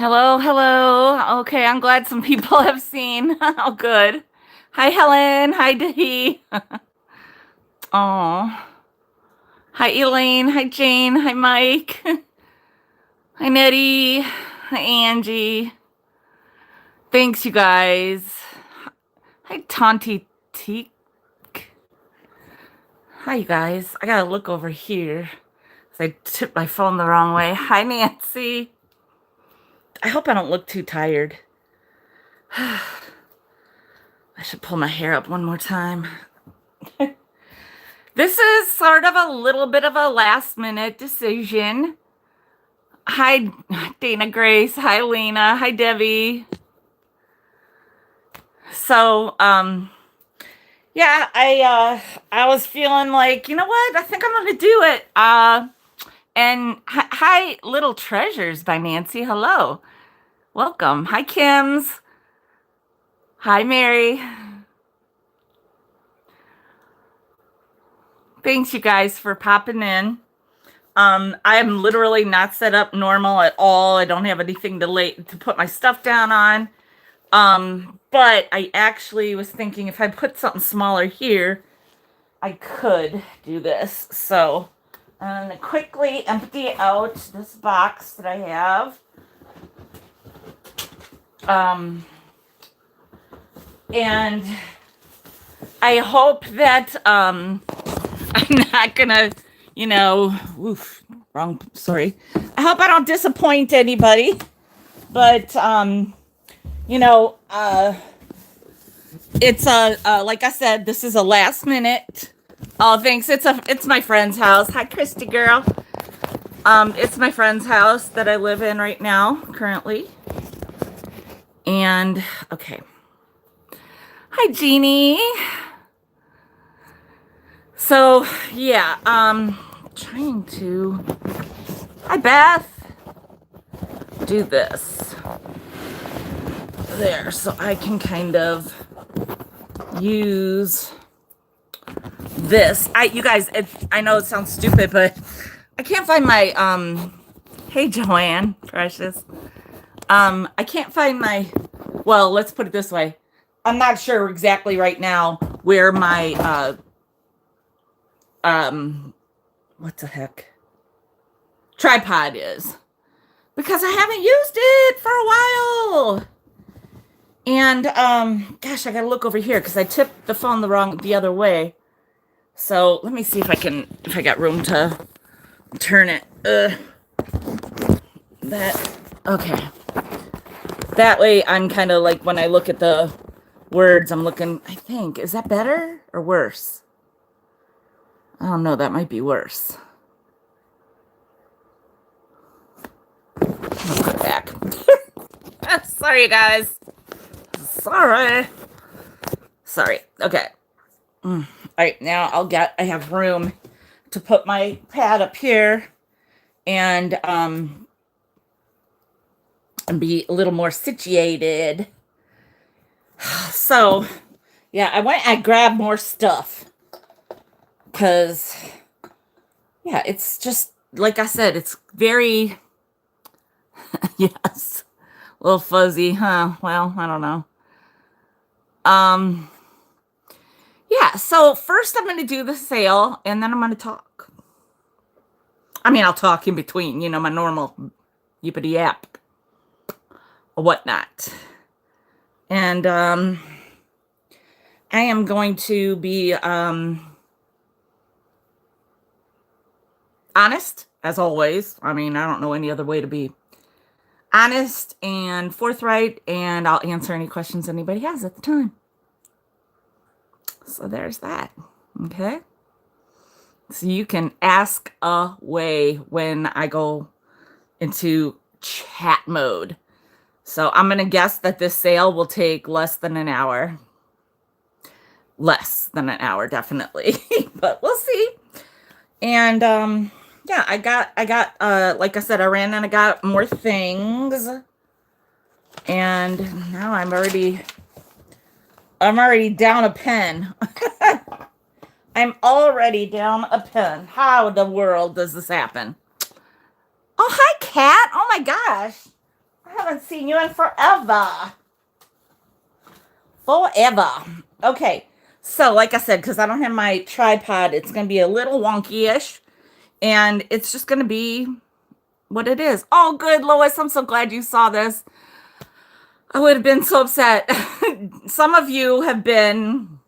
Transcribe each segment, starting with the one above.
Hello, hello. Okay, I'm glad some people have seen. Oh, good. Hi, Helen. Hi, Dee. Oh, hi, Elaine. Hi, Jane. Hi, Mike. Hi, Nettie. Hi, Angie. Thanks, you guys. Hi, Tonti Teak. Hi, you guys. I gotta look over here. I tipped my phone the wrong way. Hi, Nancy. I hope I don't look too tired. I should pull my hair up one more time. This is sort of a little bit of a last minute decision. Hi, Dana Grace. Hi, Lena. Hi, Debbie. So, yeah, I was feeling like, you know what? I think I'm gonna do it. And hi, Little Treasures by Nancy. Hello. Welcome. Hi, Kim's. Hi, Mary. Thanks, you guys, for popping in. I am literally not set up normal at all. I don't have anything to put my stuff down on. But I actually was thinking if I put something smaller here, I could do this. So I'm gonna quickly empty out this box that I have. And I hope that I'm not gonna, oof, wrong, sorry. I hope I don't disappoint anybody. But it's like I said, this is a last minute. Oh, thanks. It's my friend's house. Hi, Christy girl. It's my friend's house that I live in right now, currently. And okay. Hi, Jeannie. So yeah, trying to. Hi, Beth. Do this there so I can kind of use this. You guys, I know it sounds stupid, but I can't find my hey Joanne, precious. I can't find my, well, let's put it this way. I'm not sure exactly right now where my what the heck tripod is, because I haven't used it for a while. And gosh, I gotta look over here because I tipped the phone the other way. So let me see if I got room to turn it. Okay. That way I'm kind of like, when I look at the words, I'm looking, I think, is that better or worse? I don't know, that might be worse. I'll put it back. Sorry, guys. Sorry. Okay. All right, now I have room to put my pad up here and be a little more situated. So, yeah, I grabbed more stuff because, yeah, it's just, like I said, it's very, yes, a little fuzzy, huh? Well, I don't know. Yeah, so first I'm going to do the sale, and then I'm going to talk. I mean, I'll talk in between, my normal yippity yap or whatnot. And I am going to be honest, as always. I mean, I don't know any other way to be honest and forthright, and I'll answer any questions anybody has at the time. So there's that. Okay. So you can ask away when I go into chat mode. So I'm going to guess that this sale will take less than an hour. Less than an hour, definitely. But we'll see. And yeah, I got like I said, I ran and I got more things. And now I'm already down a pen. I'm already down a pen. How in the world does this happen? Oh, hi, Kat. Oh, my gosh. haven't seen you in forever. Forever. Okay. So, like I said, because I don't have my tripod, it's going to be a little wonky-ish. And it's just going to be what it is. Oh, good, Lois. I'm so glad you saw this. I would have been so upset. Some of you have been...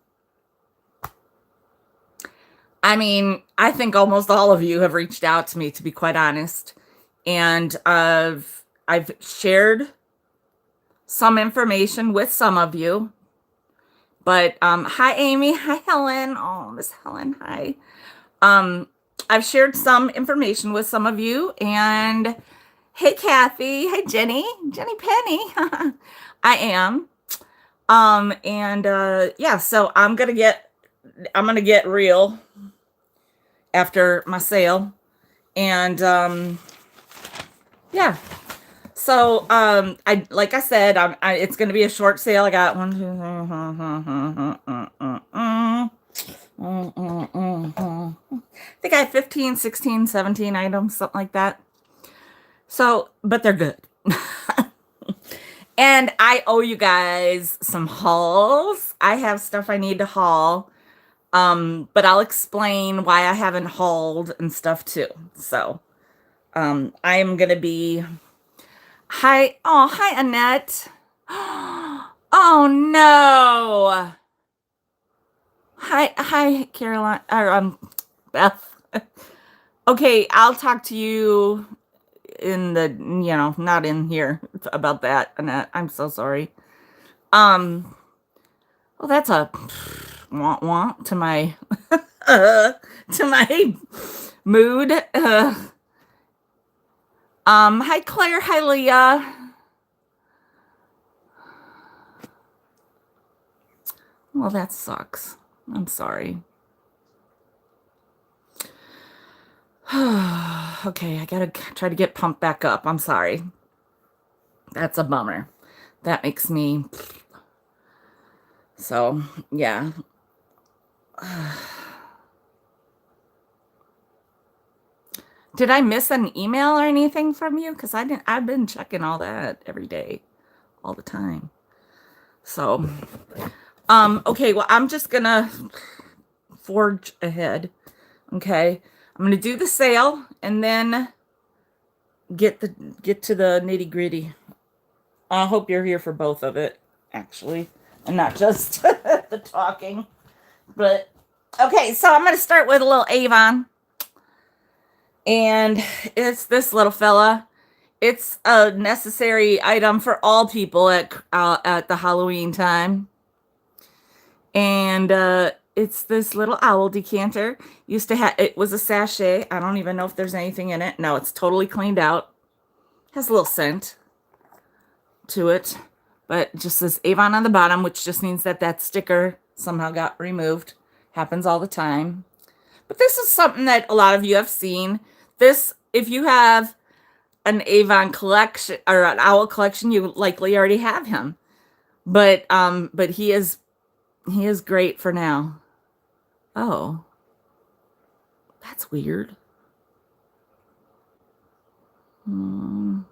I mean, I think almost all of you have reached out to me, to be quite honest. And I've shared some information with some of you. But hi, Amy. Hi, Helen. Oh, Miss Helen. Hi. I've shared some information with some of you. And hey, Kathy. Hey, Jenny. Jenny Penny. I am. Yeah, so I'm gonna get real after my sale. And yeah. So, like I said, it's going to be a short sale. I got one, two, I think I have 15, 16, 17 items, something like that. So, but they're good. And I owe you guys some hauls. I have stuff I need to haul. But I'll explain why I haven't hauled and stuff too. So, I'm going to be... Hi. Oh, hi, Annette. Oh, no. Hi, Caroline. Or, Beth. Okay, I'll talk to you in the, not in here about that, Annette. I'm so sorry. Well, that's a wah to my, to my mood. Hi, Claire. Hi, Leah. Well, that sucks. I'm sorry. Okay, I gotta try to get pumped back up. I'm sorry. That's a bummer. That makes me... So, yeah. Did I miss an email or anything from you? Because I've been checking all that every day, all the time. So, okay, well, I'm just gonna forge ahead. Okay, I'm gonna do the sale and then get to the nitty gritty. I hope you're here for both of it, actually, and not just the talking. But okay, so I'm gonna start with a little Avon. And it's this little fella. It's a necessary item for all people at the Halloween time. And it's this little owl decanter. It was a sachet. I don't even know if there's anything in it. No, it's totally cleaned out. Has a little scent to it, but it just says Avon on the bottom, which just means that sticker somehow got removed. Happens all the time. But this is something that a lot of you have seen. This, if you have an Avon collection or an owl collection, you likely already have him. But he is great for now. Oh, that's weird. Thank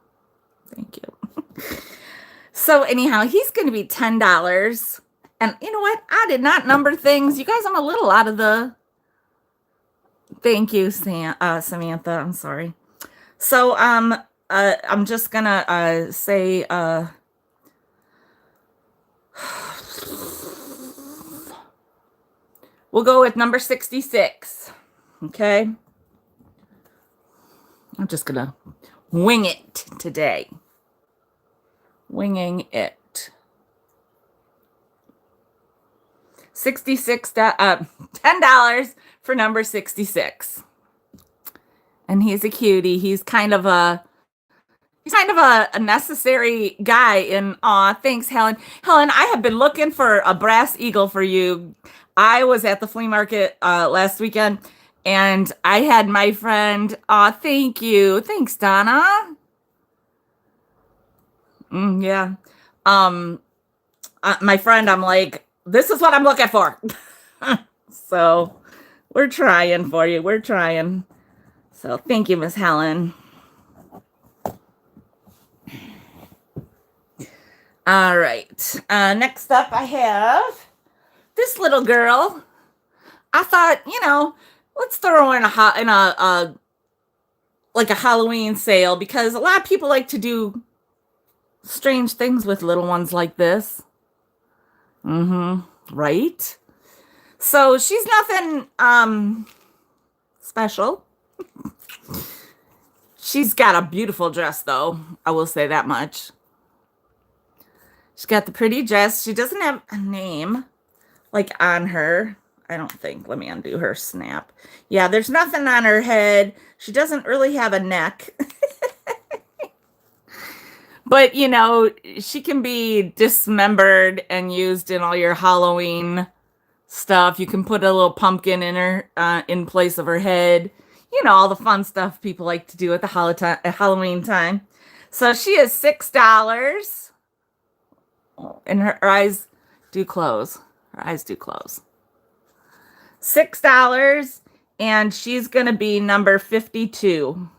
you. So anyhow, he's going to be $10. And you know what? I did not number things. You guys, I'm a little out of the... Thank you, Samantha. I'm sorry. So, I'm just gonna say, we'll go with number 66. Okay. I'm just gonna wing it today. Winging it. $10 for number 66. And he's a cutie. He's kind of a necessary guy in thanks, Helen. Helen, I have been looking for a brass eagle for you. I was at the flea market last weekend and I had my friend, thank you. Thanks, Donna. Yeah. My friend, I'm like, this is what I'm looking for. So we're trying for you. We're trying. So thank you, Miss Helen. All right. Next up, I have this little girl. I thought, let's throw in a like a Halloween sale because a lot of people like to do strange things with little ones like this. Right? So she's nothing special. She's got a beautiful dress though. I will say that much. She's got the pretty dress. She doesn't have a name like on her. I don't think. Let me undo her snap. Yeah, there's nothing on her head. She doesn't really have a neck. But, she can be dismembered and used in all your Halloween stuff. You can put a little pumpkin in her, in place of her head. All the fun stuff people like to do at the Halloween time. So she is $6. And her eyes do close. Her eyes do close. $6. And she's going to be number 52.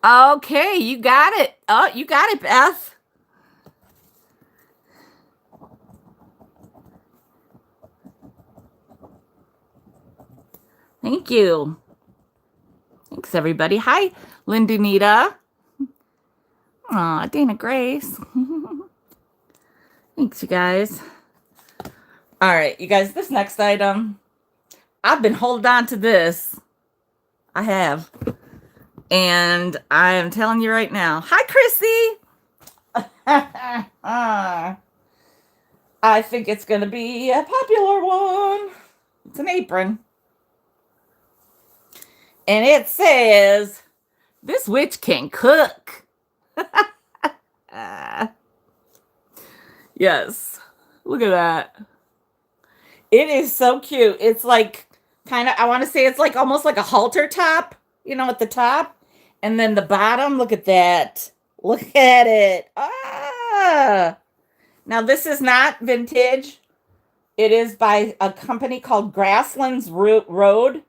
Okay, you got it. Oh, you got it, Beth. Thank you. Thanks, everybody. Hi, Linda Nita. Aw, Dana Grace. Thanks, you guys. All right, you guys, this next item, I've been holding on to this. I have. And I am telling you right now. Hi, Chrissy. I think it's going to be a popular one. It's an apron. And it says, this witch can cook. Yes. Look at that. It is so cute. It's like kind of, I want to say it's like almost like a halter top, at the top. And then the bottom, look at that. Look at it. Ah! Now, this is not vintage. It is by a company called Grasslands Road.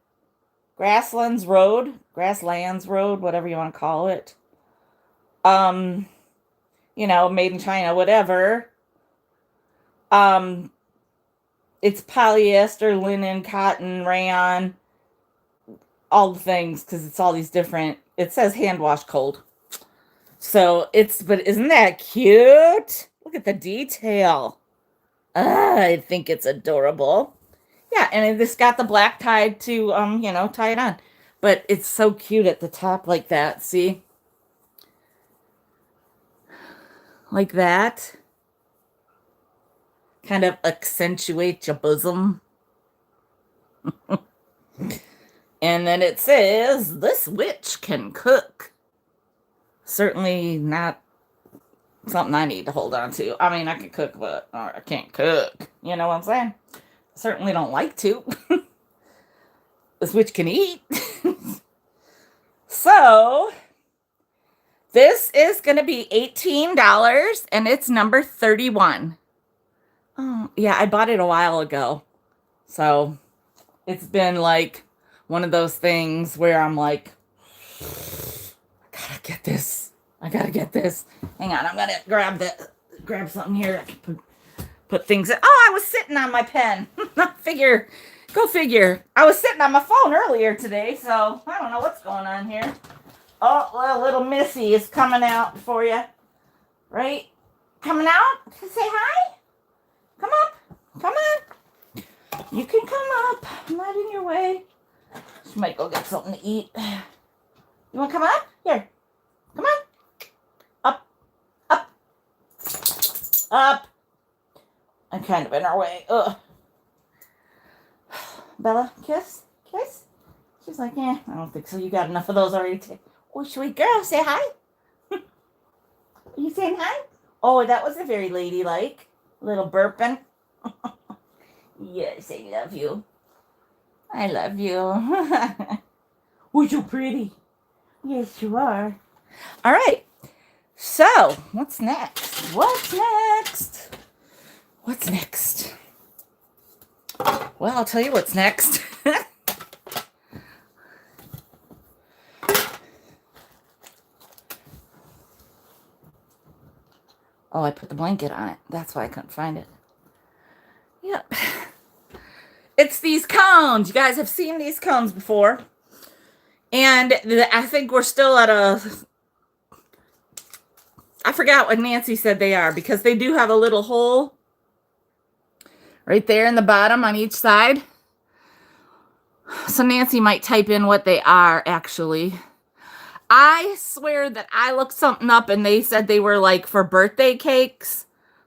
Grasslands Road, whatever you want to call it. Made in China, whatever. It's polyester, linen, cotton, rayon, all the things, because it's all these different, it says hand wash cold. So but isn't that cute? Look at the detail. I think it's adorable. Yeah, and it's got the black tie to, tie it on. But it's so cute at the top like that, see? Like that. Kind of accentuate your bosom. And then it says, this witch can cook. Certainly not something I need to hold on to. I mean, I can cook, but I can't cook. You know what I'm saying? Certainly don't like to. This witch can eat. So, this is going to be $18, and it's number 31. Oh, yeah, I bought it a while ago. So, it's been like one of those things where I'm like, I gotta get this. Hang on, I'm gonna grab something here. I can put things in. Oh, I was sitting on my pen. Go figure. I was sitting on my phone earlier today, so I don't know what's going on here. Oh, well, little Missy is coming out for you. Right? Coming out? Say hi? Come up. Come on. You can come up. I'm not in your way. She might go get something to eat. You want to come up? Here. Come on. Up. Up. Up. I'm kind of in her way. Ugh. Bella, kiss? Kiss? She's like, I don't think so. You got enough of those already. Oh, sweet girl, say hi. Are you saying hi? Oh, that was a very ladylike little burping. Yes, I love you. I love you. Oh, you're pretty. Yes, you are. All right. So, what's next? What's next? Well, I'll tell you what's next. Oh, I put the blanket on it. That's why I couldn't find it. Yep. It's these cones. You guys have seen these cones before. And I think we're still at I forgot what Nancy said they are, because they do have a little hole right there in the bottom on each side. So Nancy might type in what they are, actually. I swear that I looked something up and they said they were like for birthday cakes.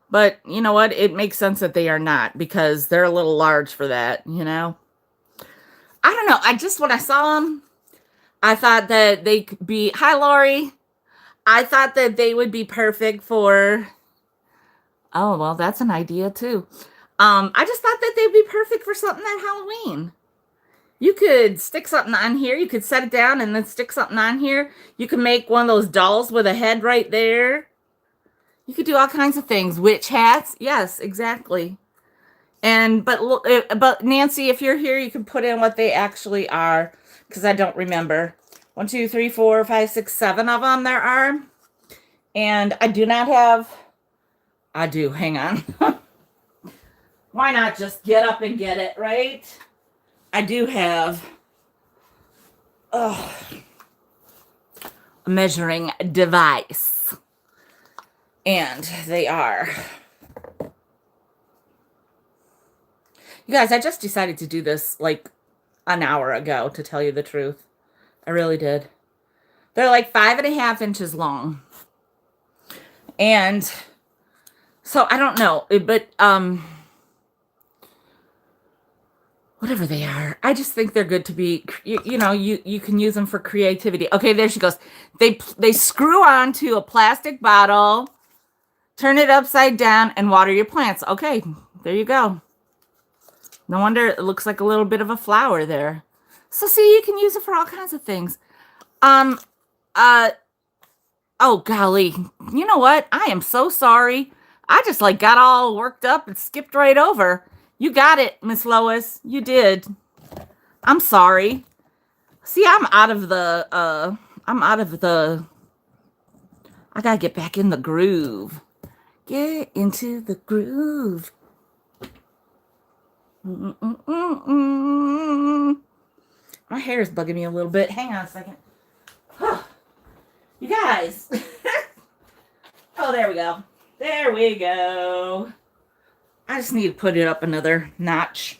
But you know what? It makes sense that they are not, because they're a little large for that, you know? I don't know. When I saw them, I thought that they could be... Hi, Lori. I thought that they would be perfect for... Oh, well, that's an idea, too. I just thought that they'd be perfect for something at Halloween. You could stick something on here. You could set it down and then stick something on here. You could make one of those dolls with a head right there. You could do all kinds of things. Witch hats. Yes, exactly. But Nancy, if you're here, you can put in what they actually are, because I don't remember. 1, 2, 3, 4, 5, 6, 7 of them there are. And I do not have... I do. Hang on. Why not just get up and get it, right? I do have a measuring device. And they are... You guys, I just decided to do this like an hour ago, to tell you the truth. I really did. They're like 5.5 inches long. And so I don't know, but whatever they are, I just think they're good to be, you can use them for creativity. Okay, there she goes. They screw onto a plastic bottle, turn it upside down, and water your plants. Okay, there you go. No wonder it looks like a little bit of a flower there. So see, you can use it for all kinds of things. Oh golly, you know what? I am so sorry. I just like got all worked up and skipped right over. You got it, Miss Lois. You did. I'm sorry. See, I gotta get back in the groove. Get into the groove. My hair is bugging me a little bit. Hang on a second. You guys. Oh, there we go. There we go. I just need to put it up another notch.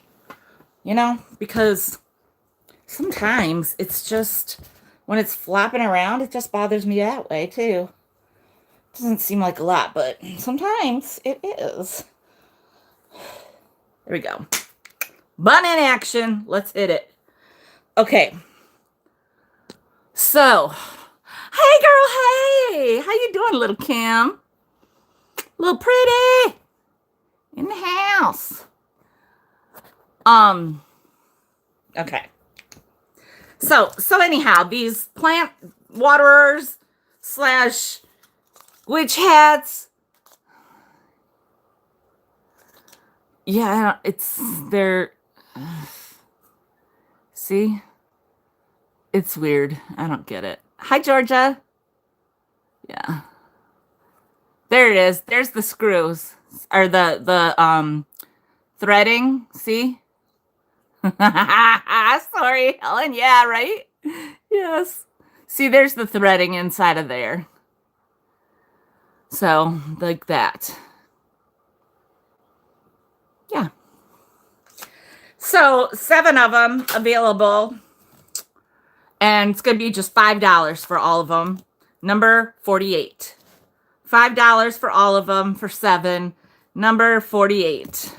Because sometimes it's just, when it's flopping around, it just bothers me that way, too. Doesn't seem like a lot, but sometimes it is. There we go. Bun in action. Let's hit it. Okay. So, hey girl, hey. How you doing, little Kim? Little pretty. In the house. Okay. So anyhow, these plant waterers / witch hats. Yeah, they're, see? It's weird. I don't get it. Hi, Georgia. Yeah. There it is. There's the screws. Or the threading. See? Sorry, Helen. Yeah, right? Yes. See, there's the threading inside of there. So, like that. Yeah. So 7 of them available. And it's going to be just $5 for all of them. Number 48. $5 for all of them for 7. Number 48.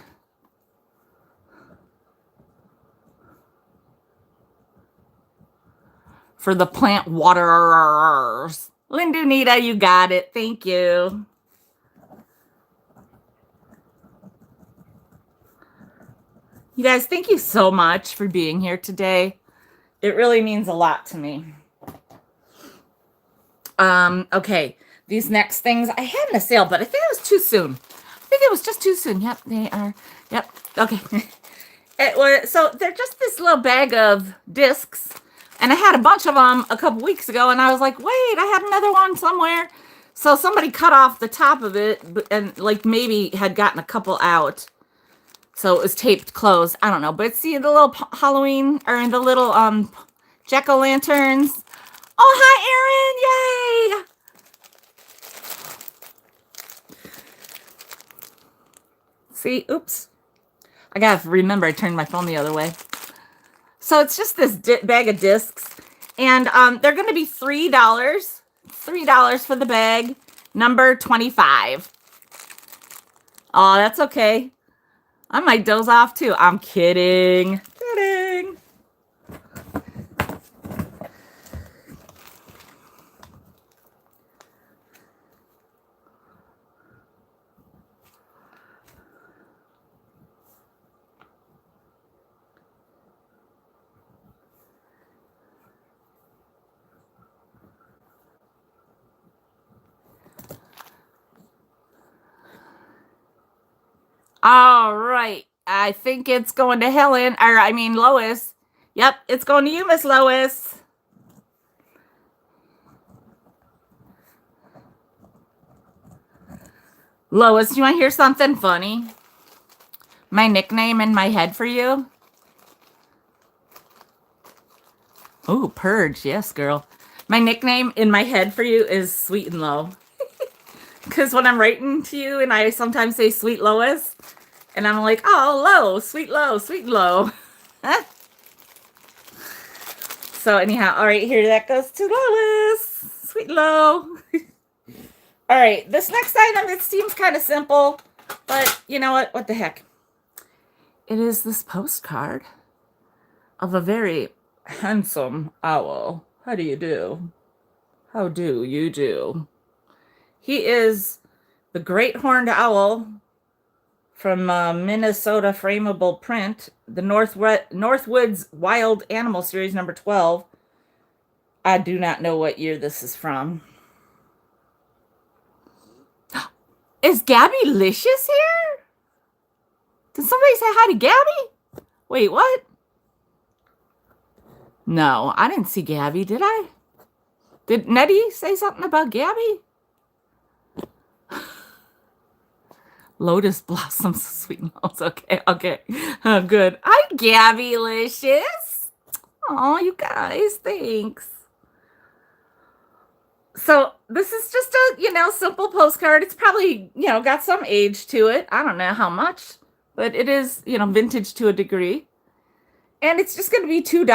For the plant waterers. Lindunita, you got it. Thank you. You guys, thank you so much for being here today. It really means a lot to me. Okay, these next things I had in a sale, but I think it was too soon. think it was just too soon. Yep, they are. Yep. Okay. It was, so they're just this little bag of discs, and I had a bunch of them a couple weeks ago, and I was like, wait, I had another one somewhere. So somebody cut off the top of it, and like maybe had gotten a couple out. So it was taped closed. I don't know, but see the little Halloween or the little jack-o'-lanterns. Oh, hi, Erin! Yay! See, oops. I gotta remember I turned my phone the other way. So it's just this bag of discs. And they're going to be $3. $3 for the bag. Number 25. Oh, that's okay. I might doze off too. I'm kidding. Kidding. All right. I think it's going to Helen, or I mean Lois. Yep, it's going to you, Miss Lois. Lois, do you want to hear something funny? My nickname in my head for you? Oh, Purge. Yes, girl. My nickname in my head for you is Sweet and Low. Because when I'm writing to you and I sometimes say Sweet Lois, and I'm like, oh, low, sweet low, sweet low. So anyhow, all right, here that goes to Lois. Sweet low. All right, this next item, it seems kind of simple, but you know what? What the heck? It is this postcard of a very handsome owl. How do you do? How do you do? He is the great horned owl from Minnesota Frameable Print, the Northwoods Wild Animal Series number 12. I do not know what year this is from. Is Gabby Licious here? Did somebody say hi to Gabby? Wait, what? No, I didn't see Gabby, did I? Did Nettie say something about Gabby? Lotus blossoms, sweet nose. Okay, okay. Oh, good. Hi, Gabby Licious. Oh, you guys, thanks. So this is just a, simple postcard. It's probably, got some age to it. I don't know how much, but it is, vintage to a degree. And it's just going to be $2.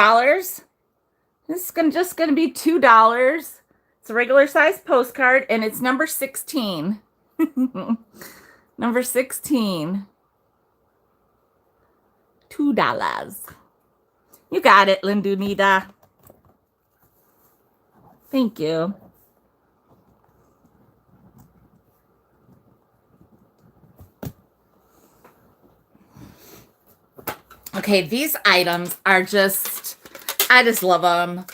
This is just going to be $2. It's a regular size postcard, and it's number 16. Number 16. $2. You got it, Lindunita. Thank you. Okay, these items are just, I just love them.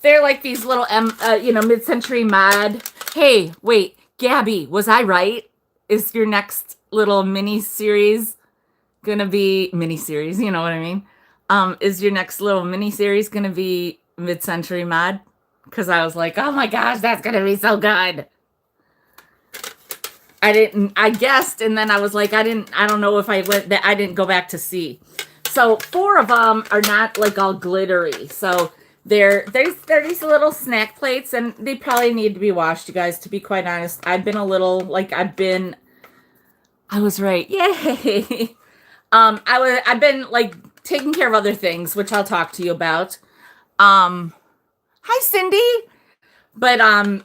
They're like these little, mid-century mod. Hey, wait, Gabby, was I right? Is your next little mini-series gonna be, mini-series, you know what I mean? Is your next little mini-series gonna be mid-century mod? Because I was like, oh my gosh, that's gonna be so good. I guessed, and then I was like, I don't know if I didn't go back to see. So 4 of them are not like all glittery. So they're these little snack plates, and they probably need to be washed, you guys, to be quite honest. I've been a little, like, I was right. Yay. I've been like taking care of other things, which I'll talk to you about. Hi, Cindy. But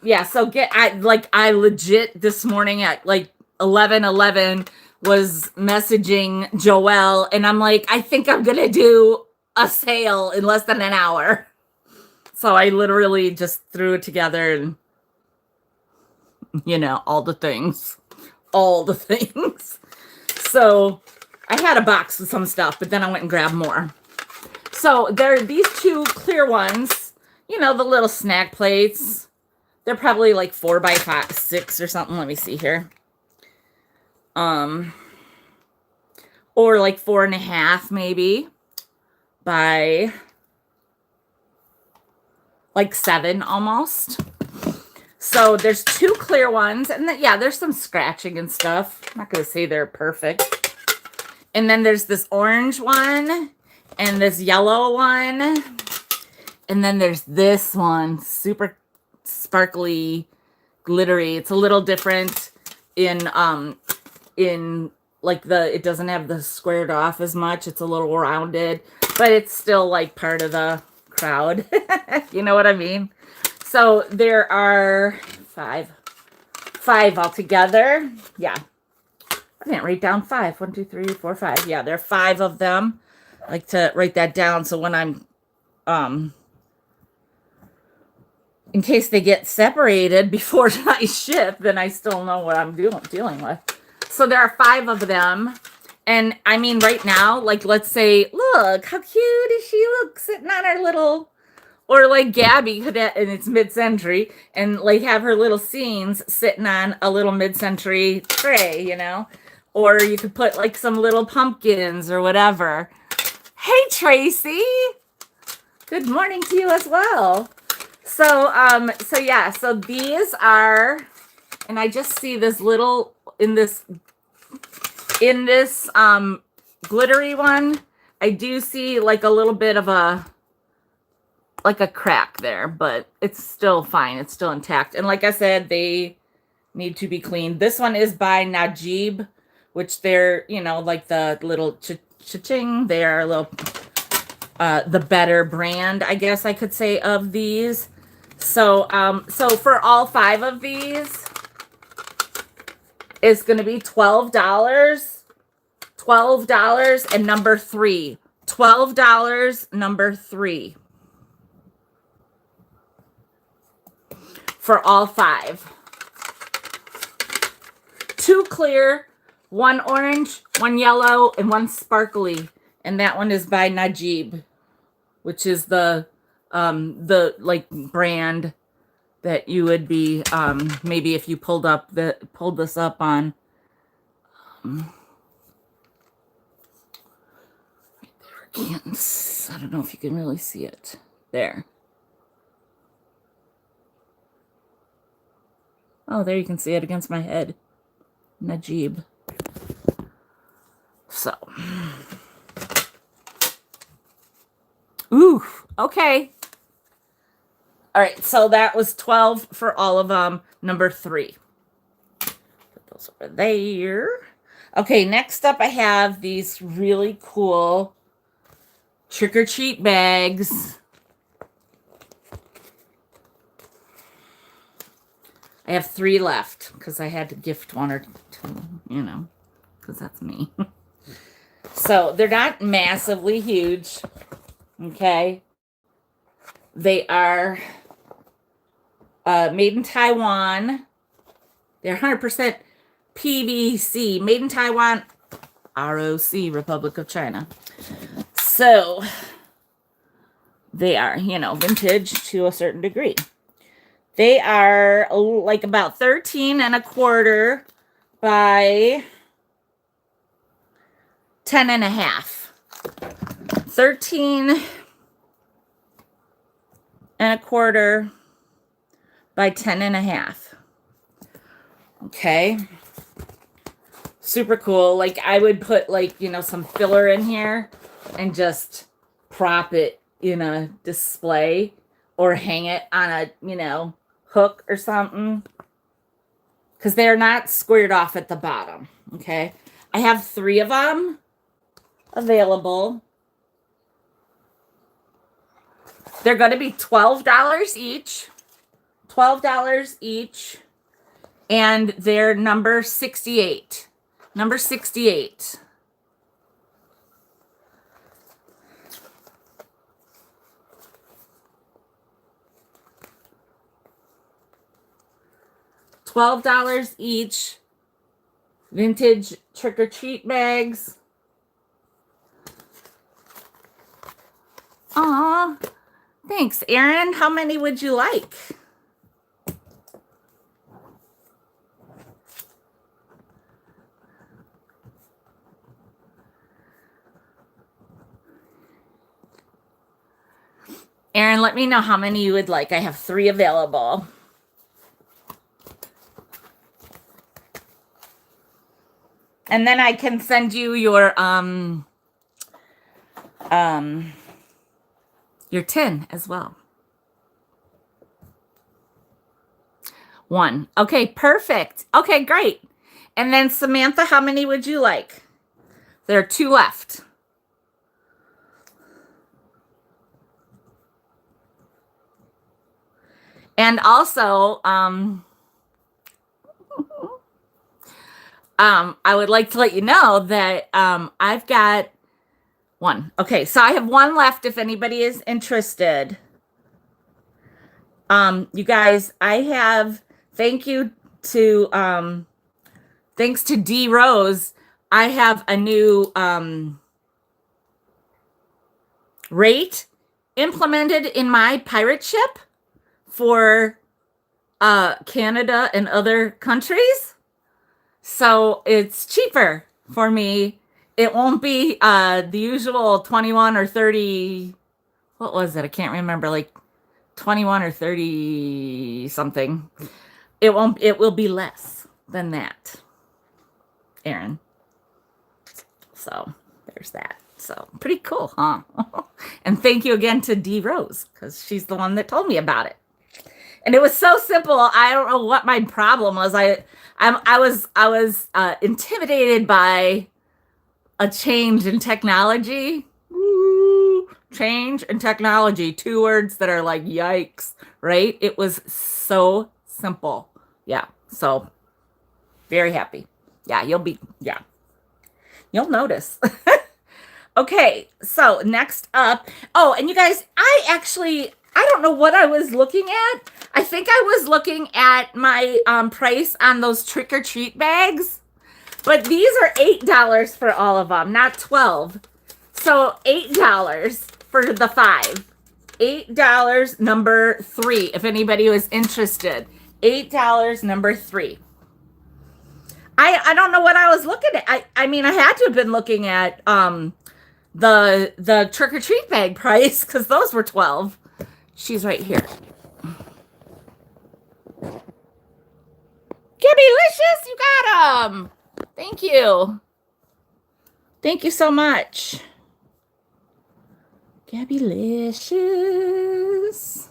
yeah, so I legit this morning at like 11:11 was messaging Joelle, and I'm like, I think I'm gonna do a sale in less than an hour. So I literally just threw it together, and all the things. So I had a box with some stuff, but then I went and grabbed more. So there are these 2 clear ones. The little snack plates. They're probably like 4 by 6 or something. Let me see here. Um, or like 4.5 maybe by like 7 almost. So there's 2 clear ones, and then, yeah, there's some scratching and stuff. I'm not gonna say they're perfect. And then there's this orange one and this yellow one. And then there's this one, super sparkly, glittery. It's a little different in like it doesn't have the squared off as much. It's a little rounded, but it's still like part of the crowd. You know what I mean? So there are 5 altogether. Yeah. I didn't write down 5. 1, 2, 3, 4, 5. Yeah, there are 5 of them. I like to write that down so when I'm in case they get separated before I ship, then I still know what I'm dealing with. So there are 5 of them. And I mean, right now, like, let's say, look, how cute does she look sitting on her little, or like Gabby could, and it's mid-century, and like have her little scenes sitting on a little mid-century tray, you know? Or you could put like some little pumpkins or whatever. Hey, Tracy. Good morning to you as well. So yeah, so these are, and I just see this little, in this glittery one, I do see like a little bit of a crack there, but it's still fine. It's still intact. And like I said, they need to be cleaned. This one is by Najib, which they're, you know, like the little cha-ching. They are a little, the better brand, I guess I could say, of these. So, so for all 5 of these, it's going to be $12. $12 and number 3. $12, number 3. For all 5. 2 clear, 1 orange, 1 yellow, and 1 sparkly. And that one is by Najib, which is the like brand that you would be maybe if you pulled this up on I don't know if you can really see it there. Oh, there you can see it against my head. Najib. So, ooh, okay. All right, so that was 12 for all of them. Number 3. Put those over there. Okay, next up I have these really cool trick-or-treat bags. I have 3 left because I had to gift 1 or 2, you know, because that's me. So they're not massively huge, okay? They are made in Taiwan. They're 100% PVC, made in Taiwan, ROC, Republic of China. So they are, you know, vintage to a certain degree. They are like about 13 1/4 by 10 1/2. 13 1/4 by 10 1/2. Okay. Super cool. Like I would put like, you know, some filler in here and just prop it in a display or hang it on a, you know, hook or something. Because they're not squared off at the bottom. Okay. I have 3 of them available. They're going to be $12 each. $12 each. And they're number 68. Number 68. $12 each. Vintage trick-or-treat bags. Aw. Thanks, Erin. How many would you like? Erin, let me know how many you would like. I have 3 available. And then I can send you your tin as well. 1. Okay, perfect. Okay, great. And then Samantha, how many would you like? There are 2 left. And also, I would like to let you know that I've got 1. Okay, so I have 1 left if anybody is interested. You guys, I have, thanks to D Rose, I have a new rate implemented in my pirate ship for Canada and other countries. So it's cheaper for me. It won't be the usual 21 or 30. What was it? I can't remember, like 21 or 30 something. It will be less than that, Erin. So there's that. So pretty cool, huh? And thank you again to D Rose, because she's the one that told me about it. And it was so simple. I don't know what my problem was. I was intimidated by a change in technology. Ooh, change in technology. 2 words that are like yikes, right? It was so simple. Yeah. So very happy. Yeah, you'll notice. Okay, so next up. Oh, and you guys, I don't know what I was looking at. I think I was looking at my price on those trick-or-treat bags. But these are $8 for all of them, not 12. So $8 for the 5. $8 number 3, if anybody was interested. $8 number 3. I don't know what I was looking at. I mean, I had to have been looking at the trick-or-treat bag price, because those were 12. She's right here. Gabbylicious, you got them. Thank you. Thank you so much. Gabbylicious.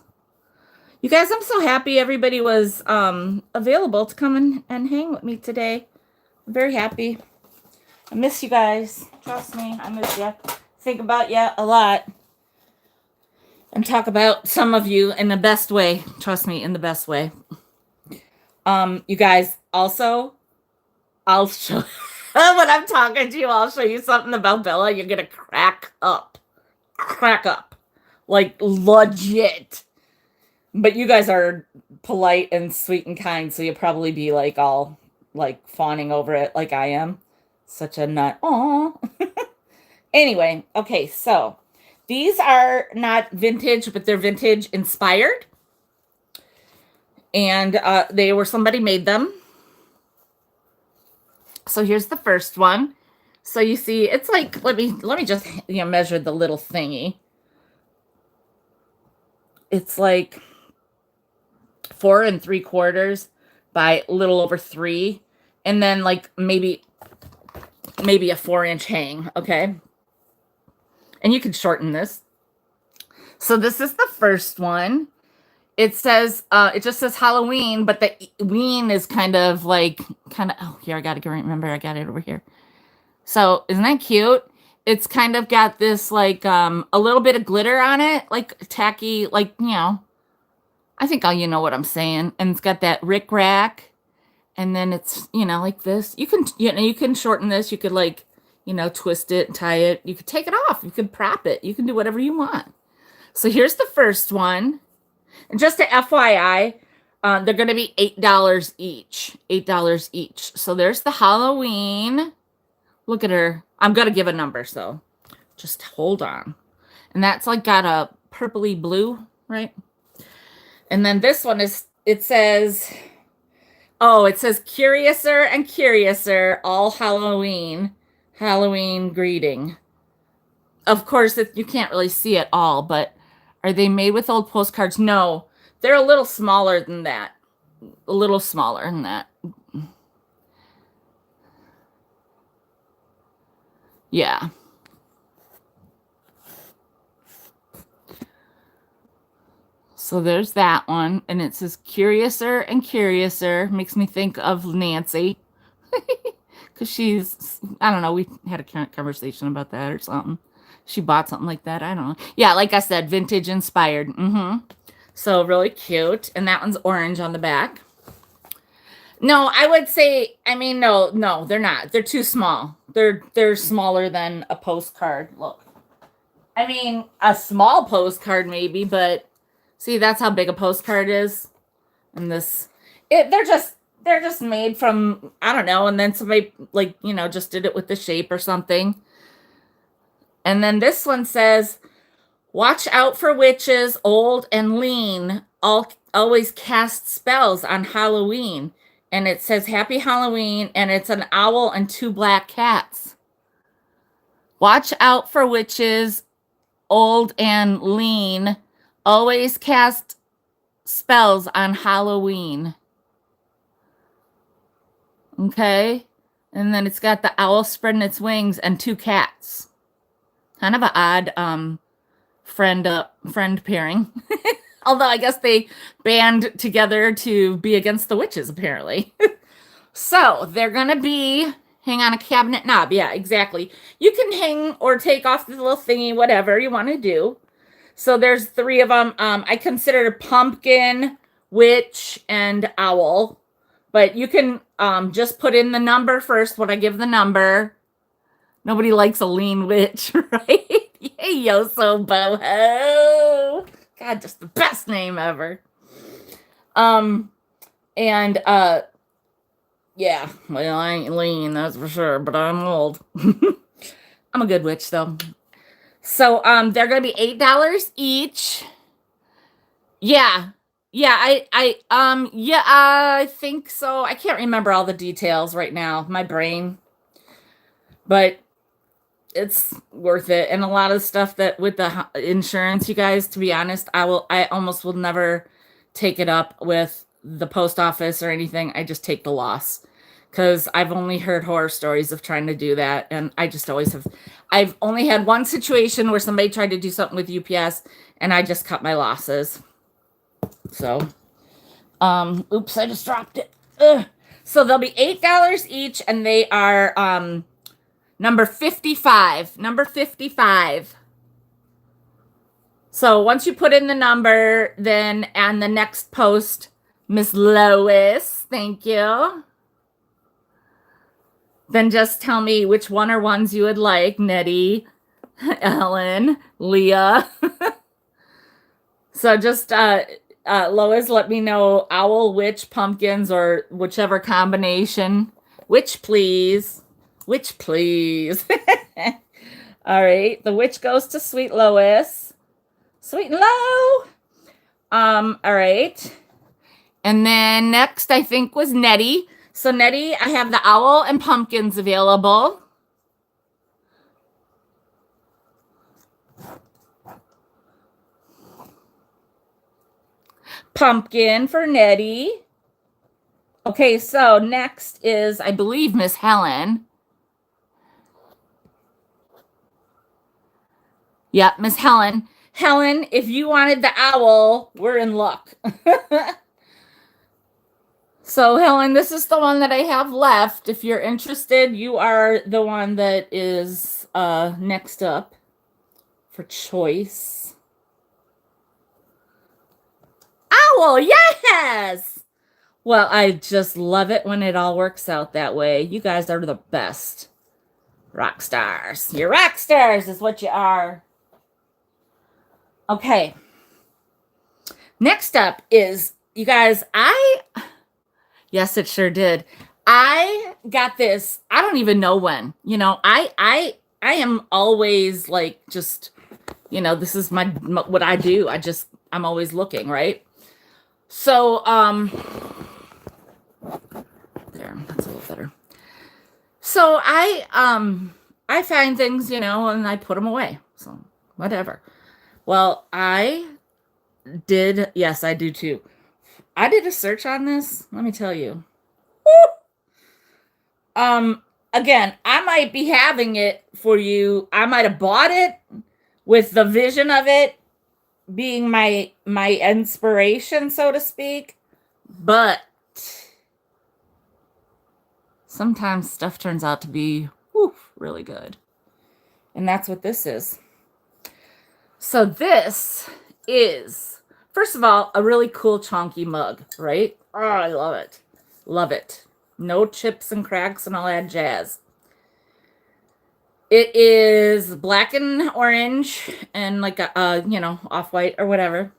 You guys, I'm so happy everybody was available to come and hang with me today. I'm very happy. I miss you guys. Trust me, I miss you. Think about you a lot. And talk about some of you in the best way. Trust me, in the best way. You guys, also, I'll show when I'm talking to you, I'll show you something about Bella. You're gonna crack up. Crack up. Like legit. But you guys are polite and sweet and kind, so you'll probably be like all like fawning over it like I am. Such a nut. Aw. Anyway, okay, so these are not vintage, but they're vintage inspired. And somebody made them. So here's the first one. So you see, it's like, let me just measure the little thingy. It's like 4 3/4 by a little over 3. And then like maybe a 4-inch hang, okay? And you can shorten this. So this is the first one. It says, it just says Halloween, but the ween is oh, here, I got to remember, I got it over here. So isn't that cute? It's kind of got this like, a little bit of glitter on it, like tacky, like, I think you know what I'm saying. And it's got that rickrack. And then it's, like this. You can shorten this. You could like, twist it, tie it. You could take it off. You could prop it. You can do whatever you want. So here's the first one. And just to FYI, they're going to be $8 each. $8 each. So there's the Halloween. Look at her. I'm going to give a number, so just hold on. And that's like got a purpley blue, right? And then this one it says Curiouser and Curiouser, all Halloween greeting. Of course, you can't really see it all, but Are they made with old postcards? No, they're a little smaller than that. A little smaller than that. Yeah. So there's that one. And it says Curiouser and Curiouser. Makes me think of Nancy. Because she's, I don't know, we had a conversation about that or something. She bought something like that. I don't know. Yeah, like I said, vintage inspired. So really cute. And that one's orange on the back. No, I would say, I mean, no, they're not. They're too small. They're smaller than a postcard. Look. I mean, a small postcard maybe, but see, that's how big a postcard is. And they're just made from, I don't know, and then somebody like, just did it with the shape or something. And then this one says, watch out for witches, old and lean, always cast spells on Halloween. And it says Happy Halloween, and it's an owl and 2 black cats. Watch out for witches, old and lean, always cast spells on Halloween. Okay. And then it's got the owl spreading its wings and 2 cats. Kind of an odd friend pairing. Although I guess they band together to be against the witches, apparently. So they're going to be hang on a cabinet knob. Yeah, exactly. You can hang or take off the little thingy, whatever you want to do. So there's 3 of them. I considered pumpkin, witch, and owl. But you can just put in the number first when I give the number. Nobody likes a lean witch, right? Yay, yo, so boho. God, just the best name ever. Yeah, well, I ain't lean, that's for sure, but I'm old. I'm a good witch, though. So, they're gonna be $8 each. Yeah. Yeah, I think so. I can't remember all the details right now, my brain. But it's worth it. And a lot of stuff that with the insurance, you guys, to be honest, I almost will never take it up with the post office or anything. I just take the loss because I've only heard horror stories of trying to do that. And I just always have. I've only had one situation where somebody tried to do something with UPS and I just cut my losses. So, oops, I just dropped it. Ugh. So they'll be $8 each and they are, number 55. Number 55. So once you put in the number, then and the next post, Miss Lois, thank you. Then just tell me which one or ones you would like. Nettie, Ellen, Leah. So just Lois, let me know owl, witch, pumpkins, or whichever combination. Which, please. Witch, please. All right. The witch goes to Sweet Lois. Sweet and low. All right. And then next, I think, was Nettie. So Nettie, I have the owl and pumpkins available. Pumpkin for Nettie. Okay, so next is, I believe, Miss Helen. Yep, Miss Helen. Helen, if you wanted the owl, we're in luck. So, Helen, this is the one that I have left. If you're interested, you are the one that is next up for choice. Owl, yes! Well, I just love it when it all works out that way. You guys are the best. Rock stars. You're rock stars is what you are. Okay. Next up is, you guys, yes, it sure did. I got this. I don't even know when. I am always like just, this is my what I do. I'm always looking, right? So, there, that's a little better. So I find things, and I put them away. So whatever. Well, I did, yes, I do too. I did a search on this. Let me tell you. Um, Again, I might be having it for you. I might have bought it with the vision of it being my inspiration, so to speak. But sometimes stuff turns out to be really good. And that's what this is. So this is, first of all, a really cool chunky mug, right? Oh, I love it. Love it. No chips and cracks and all that jazz. It is black and orange and like a off-white or whatever.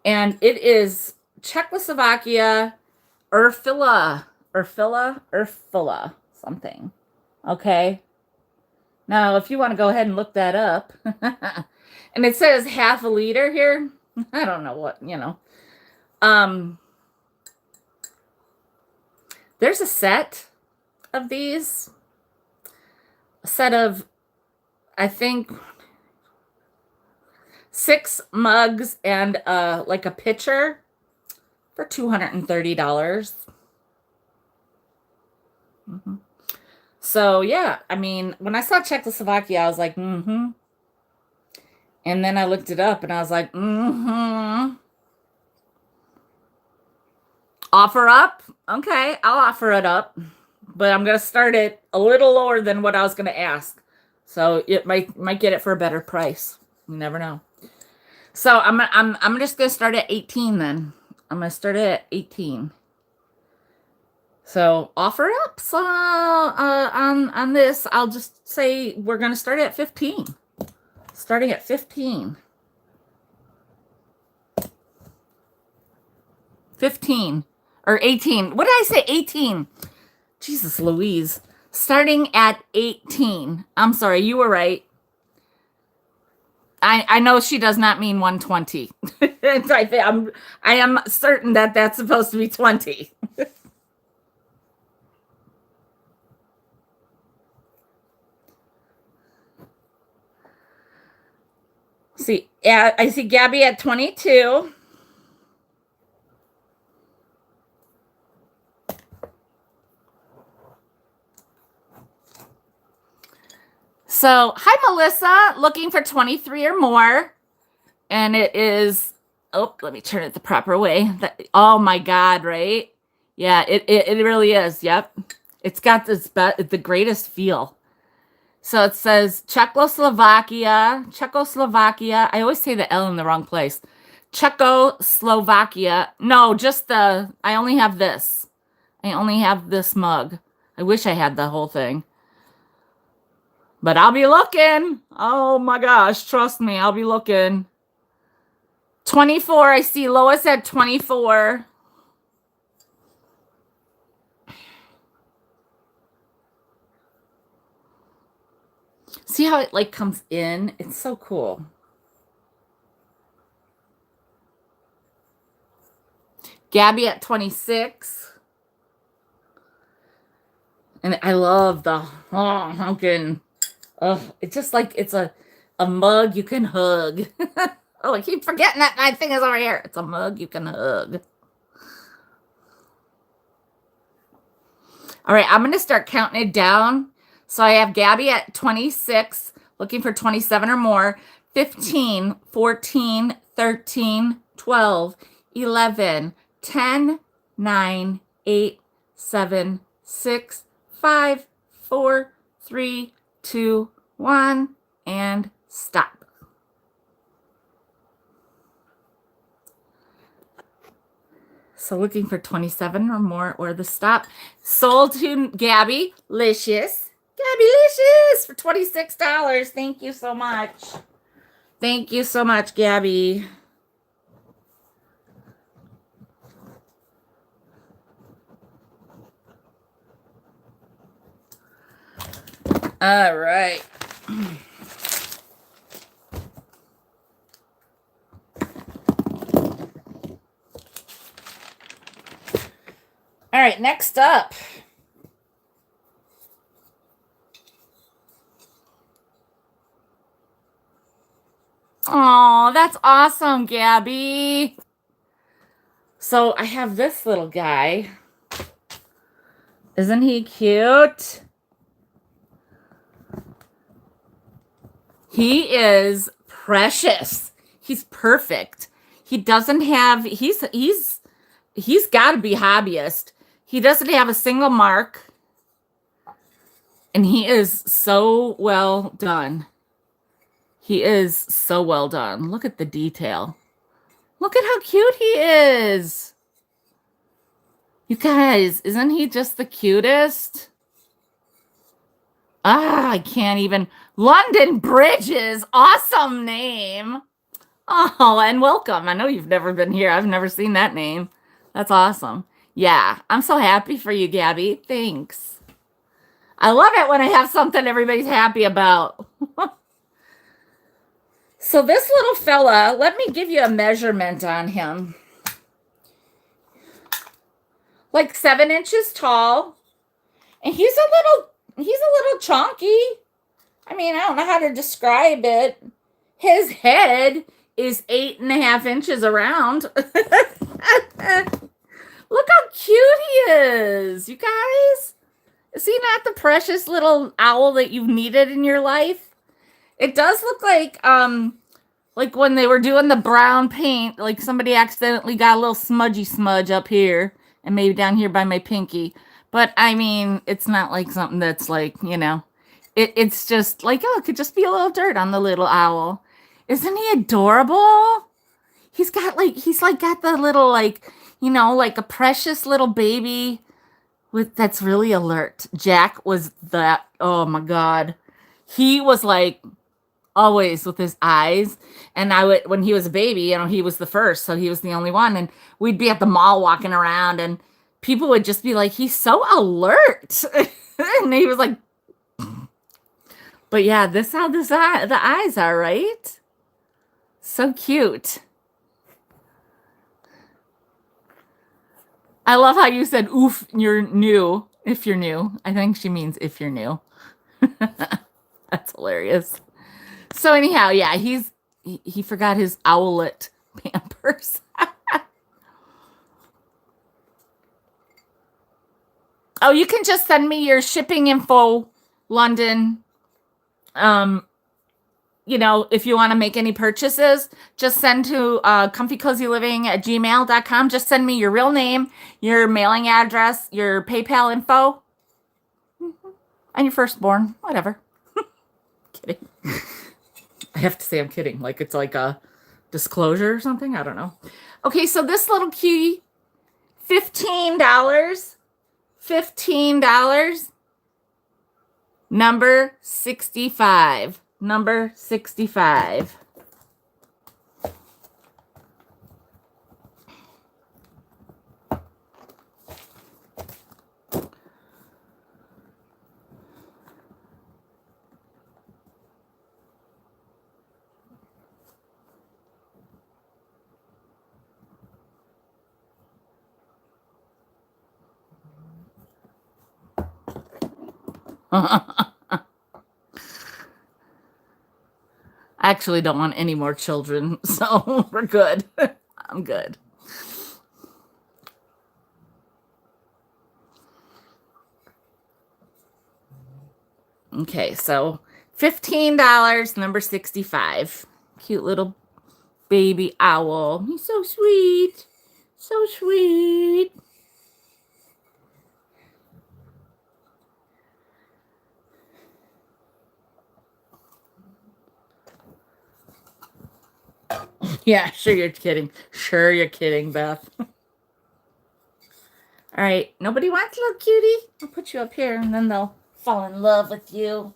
And it is Czechoslovakia Urfila something. Okay. Now, if you want to go ahead and look that up, and it says half a liter here. I don't know what, There's a set of these. A set of, I think, 6 mugs and like a pitcher for $230. So yeah, I mean, when I saw Czechoslovakia, I was like, mm-hmm. And then I looked it up and I was like, mm-hmm. Offer up? Okay, I'll offer it up. But I'm gonna start it a little lower than what I was gonna ask. So it might get it for a better price. You never know. So I'm just gonna start at 18 then. I'm gonna start it at 18. So offer up. So on this, I'll just say we're gonna start at 15. Starting at 15. 15 or 18. What did I say? 18. Jesus Louise. Starting at 18. I'm sorry, you were right. I know she does not mean 120. I am certain that that's supposed to be 20. See, I see Gabby at 22. So, hi, Melissa, looking for 23 or more. And it is, let me turn it the proper way. Oh my God, right? Yeah, it really is. Yep. It's got the greatest feel. So it says Czechoslovakia. I always say the L in the wrong place. Czechoslovakia. No, just I only have this. I only have this mug. I wish I had the whole thing. But I'll be looking. Oh my gosh, trust me, I'll be looking. 24, I see Lois at 24. See how it like comes in? It's so cool. Gabby at 26. And I love the honkin'. It's just like it's a mug you can hug. Oh, I keep forgetting that my thing is over here. It's a mug you can hug. All right, I'm going to start counting it down. So I have Gabby at 26, looking for 27 or more. 15, 14, 13, 12, 11, 10, 9, 8, 7, 6, 5, 4, 3, 2, 1, and stop. So looking for 27 or more or the stop. Sold to Gabby Licious. Gabby Licious for $26. Thank you so much. Thank you so much, Gabby. All right. All right, next up. Oh, that's awesome, Gabby. So I have this little guy. Isn't he cute? He is precious. He's perfect. He doesn't have he's got to be hobbyist. He doesn't have a single mark and he is so well done. He is so well done. Look at the detail. Look at how cute he is. You guys, isn't he just the cutest? Ah, I can't even. London Bridges, awesome name. Oh, and welcome. I know you've never been here. I've never seen that name. That's awesome. Yeah, I'm so happy for you, Gabby. Thanks. I love it when I have something everybody's happy about. So this little fella, let me give you a measurement on him. Like 7 inches tall. And he's a little chunky. I mean, I don't know how to describe it. His head is 8.5 inches around. Look how cute he is, you guys. Is he not the precious little owl that you've needed in your life? It does look like when they were doing the brown paint, like somebody accidentally got a little smudgy smudge up here and maybe down here by my pinky. But I mean, it's not like something that's like, it's just like, oh, it could just be a little dirt on the little owl. Isn't he adorable? He's got the little like a precious little baby that's really alert. Jack was that, oh my God. He was like always with his eyes. And when he was a baby, he was the first, so he was the only one. And we'd be at the mall walking around and people would just be like, he's so alert. And he was like, but yeah, this how the eyes are, right? So cute. I love how you said, oof, you're new. If you're new. I think she means if you're new. That's hilarious. So anyhow, yeah, he forgot his owlet Pampers. Oh, you can just send me your shipping info, London. If you want to make any purchases, just send to comfycozyliving@gmail.com. Just send me your real name, your mailing address, your PayPal info, and your firstborn, whatever. Kidding. I have to say I'm kidding. Like it's like a disclosure or something. I don't know. Okay, so this little cutie, $15. $15. Number 65. Number 65. I actually don't want any more children, so we're good. I'm good. Okay, so $15, number 65. Cute little baby owl. He's so sweet. So sweet. Yeah, sure you're kidding. Sure you're kidding, Beth. All right, nobody wants a little cutie? I'll put you up here and then they'll fall in love with you.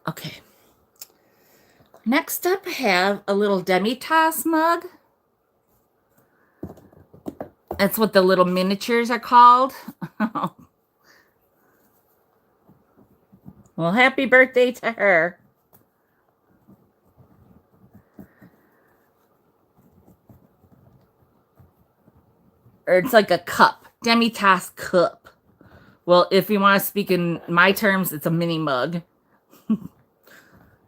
Okay. Next up, I have a little Demi-Tasse mug. That's what the little miniatures are called. Well, happy birthday to her. Or it's like a cup. Demi-tasse cup. Well, if you want to speak in my terms, it's a mini mug.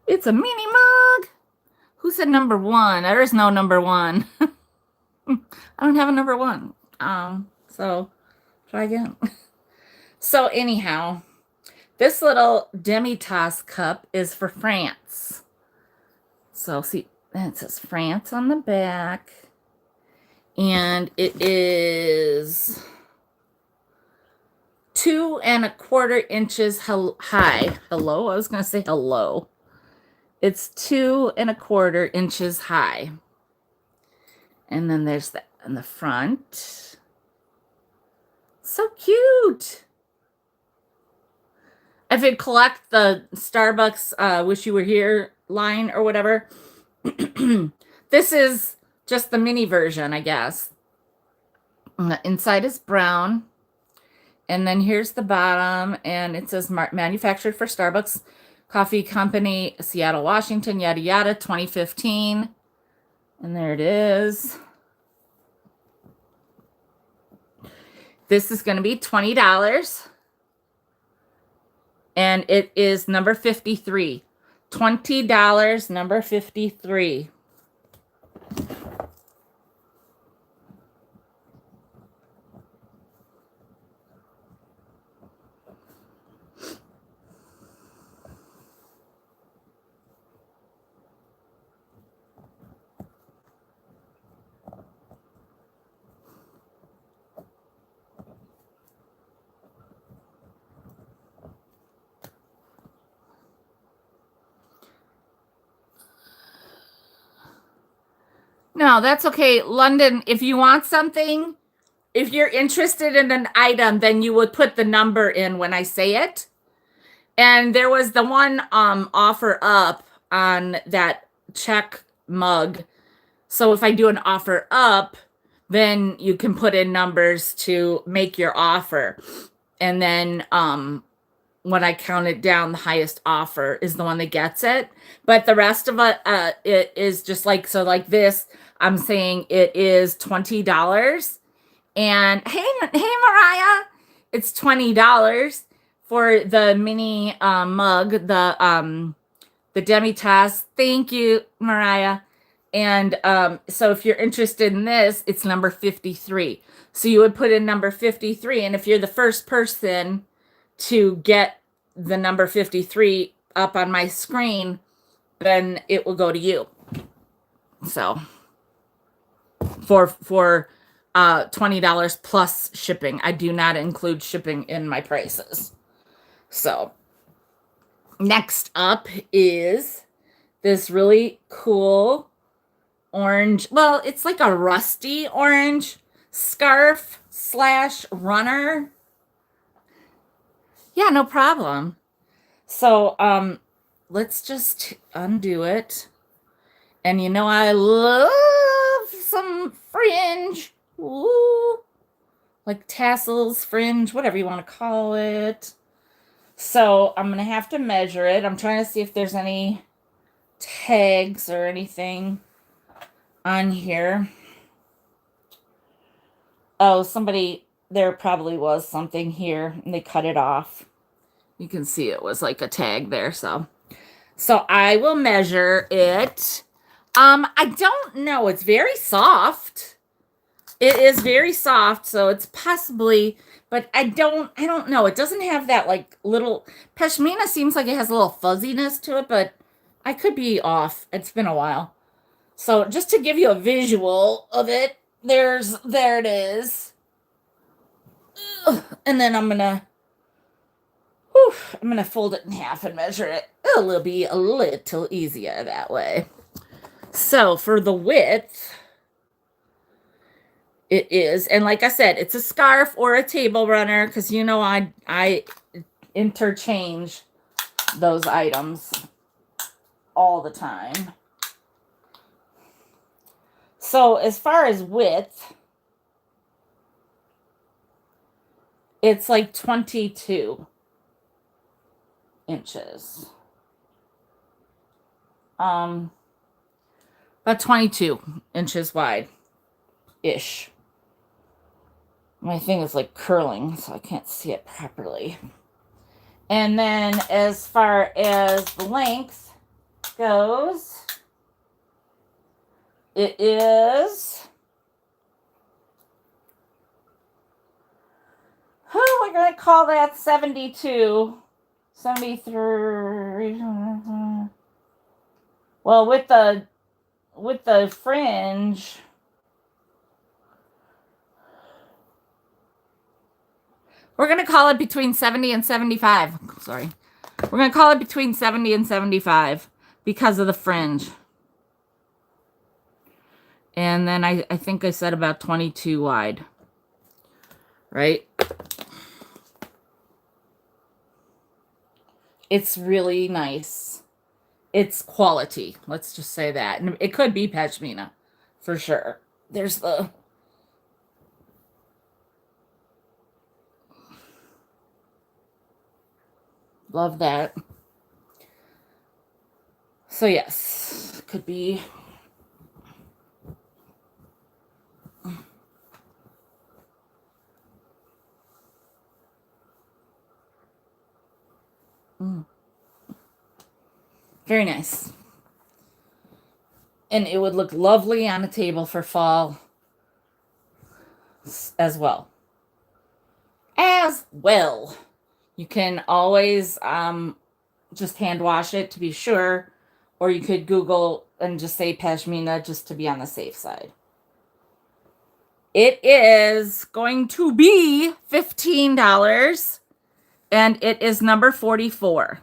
It's a mini mug. Who said number one? There is no number one. I don't have a number one. So try again. So anyhow, this little demi-tasse cup is for France. So see, it says France on the back. And it is 2¼ inches high. Hello? I was going to say hello. It's 2¼ inches high. And then there's that in the front. So cute. If you collect the Starbucks Wish You Were Here line or whatever, this is just the mini version, I guess. The inside is brown. And then here's the bottom, and it says manufactured for Starbucks Coffee Company, Seattle, Washington, yada, yada, 2015. And there it is. This is going to be $20. And it is number 53. $20, number 53. No, that's okay. London, if you want something, if you're interested in an item, then you would put the number in when I say it. And there was the one offer up on that check mug. So if I do an offer up, then you can put in numbers to make your offer. And then when I count it down, the highest offer is the one that gets it. But the rest of it is just like, so like this, I'm saying it is $20. And hey, Mariah, it's $20 for the mini mug, the demi-tasse. Thank you, Mariah. And so if you're interested in this, it's number 53. So you would put in number 53. And if you're the first person to get the number 53 up on my screen, then it will go to you. So for $20 plus shipping. I do not include shipping in my prices. So next up is this really cool orange. Well, it's like a rusty orange scarf / runner. Yeah, no problem. So let's just undo it. And you know I love some fringe. Ooh. Like tassels, fringe, whatever you want to call it. So I'm going to have to measure it. I'm trying to see if there's any tags or anything on here. Oh, there probably was something here and they cut it off. You can see it was like a tag there. So I will measure it. I don't know. It's very soft. It is very soft, so it's possibly, but I don't know. It doesn't have that like little, pashmina seems like it has a little fuzziness to it, but I could be off. It's been a while. So just to give you a visual of it, there it is. And then I'm gonna fold it in half and measure it. It'll be a little easier that way. So for the width, it is, and like I said, it's a scarf or a table runner because you know I interchange those items all the time. So as far as width, it's like 22 inches. About 22 inches wide ish. My thing is like curling, so I can't see it properly. And then as far as the length goes, it is, we're going to call that 72, 73. Well, with the fringe, we're going to call it between 70 and 75. Sorry. We're going to call it between 70 and 75 because of the fringe. And then I think I said about 22 wide. Right? It's really nice. It's quality. Let's just say that. And it could be pashmina for sure. There's the... Love that. So yes, could be... Very nice. And it would look lovely on a table for fall as well. You can always just hand wash it to be sure, or you could Google and just say pashmina just to be on the safe side. It is going to be $15, and it is number 44.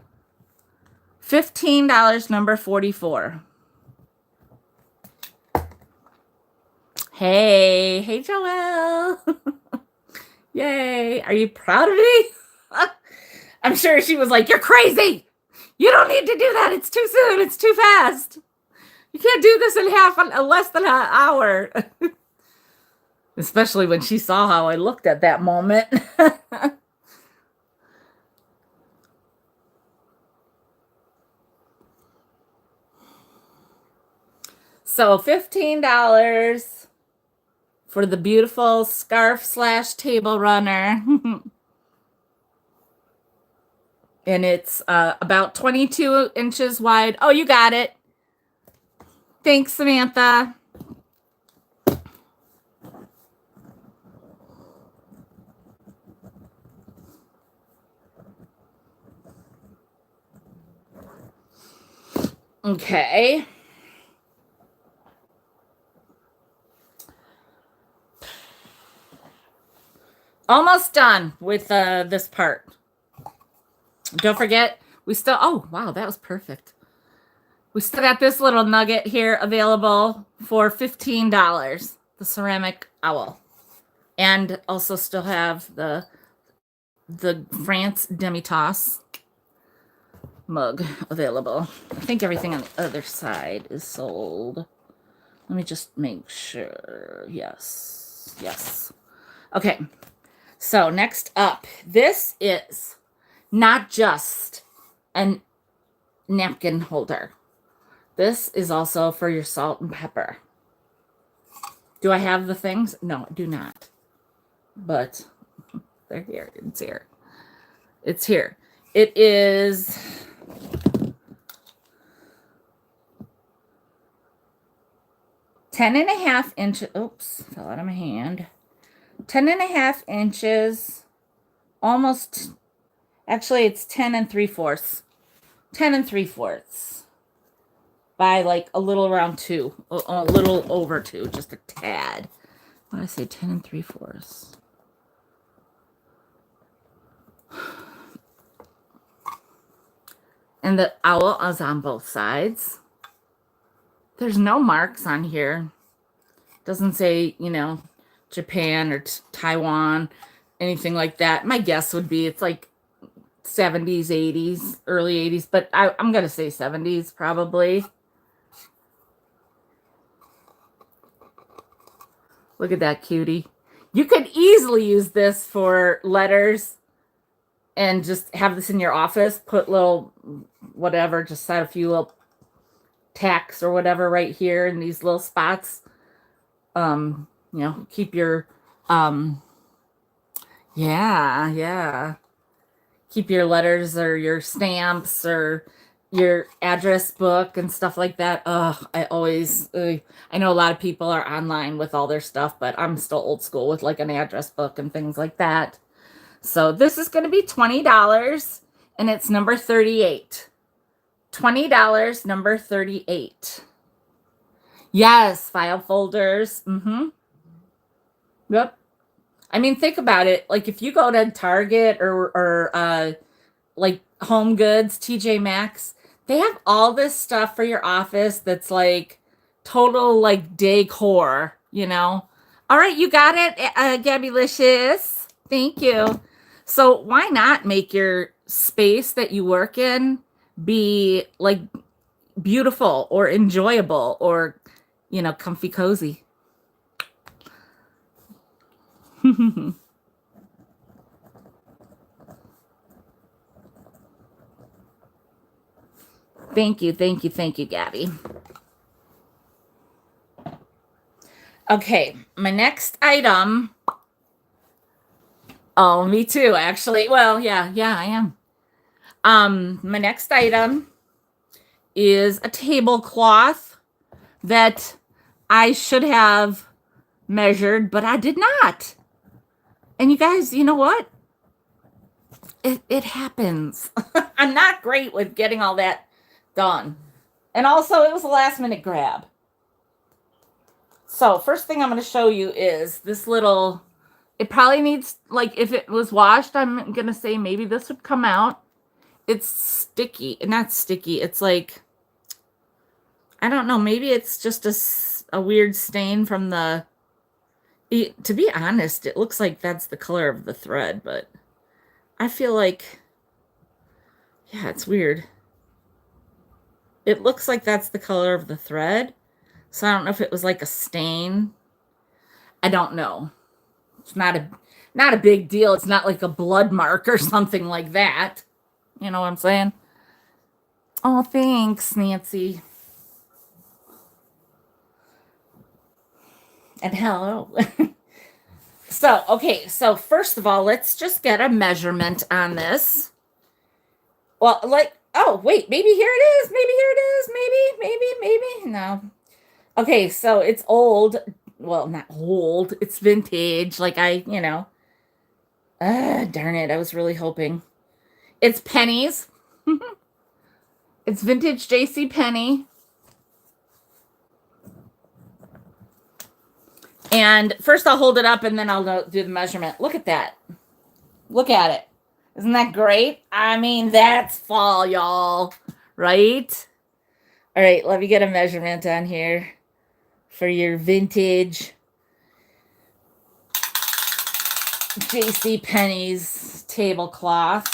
$15, number 44. Hey, Joelle. Yay. Are you proud of me? I'm sure she was like, you're crazy. You don't need to do that. It's too soon. It's too fast. You can't do this in less than an hour. Especially when she saw how I looked at that moment. So $15 for the beautiful scarf / table runner. And it's about 22 inches wide. Oh, you got it. Thanks, Samantha. Okay. Almost done with this part. Don't forget, we still... Oh, wow, that was perfect. We still got this little nugget here available for $15. The ceramic owl. And also still have the France Demi-Tasse mug available. I think everything on the other side is sold. Let me just make sure. Yes. Yes. Okay. So next up, this is not just a napkin holder. This is also for your salt and pepper. Do I have the things? No, I do not. But they're here. It's here. It's here. It is 10.5 inches. Oops, fell out of my hand. 10.5 inches. Almost. Actually, it's 10 3/4. 10 3/4. By like a little around 2. A little over 2. Just a tad. What did I say? 10 3/4. And the owl is on both sides. There's no marks on here. Doesn't say, Japan or Taiwan, anything like that. My guess would be it's like 70s, 80s, early 80s, but I'm going to say 70s probably. Look at that cutie. You could easily use this for letters and just have this in your office. Put little, whatever, just set a few little tacks or whatever right here in these little spots. Keep your Yeah, yeah. Keep your letters or your stamps or your address book and stuff like that. Ugh, I know a lot of people are online with all their stuff, but I'm still old school with like an address book and things like that. So this is going to be $20 and it's number 38. $20, number 38. Yes, file folders. Mm-hmm. Yep. I mean, think about it. Like if you go to Target or like Home Goods, TJ Maxx, they have all this stuff for your office that's like total like decor, you know. All right, you got it, Gabbylicious. Thank you. So why not make your space that you work in be like beautiful or enjoyable or, you know, comfy cozy? Thank you, thank you, thank you, Gabby. Okay, my next item. Oh, me too, actually. Well, yeah, I am. My next item is a tablecloth that I should have measured, but I did not. And you guys, you know what? It happens. I'm not great with getting all that done. And also, it was a last minute grab. So, first thing I'm going to show you is this little. It probably needs, like, if it was washed, I'm going to say maybe this would come out. It's sticky. Not sticky. It's like, I don't know. Maybe it's just a weird stain from the. To be honest, it looks like that's the color of the thread, but I feel like, yeah, it's weird. It looks like that's the color of the thread. So I don't know if it was like a stain. I don't know. It's not a big deal. It's not like a blood mark or something like that. You know what I'm saying? Oh, thanks, Nancy. And hello. So first of all, let's just get a measurement on this. Well, like, oh, wait, maybe here it is. Maybe here it is. Maybe. No. Okay, so it's old. Well, not old. It's vintage. Like you know. Darn it. I was really hoping. It's pennies. It's vintage JC Penney. And first I'll hold it up and then I'll do the measurement. Look at that. Look at it. Isn't that great? I mean, that's fall, y'all. Right? All right, let me get a measurement on here for your vintage JC Penney's tablecloth.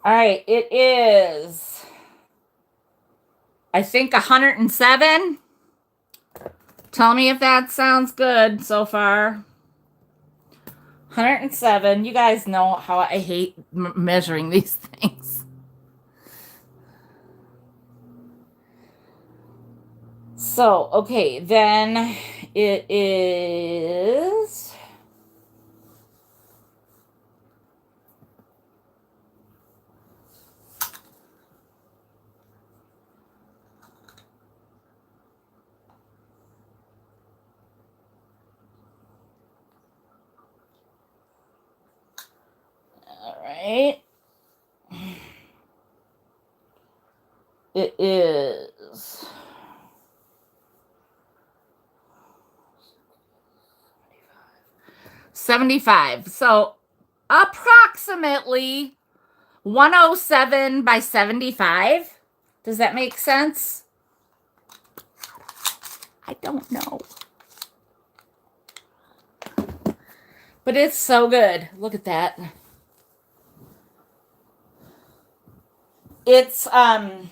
All right, it is, I think, 107. Tell me if that sounds good so far. 107. You guys know how I hate measuring these things. So, okay, then it is. All right. It is 75. So approximately 107 by 75. Does that make sense? I don't know. But it's so good. Look at that. It's a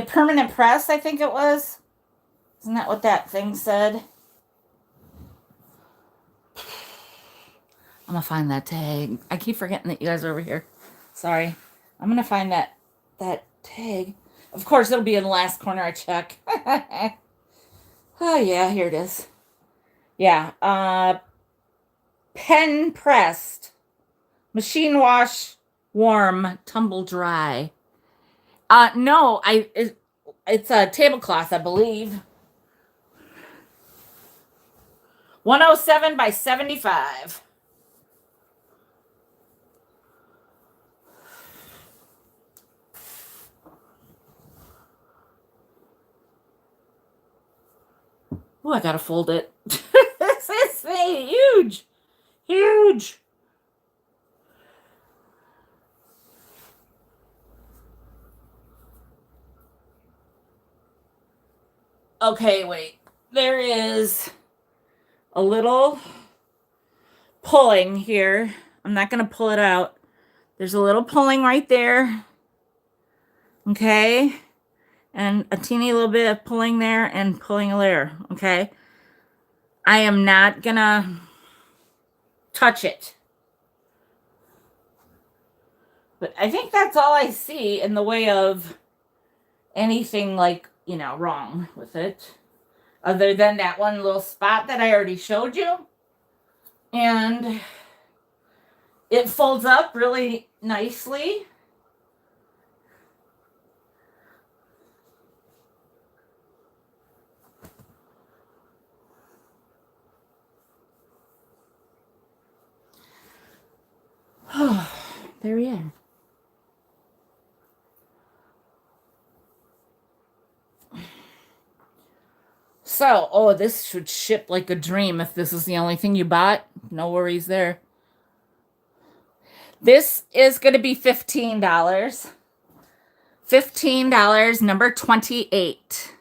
permanent press, I think it was. Isn't that what that thing said? I'm gonna find that tag. I keep forgetting that you guys are over here. Sorry. I'm gonna find that tag. Of course, it'll be in the last corner I check. Oh yeah, here it is. Yeah. Pen pressed. Machine wash, warm, tumble dry. No, it's a tablecloth, I believe. 107 by 75. Oh, I gotta fold it. This is huge. Huge. Okay, wait. There is a little pulling here. I'm not going to pull it out. There's a little pulling right there. Okay. And a teeny little bit of pulling there and pulling there. Okay. I am not going to touch it. But I think that's all I see in the way of anything like, you know, wrong with it. Other than that one little spot that I already showed you. And it folds up really nicely. There we are. So, oh, this should ship like a dream if this is the only thing you bought. No worries there. This is going to be $15. $15, number 28.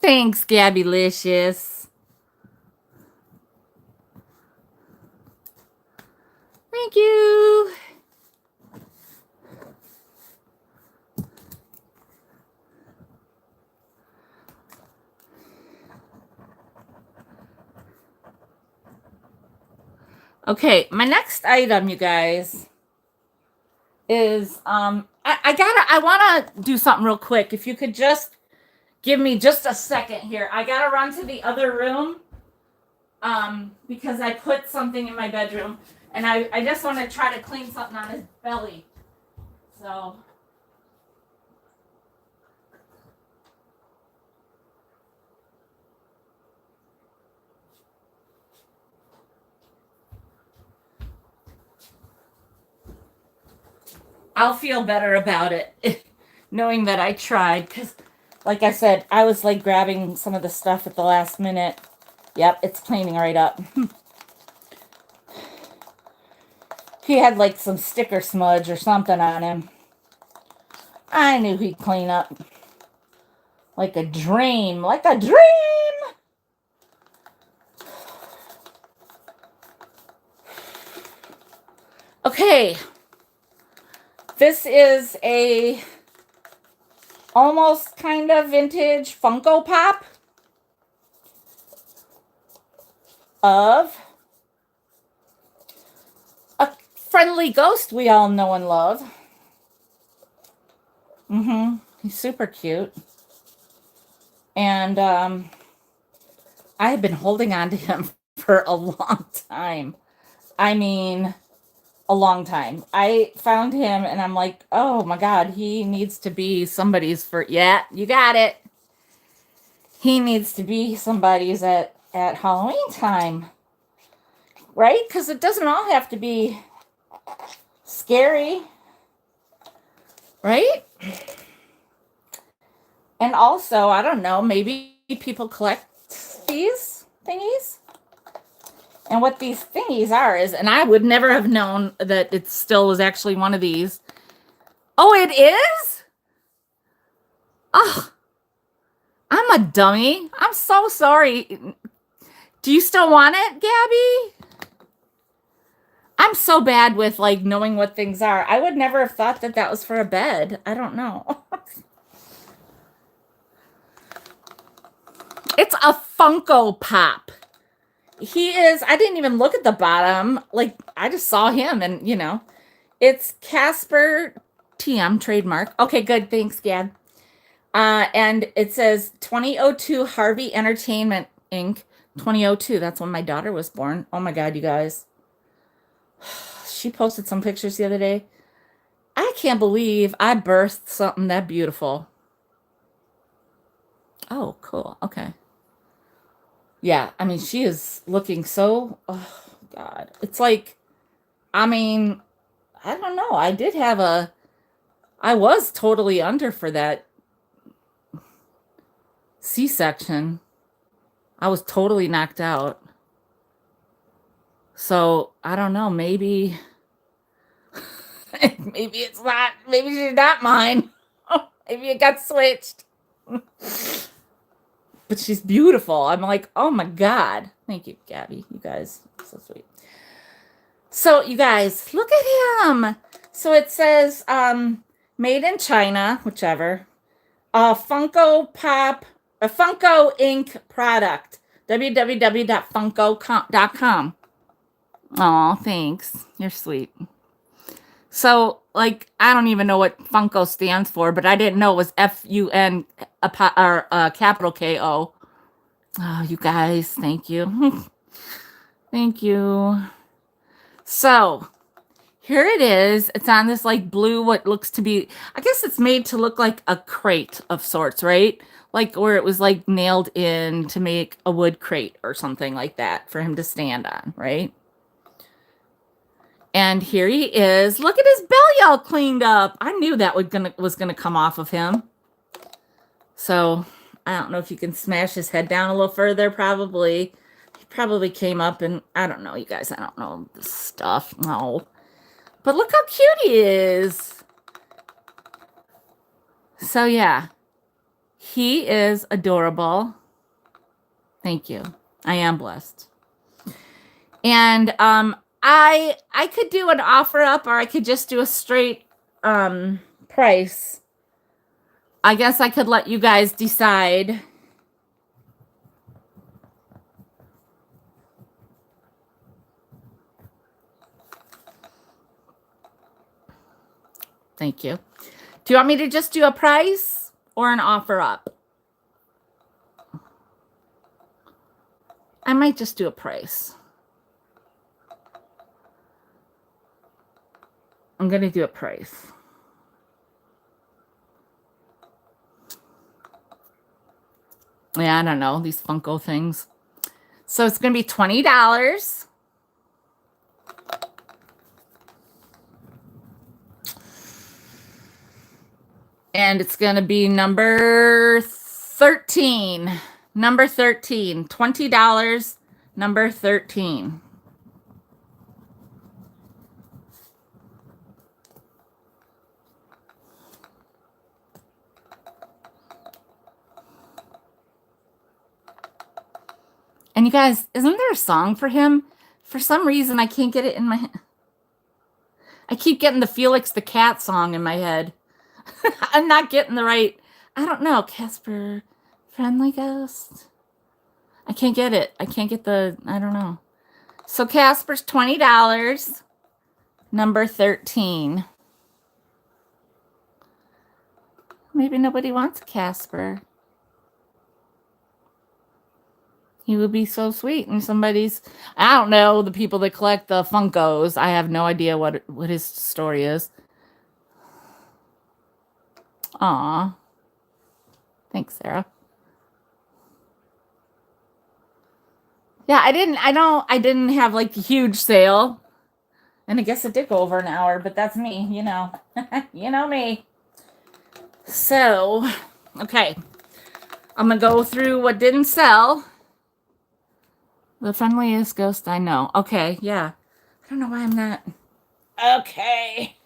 Thanks, Gabbylicious. Thank you. Okay, my next item, you guys, is I want to do something real quick. If you could just give me just a second here. I got to run to the other room because I put something in my bedroom and I just want to try to clean something on his belly. So I'll feel better about it knowing that I tried because like I said, I was like grabbing some of the stuff at the last minute. Yep, it's cleaning right up. He had like some sticker smudge or something on him. I knew he'd clean up. Like a dream. Like a dream! Okay. This is a almost kind of vintage Funko Pop of a friendly ghost we all know and love. He's super cute. And I have been holding on to him for a long time. I mean, a long time. I found him and I'm like, oh my God, he needs to be somebody's yeah, you got it. He needs to be somebody's at Halloween time. Right? Because it doesn't all have to be scary. Right? And also, I don't know, maybe people collect these thingies. And what these thingies are is, and I would never have known that it still was actually one of these. Oh, it is? Oh, I'm a dummy. I'm so sorry. Do you still want it, Gabby? I'm so bad with like knowing what things are. I would never have thought that that was for a bed. I don't know. It's a Funko Pop. He is, I didn't even look at the bottom. Like, I just saw him and, you know, it's Casper TM trademark. Okay, good. Thanks, Gab. And it says 2002 Harvey Entertainment Inc. 2002. That's when my daughter was born. Oh my God, you guys. She posted some pictures the other day. I can't believe I birthed something that beautiful. Oh, cool. Okay. Yeah, I mean, she is looking so, oh God. It's like, I mean, I don't know. I was totally under for that C-section. I was totally knocked out. So, I don't know, maybe, maybe it's not, maybe she's not mine. Maybe it got switched. But she's beautiful. I'm like, oh my God. Thank you, Gabby. You guys, so sweet. So, you guys, look at him. So it says, made in China, whichever. Funko Pop, a Funko Inc. product. www.funko.com. Oh, thanks. You're sweet. So, like, I don't even know what Funko stands for, but I didn't know it was F-U-N or capital K-O. Oh, you guys, thank you. Thank you. So, here it is. It's on this like blue, what looks to be, I guess it's made to look like a crate of sorts, right? Like where it was like nailed in to make a wood crate or something like that for him to stand on, right? And here he is. Look at his belly all cleaned up. I knew that was gonna come off of him. So I don't know if you can smash his head down a little further. Probably. He probably came up and I don't know, you guys. I don't know this stuff. No. But look how cute he is. So yeah, he is adorable. Thank you. I am blessed. And I could do an offer up or I could just do a straight price. I guess I could let you guys decide. Thank you. Do you want me to just do a price or an offer up? I might just do a price. I'm going to do a price. Yeah, I don't know. These Funko things. So it's going to be $20. And it's going to be number 13. Number 13. $20. Number 13. And you guys, isn't there a song for him? For some reason, I can't get it in my head. I keep getting the Felix the Cat song in my head. I'm not getting the right, I don't know, Casper, Friendly Ghost. I can't get it. I can't get the, I don't know. So Casper's $20. Number 13. Maybe nobody wants a Casper. He would be so sweet. And somebody's, I don't know, the people that collect the Funkos. I have no idea what his story is. Aw. Thanks, Sarah. Yeah, I didn't have like a huge sale. And I guess it did go over an hour, but that's me, you know. You know me. So, okay. I'm going to go through what didn't sell. The friendliest ghost I know. Okay, yeah. I don't know why I'm not. Okay.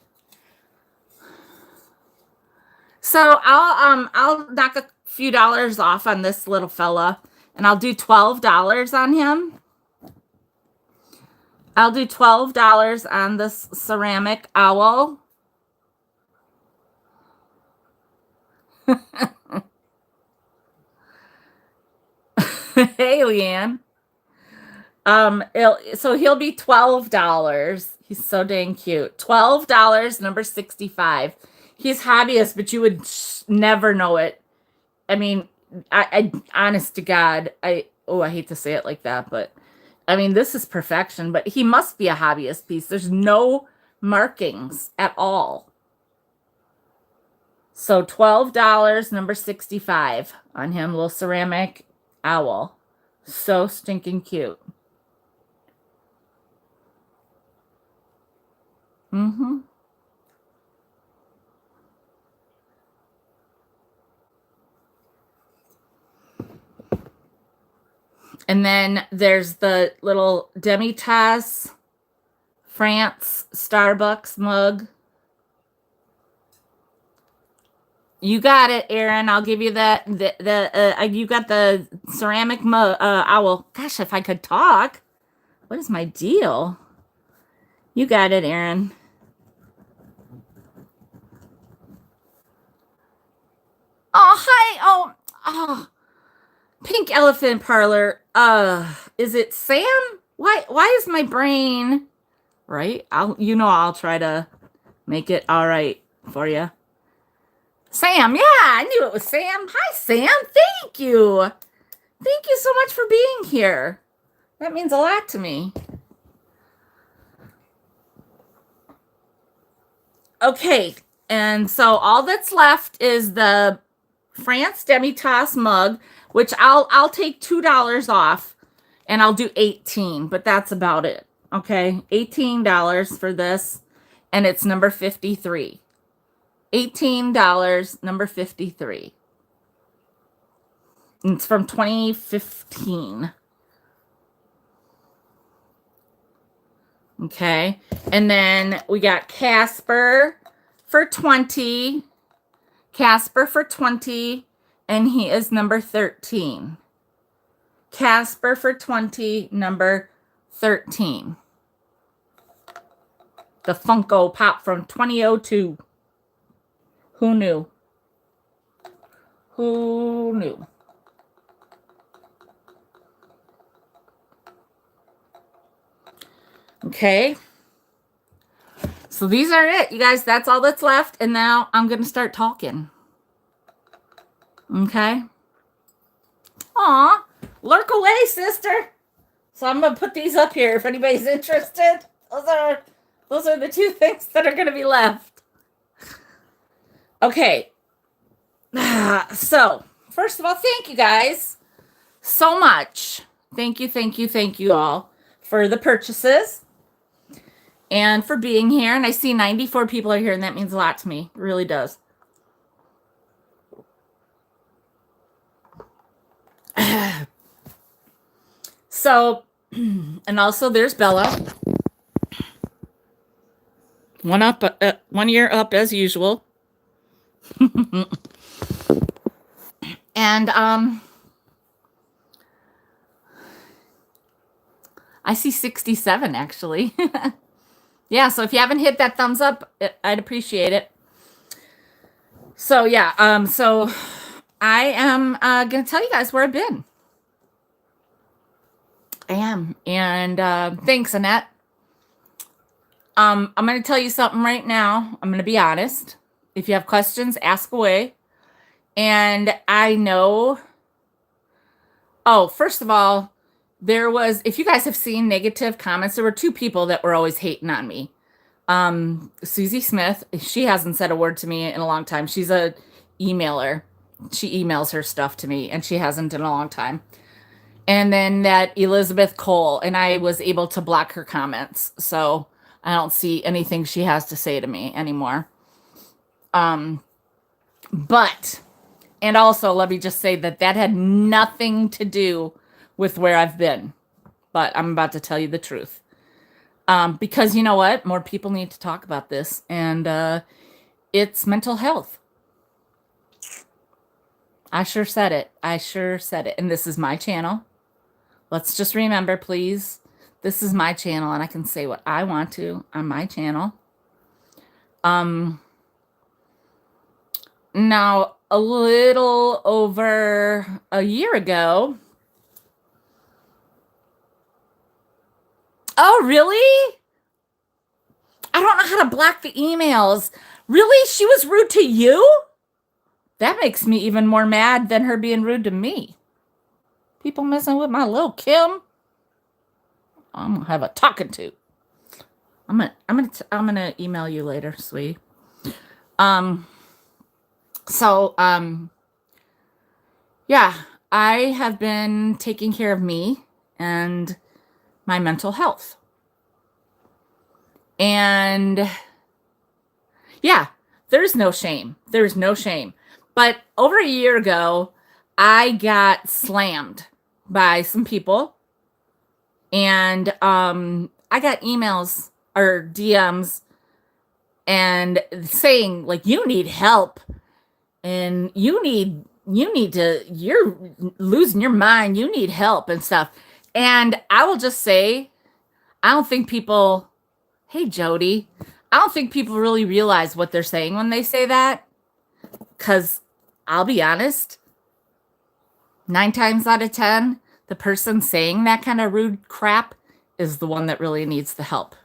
So I'll knock a few dollars off on this little fella, and I'll do $12 on him. I'll do $12 on this ceramic owl. Hey, Leanne. So he'll be $12. He's so dang cute. $12, number 65. He's hobbyist, but you would never know it. I mean, I honest to God, I hate to say it like that, but I mean, this is perfection, but he must be a hobbyist piece. There's no markings at all. So $12, number 65 on him, little ceramic owl. So stinking cute. Mm-hmm. And then there's the little Demi-Tasse France Starbucks mug. You got it, Aaron. I'll give you that. You got the ceramic mug owl. Gosh, if I could talk, what is my deal? You got it, Aaron. Oh, hi. Oh, Pink Elephant Parlor. Is it Sam? Why is my brain right? I'll try to make it all right for you. Sam, yeah, I knew it was Sam. Hi, Sam. Thank you. Thank you so much for being here. That means a lot to me. Okay, and so all that's left is the France Demi-Tasse mug, which I'll take $2 off, and I'll do 18, but that's about it. Okay, $18 for this, and it's number 53. $18, number 53. It's from 2015. Okay, and then we got Casper for 20. Casper for 20, and he is number 13. Casper for 20, number 13. The Funko Pop from 2002. Who knew? Who knew? Okay. So these are it, you guys. That's all that's left. And now I'm going to start talking. Okay. Aw, lurk away, sister. So I'm going to put these up here if anybody's interested. Those are the two things that are going to be left. Okay. So, first of all, thank you guys so much. Thank you all for the purchases and for being here. And I see 94 people are here, and that means a lot to me. It really does. So, and also there's Bella. 1 year up as usual. And I see 67 actually. Yeah, so if you haven't hit that thumbs up, I'd appreciate it. So yeah, so I am gonna tell you guys where I've been. I am, and thanks, Annette. I'm gonna tell you something right now. I'm gonna be honest. If you have questions, ask away. And I know. Oh, first of all, there was, if you guys have seen negative comments, there were two people that were always hating on me. Susie Smith, she hasn't said a word to me in a long time. She's a emailer. She emails her stuff to me, and she hasn't in a long time. And then that Elizabeth Cole, and I was able to block her comments. So I don't see anything she has to say to me anymore. But, and also let me just say that had nothing to do with where I've been. But I'm about to tell you the truth. Because you know what? More people need to talk about this. And it's mental health. I sure said it. I sure said it. And this is my channel. Let's just remember, please, this is my channel and I can say what I want to on my channel. Now, a little over a year ago. Oh, really? I don't know how to block the emails. Really? She was rude to you? That makes me even more mad than her being rude to me. People messing with my little Kim. I'm gonna have a talking to. I'm gonna email you later, sweetie. Yeah, I have been taking care of me and my mental health. And yeah, there's no shame. There's no shame. But over a year ago, I got slammed by some people. And I got emails or DMs and saying, like, you need help. And you need to, you're losing your mind. You need help and stuff. And I will just say, I don't think people, hey, Jody, I don't think people really realize what they're saying when they say that. Because I'll be honest, 9 times out of 10, the person saying that kind of rude crap is the one that really needs the help.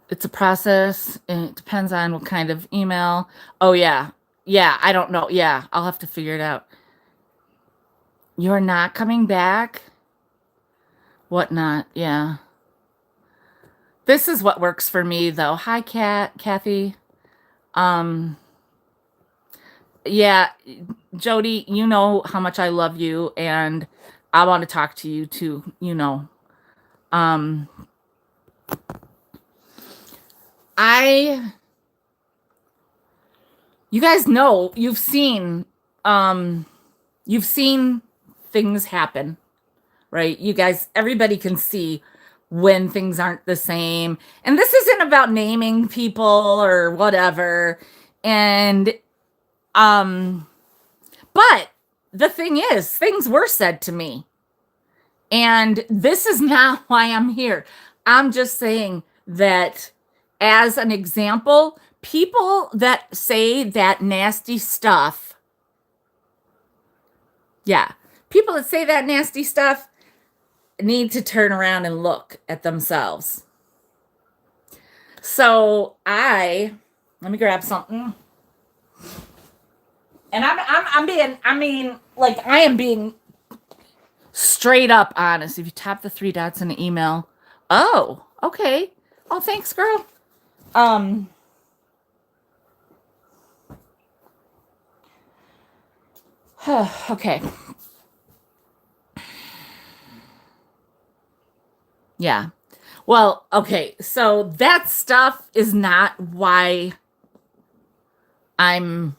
It's a process, and it depends on what kind of email. Oh, yeah. Yeah, I don't know. Yeah, I'll have to figure it out. You're not coming back? Whatnot, yeah. This is what works for me, though. Hi, Kathy. Yeah, Jody, you know how much I love you, and I want to talk to you, too, you know. You guys know, you've seen things happen, right? You guys, everybody can see when things aren't the same. And this isn't about naming people or whatever. And, but the thing is, things were said to me. And this is not why I'm here. I'm just saying that as an example, people that say that nasty stuff, people that say that nasty stuff need to turn around and look at themselves. So let me grab something. And I am being straight up honest. If you tap the 3 dots in the email. Oh, okay. Oh, thanks, girl. Okay. Yeah. Well, okay. So that stuff is not why I'm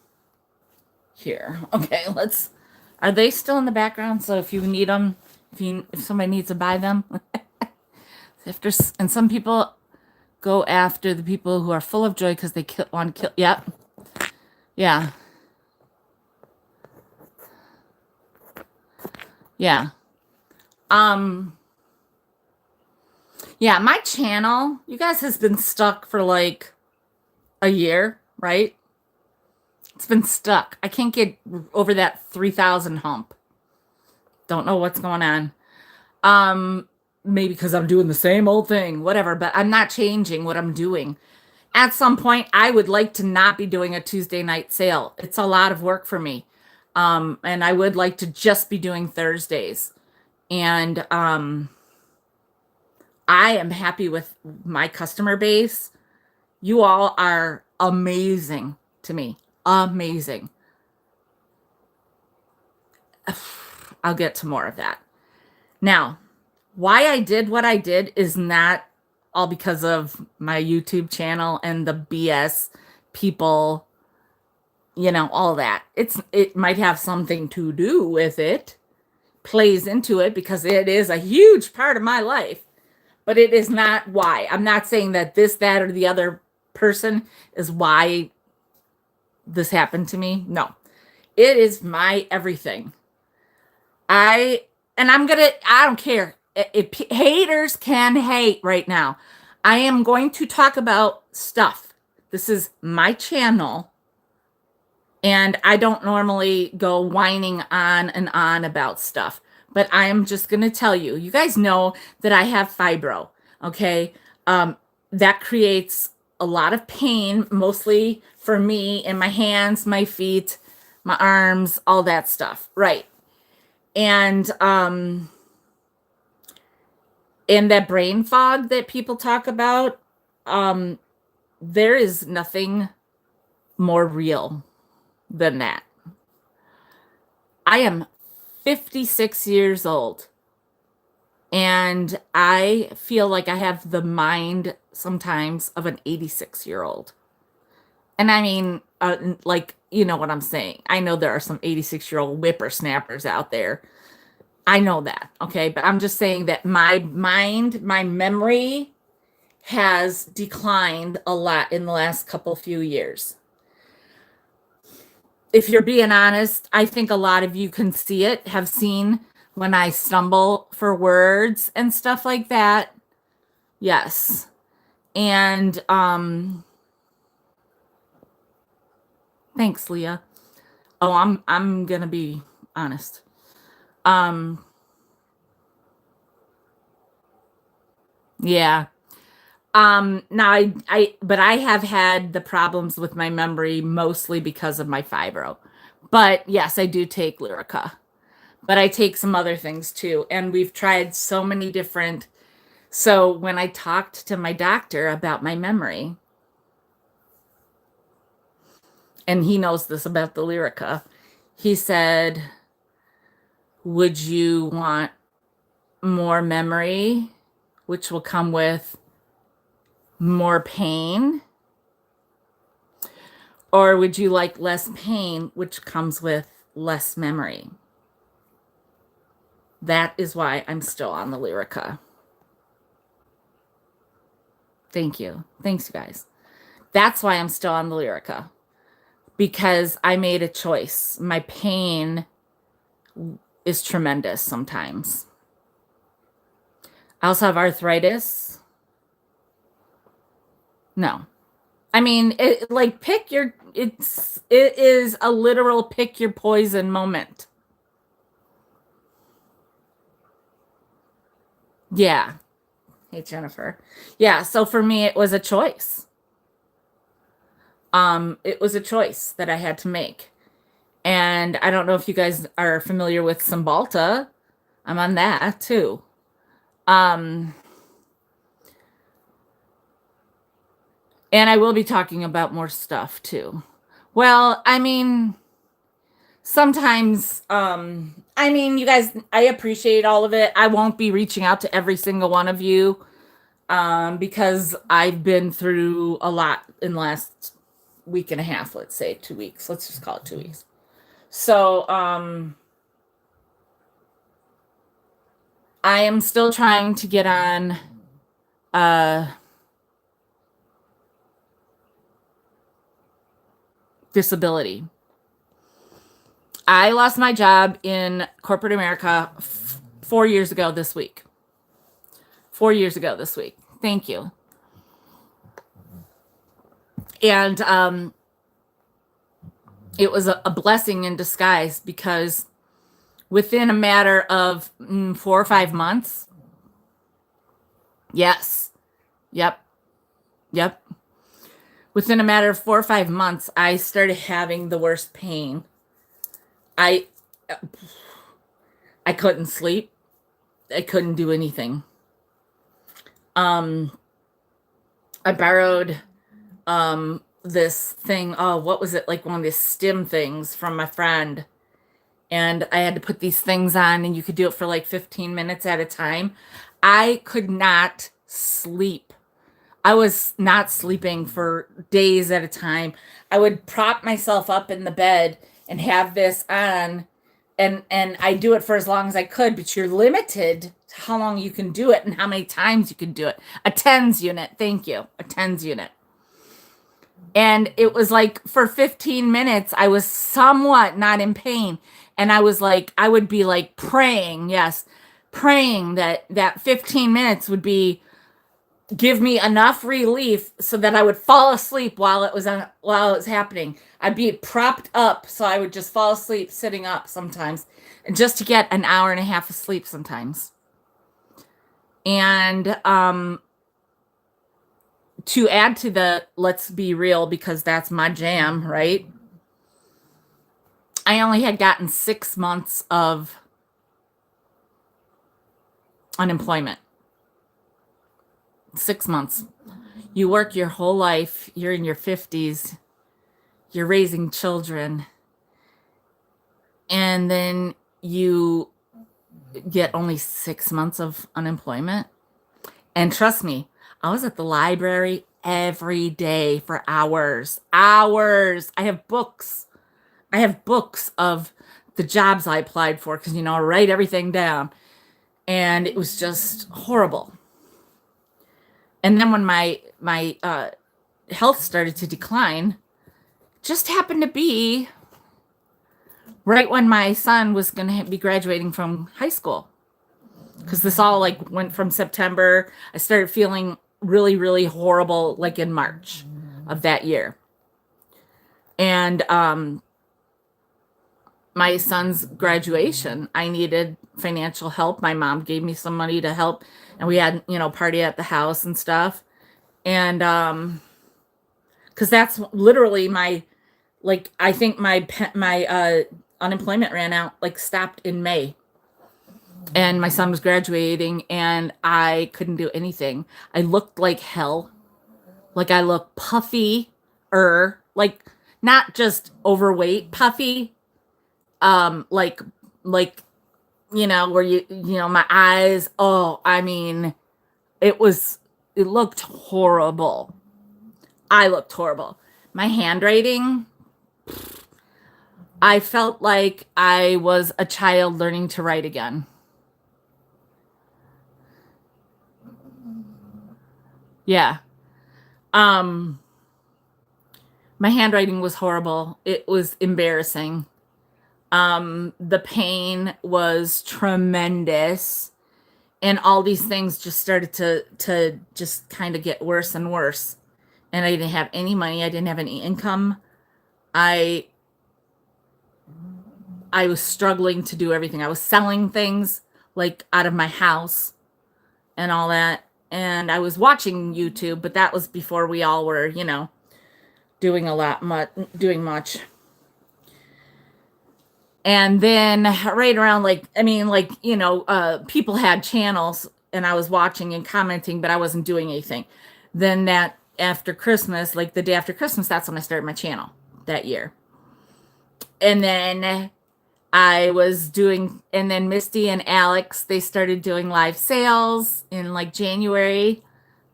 here. Okay, are they still in the background? So if you need them, if somebody needs to buy them, and some people go after the people who are full of joy because they want to kill. Yep. Yeah. Yeah. Yeah, my channel, you guys, has been stuck for like a year, right? It's been stuck. I can't get over that 3,000 hump. Don't know what's going on. Maybe because I'm doing the same old thing, whatever, but I'm not changing what I'm doing. At some point, I would like to not be doing a Tuesday night sale. It's a lot of work for me. And I would like to just be doing Thursdays. And I am happy with my customer base. You all are amazing to me. Amazing. I'll get to more of that. Now, why I did what I did is not all because of my YouTube channel and the BS people, all that. It might have something to do with it, plays into it because it is a huge part of my life, but it is not why. I'm not saying that this, that, or the other person is why this happened to me. No, it is my everything. I I don't care. Haters can hate right now. I am going to talk about stuff. This is my channel, and I don't normally go whining on and on about stuff, but I am just going to tell you. You guys know that I have fibro, okay? That creates a lot of pain, mostly for me in my hands, my feet, my arms, all that stuff, right? And in that brain fog that people talk about, there is nothing more real than that. I am 56 years old, and I feel like I have the mind sometimes of an 86-year-old. And I mean, like, you know what I'm saying. I know there are some 86-year-old whippersnappers out there. I know that, okay? But I'm just saying that my mind, my memory has declined a lot in the last few years. If you're being honest, I think a lot of you can see it, have seen when I stumble for words and stuff like that. Yes. And thanks, Leah. Oh, I'm gonna be honest. Yeah. Now but I have had the problems with my memory mostly because of my fibro. But yes, I do take Lyrica. But I take some other things too. And we've tried so many different. So when I talked to my doctor about my memory, and he knows this about the Lyrica, he said, would you want more memory, which will come with more pain? Or would you like less pain, which comes with less memory? That is why I'm still on the Lyrica. Thank you. Thanks, you guys. That's why I'm still on the Lyrica. Because I made a choice. My pain is tremendous sometimes. I also have arthritis. No. I mean, it is a literal pick your poison moment. Yeah. Hey, Jennifer. Yeah, so for me it was a choice. It was a choice that I had to make. And I don't know if you guys are familiar with Cymbalta. I'm on that too. And I will be talking about more stuff too. Well, I mean, sometimes, I mean, you guys, I appreciate all of it. I won't be reaching out to every single one of you, because I've been through a lot in the last week and a half, let's say 2 weeks. Let's just call it 2 weeks. So, I am still trying to get on, disability. I lost my job in corporate America 4 years ago this week. 4 years ago this week. Thank you. And it was a blessing in disguise, because within a matter of 4 or 5 months, yes, yep, within a matter of 4 or 5 months, I started having the worst pain. I couldn't sleep. I couldn't do anything. I borrowed this thing. Oh, what was it? Like one of the stim things from my friend. And I had to put these things on, and you could do it for like 15 minutes at a time. I could not sleep. I was not sleeping for days at a time. I would prop myself up in the bed and have this on, and I do it for as long as I could, but you're limited to how long you can do it and how many times you can do it. A TENS unit. Thank you. A TENS unit. And it was like for 15 minutes, I was somewhat not in pain. And I was like, I would be like praying, yes, praying that that 15 minutes would be give me enough relief so that I would fall asleep while it was happening. I'd be propped up, so I would just fall asleep sitting up sometimes, and just to get an hour and a half of sleep sometimes. And to add to the let's be real, because that's my jam, right? I only had gotten 6 months of unemployment. 6 months. You work your whole life, you're in your 50s, you're raising children, and then you get only 6 months of unemployment. And trust me, I was at the library every day for hours. Hours. I have books. I have books of the jobs I applied for because, I write everything down. And it was just horrible. And then when my health started to decline, just happened to be right when my son was going to be graduating from high school. Because this all like went from September. I started feeling really, really horrible like in March of that year. And my son's graduation, I needed financial help. My mom gave me some money to help, and we had, party at the house and stuff. And because that's literally I think my unemployment ran out, like stopped in May. And my son was graduating, and I couldn't do anything. I looked like hell. Like I looked puffy, like not just overweight, puffy. Like where my eyes. Oh, I mean, it looked horrible. I looked horrible. My handwriting. I felt like I was a child learning to write again. Yeah. Um, my handwriting was horrible. It was embarrassing. The pain was tremendous. And all these things just started to just kind of get worse and worse. And I didn't have any money. I didn't have any income. I I was struggling to do everything. I was selling things like out of my house and all that. And I was watching YouTube, but that was before we all were, doing doing much. And then right around people had channels and I was watching and commenting, but I wasn't doing anything. Then that after Christmas, like the day after Christmas, that's when I started my channel that year. And then and then Misty and Alex, they started doing live sales in like January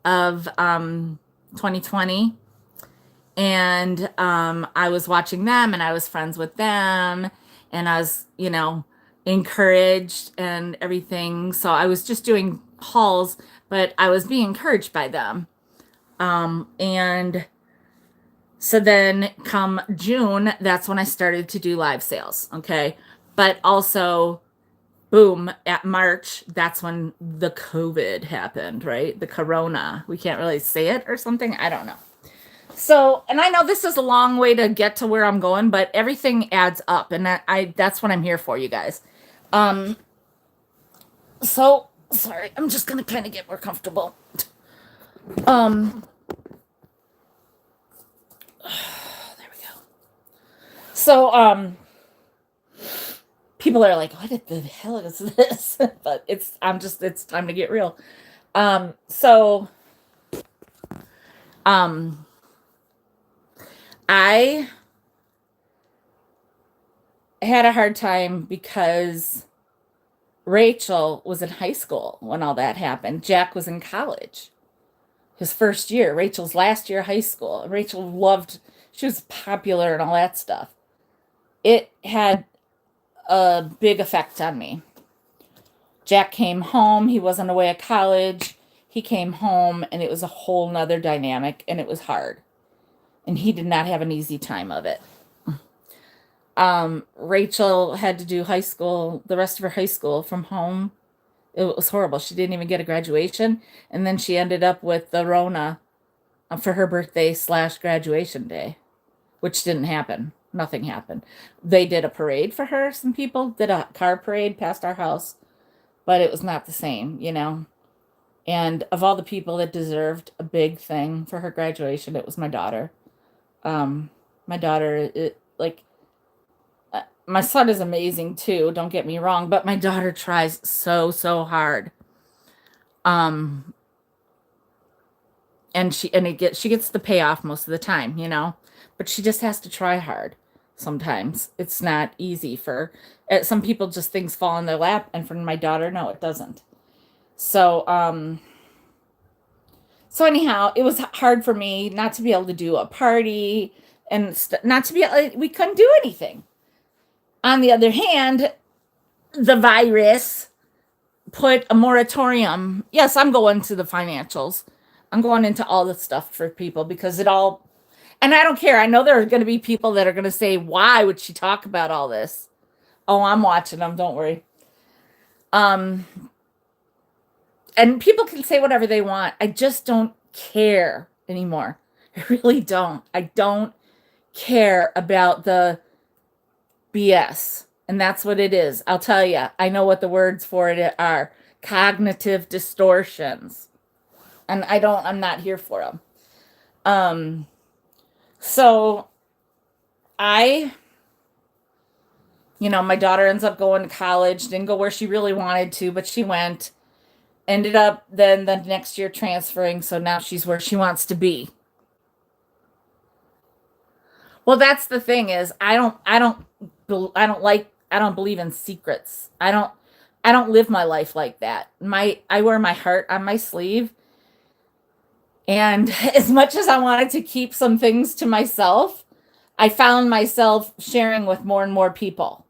of 2020. And I was watching them and I was friends with them and I was, encouraged and everything. So I was just doing hauls, but I was being encouraged by them. And so then come June, that's when I started to do live sales. Okay. But also, boom, at March, that's when the COVID happened, right? The corona. We can't really say it or something. I don't know. So, and I know this is a long way to get to where I'm going, but everything adds up, and that's what I'm here for, you guys. So sorry, I'm just gonna kind of get more comfortable. There we go. So, people are like, what the hell is this? But it's time to get real. So, I had a hard time because Rachel was in high school when all that happened. Jack was in college, his first year. Rachel's last year of high school. Rachel she was popular and all that stuff. It had a big effect on me. Jack came home. He wasn't away at college. He came home and it was a whole nother dynamic and it was hard. and he did not have an easy time of it. Rachel had to do high school, the rest of her high school from home. It was horrible. She didn't even get a graduation, and then she ended up with the Rona for her birthday / graduation day, which didn't happen. Nothing happened. They did a parade for her. Some people did a car parade past our house, but it was not the same, you know. And of all the people that deserved a big thing for her graduation, it was my daughter. My daughter, my son is amazing too. Don't get me wrong, but my daughter tries so hard. Um, and she gets the payoff most of the time, you know, but she just has to try hard. Sometimes it's not easy for some people. Just things fall in their lap, and for my daughter, no, it doesn't. So, so anyhow, it was hard for me not to be able to do a party and not to be. We couldn't do anything. On the other hand, the virus put a moratorium. Yes, I'm going to the financials. I'm going into all the stuff for people because it all, and I don't care. I know there are going to be people that are going to say, why would she talk about all this? Oh, I'm watching them. Don't worry. And people can say whatever they want. I just don't care anymore. I really don't. I don't care about the BS. And that's what it is. I'll tell you. I know what the words for it are. Cognitive distortions. And I'm not here for them. So my daughter ends up going to college, didn't go where she really wanted to, but she went, ended up then the next year transferring. So now she's where she wants to be. Well, that's the thing is I don't believe in secrets. I don't live my life like that. I wear my heart on my sleeve. And as much as I wanted to keep some things to myself, I found myself sharing with more and more people.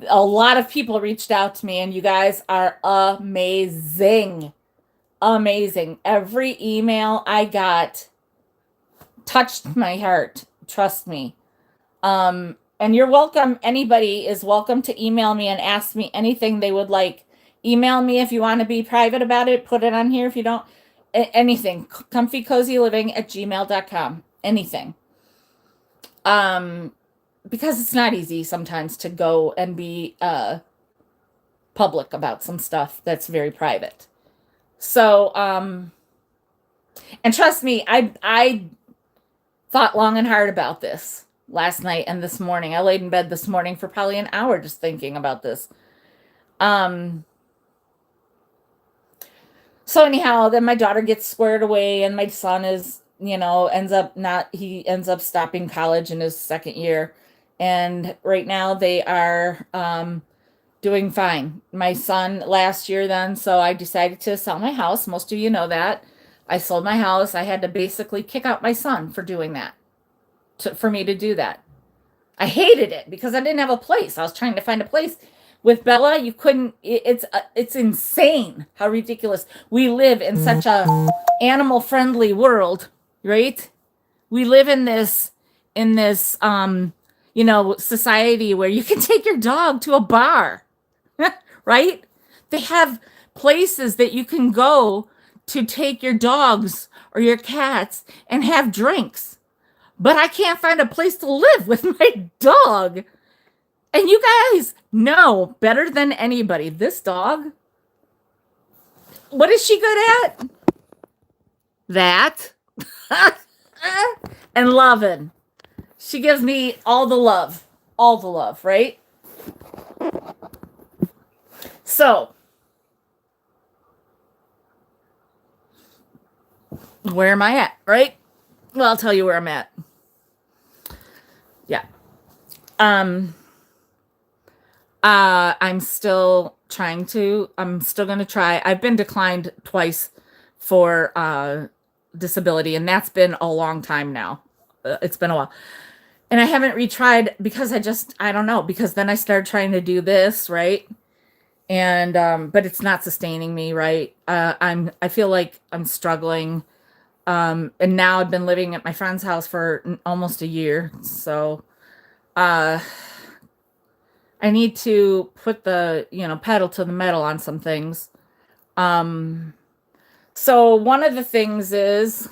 A lot of people reached out to me, and you guys are amazing. Amazing. Every email I got touched my heart. Trust me. And you're welcome. Anybody is welcome to email me and ask me anything they would like. Email me if you want to be private about it. Put it on here if you don't. Anything. comfycozyliving@gmail.com. Anything. Because it's not easy sometimes to go and be public about some stuff that's very private. So, and trust me, I thought long and hard about this last night and this morning. I laid in bed this morning for probably an hour just thinking about this. So anyhow, then my daughter gets squared away, and my son is, ends up stopping college in his second year. And right now they are doing fine. My son last year then, so I decided to sell my house. Most of you know that. I sold my house. I had to basically kick out my son for doing that, for me to do that. I hated it because I didn't have a place. I was trying to find a place. With Bella, you couldn't. It's insane how ridiculous. We live in such a animal-friendly world, right? We live in this society where you can take your dog to a bar, right? They have places that you can go to take your dogs or your cats and have drinks. But I can't find a place to live with my dog. And you guys know better than anybody, this dog, what is she good at? That. And loving. She gives me all the love, right? So, where am I at, right? Well, I'll tell you where I'm at. Yeah. I'm still going to try. I've been declined twice for disability, and that's been a long time now. It's been a while. And I haven't retried because I don't know, because then I started trying to do this, right? And, but it's not sustaining me, right? I feel like I'm struggling. And now I've been living at my friend's house for almost a year. So uh, I need to put the, pedal to the metal on some things. Um, so one of the things is,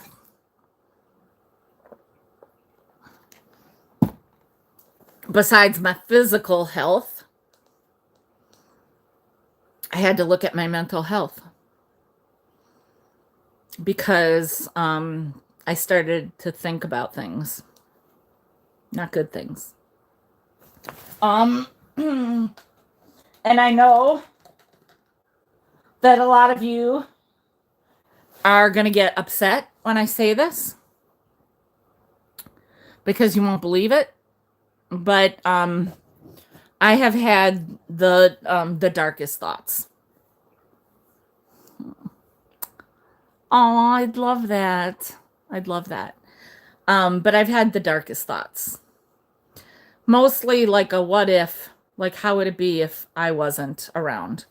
besides my physical health, I had to look at my mental health because I started to think about things, not good things. And I know that a lot of you are going to get upset when I say this because you won't believe it. But I have had the darkest thoughts. Oh, I'd love that. I'd love that. But I've had the darkest thoughts. Mostly like a what if, like how would it be if I wasn't around,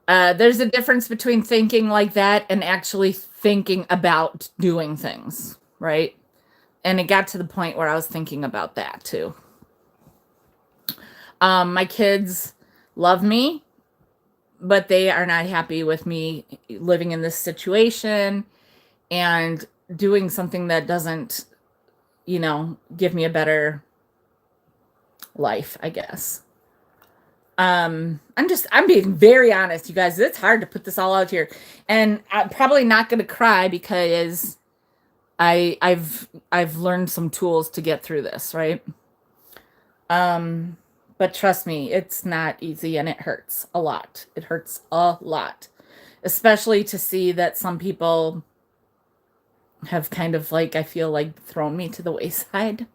There's a difference between thinking like that and actually thinking about doing things, right? And it got to the point where I was thinking about that too. My kids love me, but they are not happy with me living in this situation and doing something that doesn't, give me a better life, I guess. I'm being very honest, you guys. It's hard to put this all out here. And I'm probably not going to cry because I've learned some tools to get through this, right? But trust me, it's not easy and it hurts a lot. It hurts a lot, especially to see that some people have kind of like, I feel like, thrown me to the wayside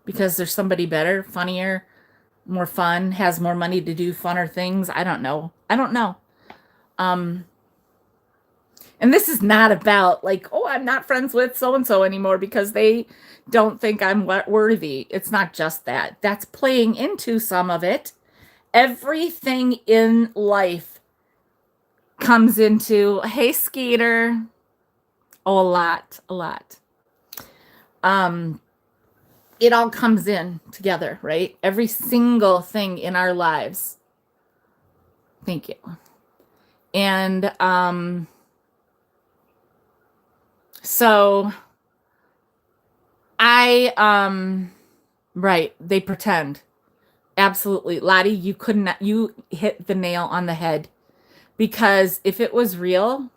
because there's somebody better, funnier, more fun, has more money to do funner things. I don't know. And this is not about like, oh, I'm not friends with so-and-so anymore because they don't think I'm worthy. It's not just that. That's playing into some of it. Everything in life comes into, hey, Skeeter. Oh, a lot. It all comes in together, right? Every single thing in our lives. Thank you. And so right, they pretend. Absolutely. Lottie, you hit the nail on the head. Because if it was real,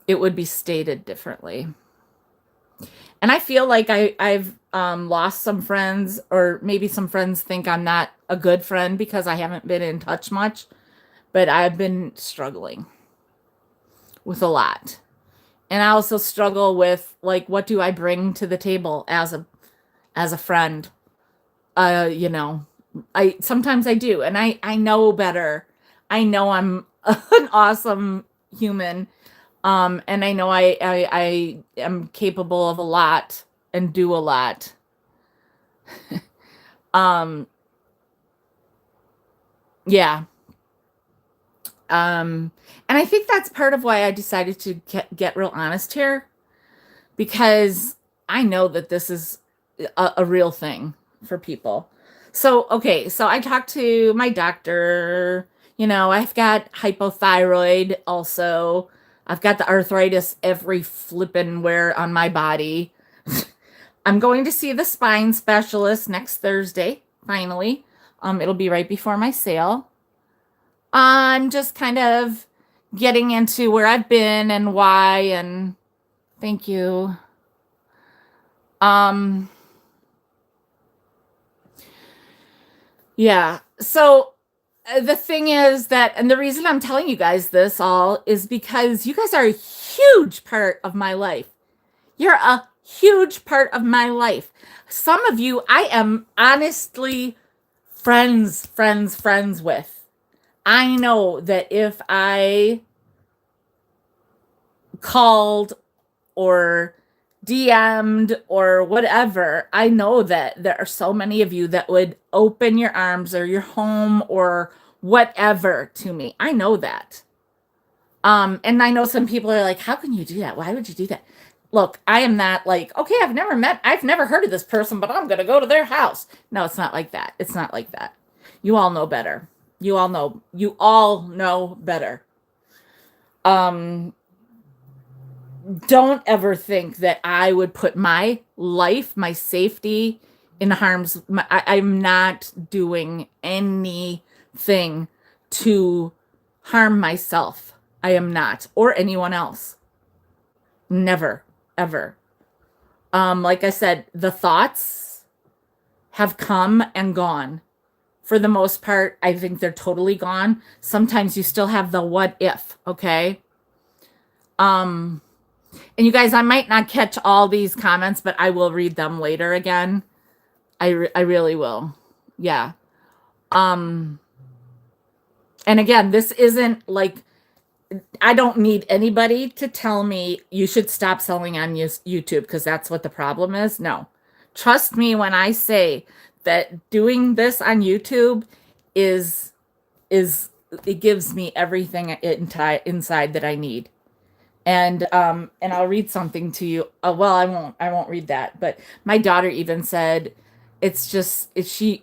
it would be stated differently. And I feel like I've lost some friends, or maybe some friends think I'm not a good friend because I haven't been in touch much. But I've been struggling with a lot. And I also struggle with, like, what do I bring to the table as a friend? Sometimes I do, and I know better. I know I'm an awesome human. And I know I am capable of a lot and do a lot. Yeah. And I think that's part of why I decided to get real honest here, because I know that this is a real thing for people. So, okay, so I talked to my doctor. I've got hypothyroid also. I've got the arthritis every flippin' where on my body. I'm going to see the spine specialist next Thursday, finally. It'll be right before my sale. I'm just kind of getting into where I've been and why, and thank you. Yeah. So the thing is that, and the reason I'm telling you guys this all is because you guys are a huge part of my life. You're a huge part of my life. Some of you I am honestly friends with. I know that if I called or DM'd or whatever, I know that there are so many of you that would open your arms or your home or whatever to me. I know that. And I know some people are like, how can you do that? Why would you do that? Look, I am not like, okay, I've never heard of this person, but I'm going to go to their house. No, it's not like that. It's not like that. You all know better. You all know better. Um, don't ever think that I would put my life, my safety in harm's. I'm not doing anything to harm myself. I am not, or anyone else. Never, ever. Like I said, the thoughts have come and gone. For the most part, I think they're totally gone. Sometimes you still have the what if, okay? Um, and you guys, I might not catch all these comments, but I will read them later again. I really will. Yeah. Um, and again, this isn't like I don't need anybody to tell me you should stop selling on YouTube because that's what the problem is. No. Trust me when I say that doing this on YouTube is it gives me everything inside that I need. And I'll read something to you. Well, I won't read that, but my daughter even said it's just she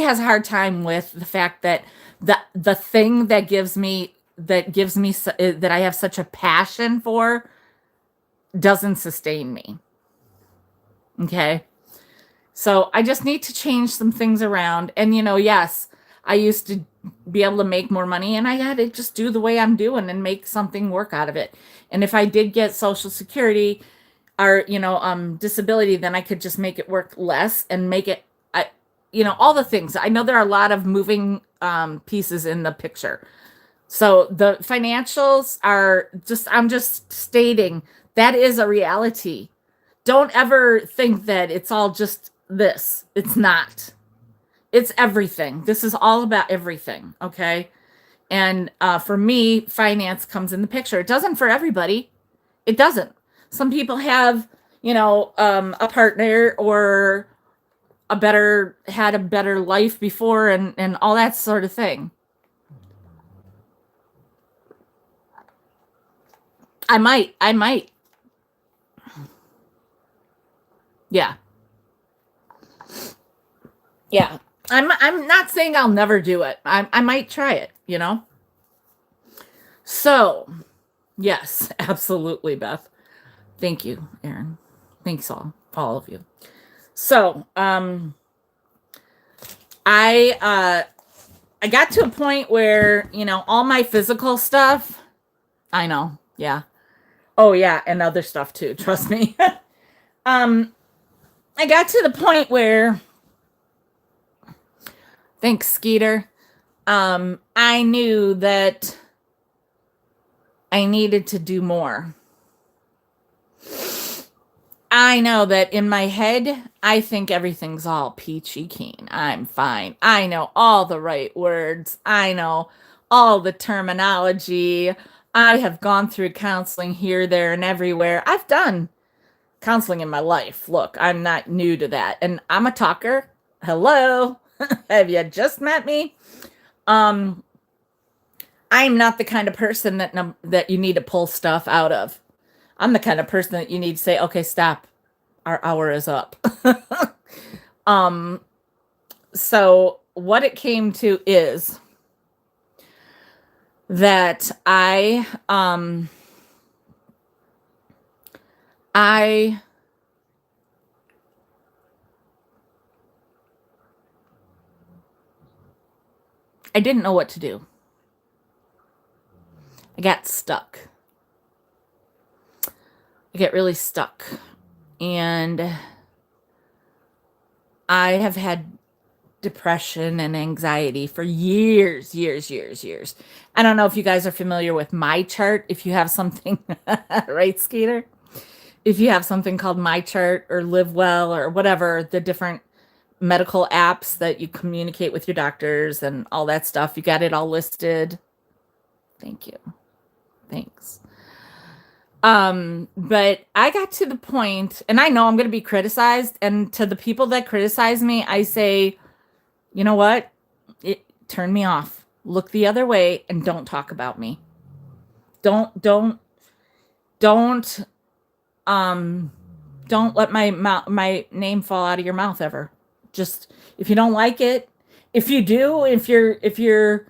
has a hard time with the fact that the thing that I have such a passion for doesn't sustain me. Okay? So I just need to change some things around. And yes, I used to be able to make more money and I had to just do the way I'm doing and make something work out of it. And if I did get Social Security or disability, then I could just make it work less and make it all the things. I know there are a lot of moving pieces in the picture. So the financials are I'm just stating that is a reality. Don't ever think that it's all just this. It's not. It's everything. This is all about everything. Okay. And for me, finance comes in the picture. It doesn't for everybody. It doesn't. Some people have, a partner or had a better life before and all that sort of thing. I might. Yeah. Yeah. I'm not saying I'll never do it. I might try it, So, yes, absolutely, Beth. Thank you, Erin. Thanks all of you. So, I got to a point where, all my physical stuff, I know. Yeah. Oh yeah, and other stuff too, trust me. I got to the point where thanks, Skeeter. I knew that I needed to do more. I know that in my head, I think everything's all peachy keen. I'm fine. I know all the right words. I know all the terminology. I have gone through counseling here, there, and everywhere. I've done counseling in my life. Look, I'm not new to that. And I'm a talker. Hello. Have you just met me? I'm not the kind of person that you need to pull stuff out of. I'm the kind of person that you need to say, okay, stop. Our hour is up. So what it came to is that I didn't know what to do. I got stuck. I get really stuck. And I have had depression and anxiety for years. I don't know if you guys are familiar with my chart. If you have something, right, Skeeter? If you have something called My Chart or Live Well or whatever, the different medical apps that you communicate with your doctors and all that stuff, you got it all listed. Thank you. Thanks. But I got to the point, and I know I'm going to be criticized, and to the people that criticize me, I say, you know what? Turn me off. Look the other way and don't talk about me. Don't um don't let my name fall out of your mouth ever. Just if you don't like it, if you do, if you're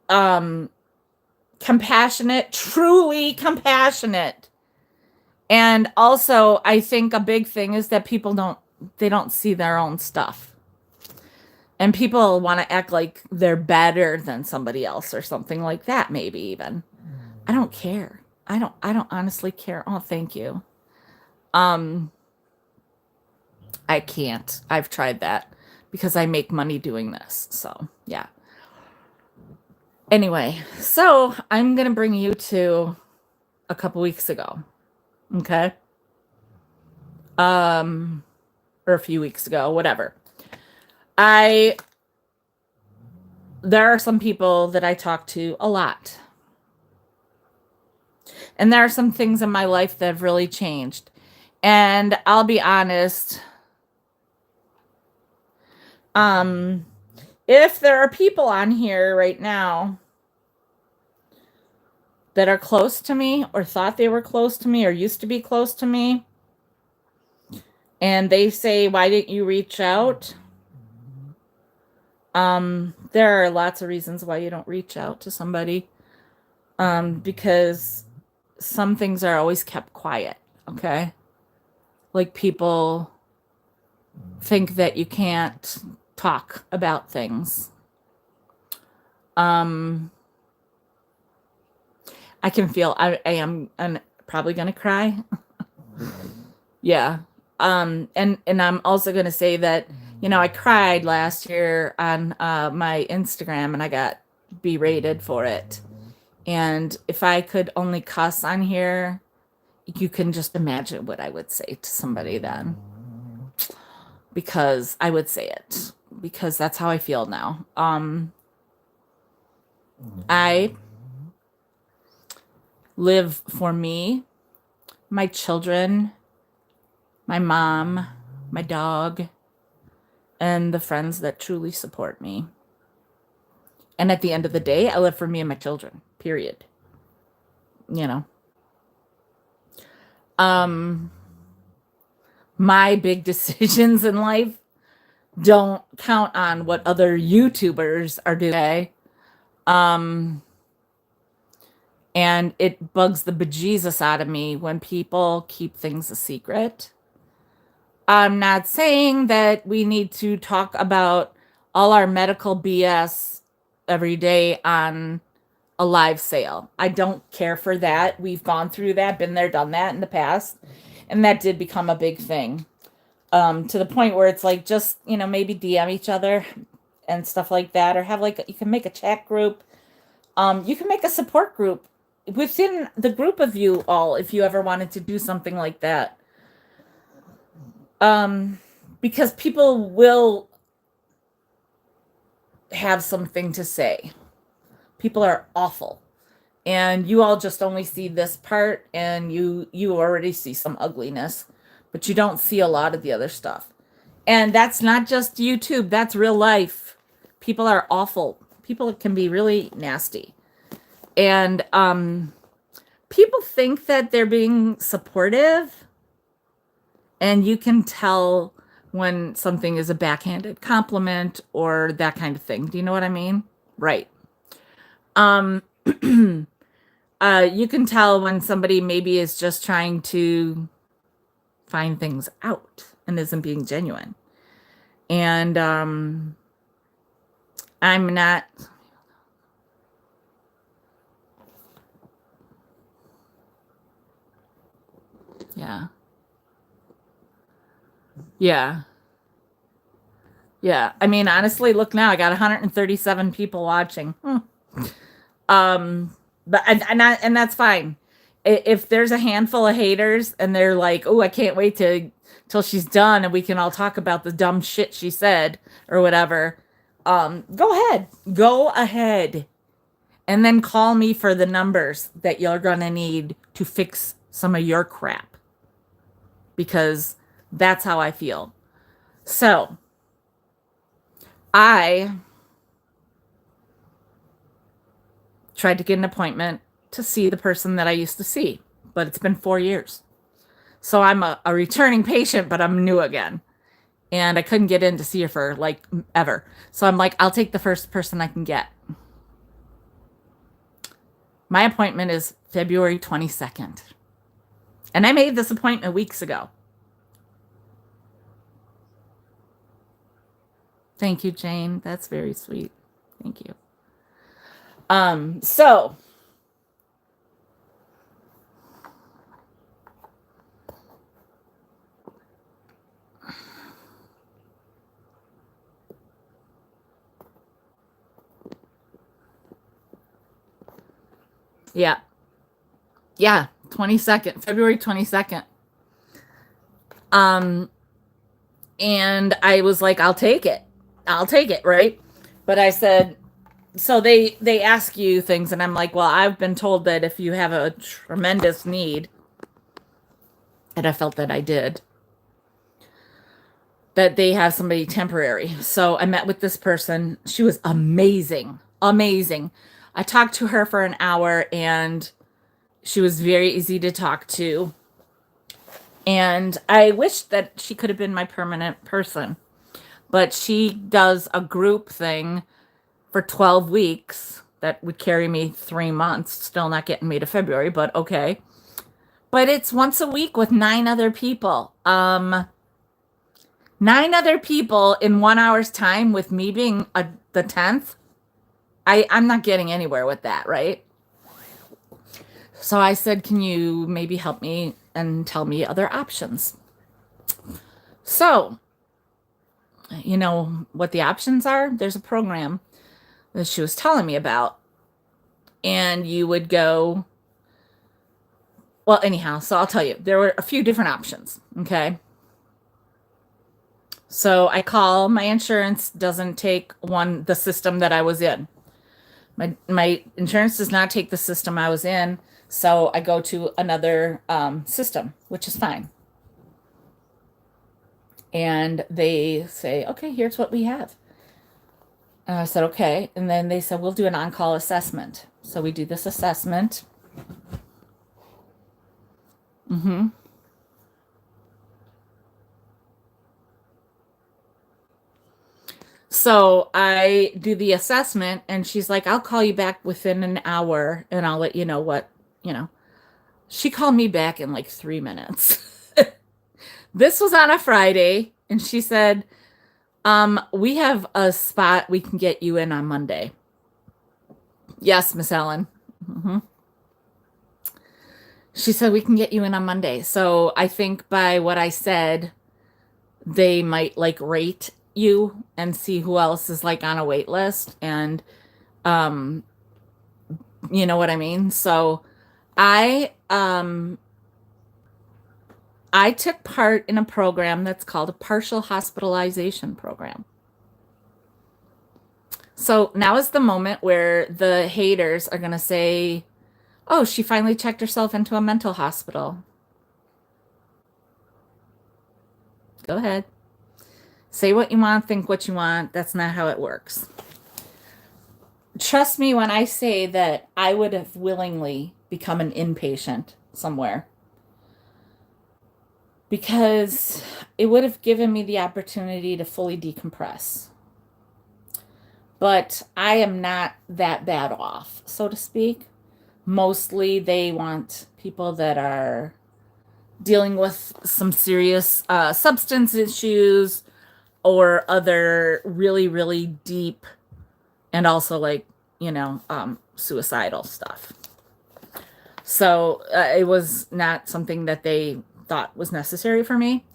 um compassionate, truly compassionate. And also, I think a big thing is that they don't see their own stuff. And people want to act like they're better than somebody else or something like that, maybe even. I don't care. I don't honestly care. Oh, thank you. Um, I can't. I've tried that because I make money doing this. So, yeah. Anyway, so I'm going to bring you to a couple weeks ago. Okay? Or a few weeks ago, whatever. There are some people that I talk to a lot. And there are some things in my life that have really changed. And I'll be honest, if there are people on here right now that are close to me or thought they were close to me or used to be close to me, and they say, why didn't you reach out? There are lots of reasons why you don't reach out to somebody. Because some things are always kept quiet, okay? Like people think that you can't talk about things. I can feel I am probably gonna cry. Yeah. And I'm also gonna say that, I cried last year on my Instagram and I got berated for it. And if I could only cuss on here, you can just imagine what I would say to somebody then. Because I would say it. Because that's how I feel now. I live for me, my children, my mom, my dog, and the friends that truly support me. And at the end of the day, I live for me and my children, period. My big decisions in life don't count on what other YouTubers are doing. And it bugs the bejesus out of me when people keep things a secret. I'm not saying that we need to talk about all our medical BS every day on a live sale. I don't care for that. We've gone through that, been there, done that in the past. And that did become a big thing. To the point where it's like just, maybe DM each other and stuff like that. Or have you can make a chat group. You can make a support group within the group of you all if you ever wanted to do something like that. Because people will have something to say. People are awful. And you all just only see this part and you already see some ugliness, but you don't see a lot of the other stuff. And that's not just YouTube, that's real life. People are awful. People can be really nasty. And people think that they're being supportive, and you can tell when something is a backhanded compliment or that kind of thing. Do you know what I mean? Right. You can tell when somebody maybe is just trying to find things out and isn't being genuine. And I'm not. Yeah. Yeah. Yeah. I mean, honestly, look now, I got 137 people watching. But and that's fine. If there's a handful of haters and they're like, "Oh, I can't wait till she's done and we can all talk about the dumb shit she said or whatever." Go ahead. Go ahead. and then call me for the numbers that you're going to need to fix some of your crap, because that's how I feel. So I tried to get an appointment to see the person that I used to see, but it's been 4 years. So I'm a returning patient, but I'm new again. And I couldn't get in to see her for like ever. So I'm like, I'll take the first person I can get. My appointment is February 22nd. And I made this appointment weeks ago. Thank you, Jane. That's very sweet. Thank you. So yeah. Yeah, 22nd, February 22nd. And I was like, I'll take it. I'll take it, right? But I said, so they ask you things, and I'm like, well, I've been told that if you have a tremendous need, and I felt that I did, that they have somebody temporary. So I met with this person. She was amazing. Amazing. I talked to her for an hour, and she was very easy to talk to. And I wish that she could have been my permanent person. But she does a group thing for 12 weeks that would carry me 3 months. Still not getting me to February, but okay. But it's once a week with 9 other people. 9 other people in 1 hour's time with me being the 10th. I'm not getting anywhere with that, right? So I said, can you maybe help me and tell me other options? So, you know what the options are? There's a program that she was telling me about. And you would go, well, anyhow, so I'll tell you, there were a few different options, okay? So I call, my insurance doesn't take the system that I was in. My insurance does not take the system I was in, so I go to another system, which is fine. And they say, okay, here's what we have. And I said, okay. And then they said, we'll do an on-call assessment. So we do this assessment. So I do the assessment, and she's like, I'll call you back within an hour, and I'll let you know what, you know. She called me back in like 3 minutes. This was on a Friday, and she said, we have a spot we can get you in on Monday. Yes, Miss Ellen. She said, we can get you in on Monday. So I think by what I said, they might like rate you and see who else is like on a wait list. And, you know what I mean? So I took part in a program that's called a partial hospitalization program. So now is the moment where the haters are going to say, oh, she finally checked herself into a mental hospital. Go ahead. Say what you want, think what you want. That's not how it works. Trust me when I say that I would have willingly become an inpatient somewhere, because it would have given me the opportunity to fully decompress. But I am not that bad off, so to speak. Mostly they want people that are dealing with some serious substance issues or other really, really deep and also like, you know, suicidal stuff. So it was not something that they thought was necessary for me.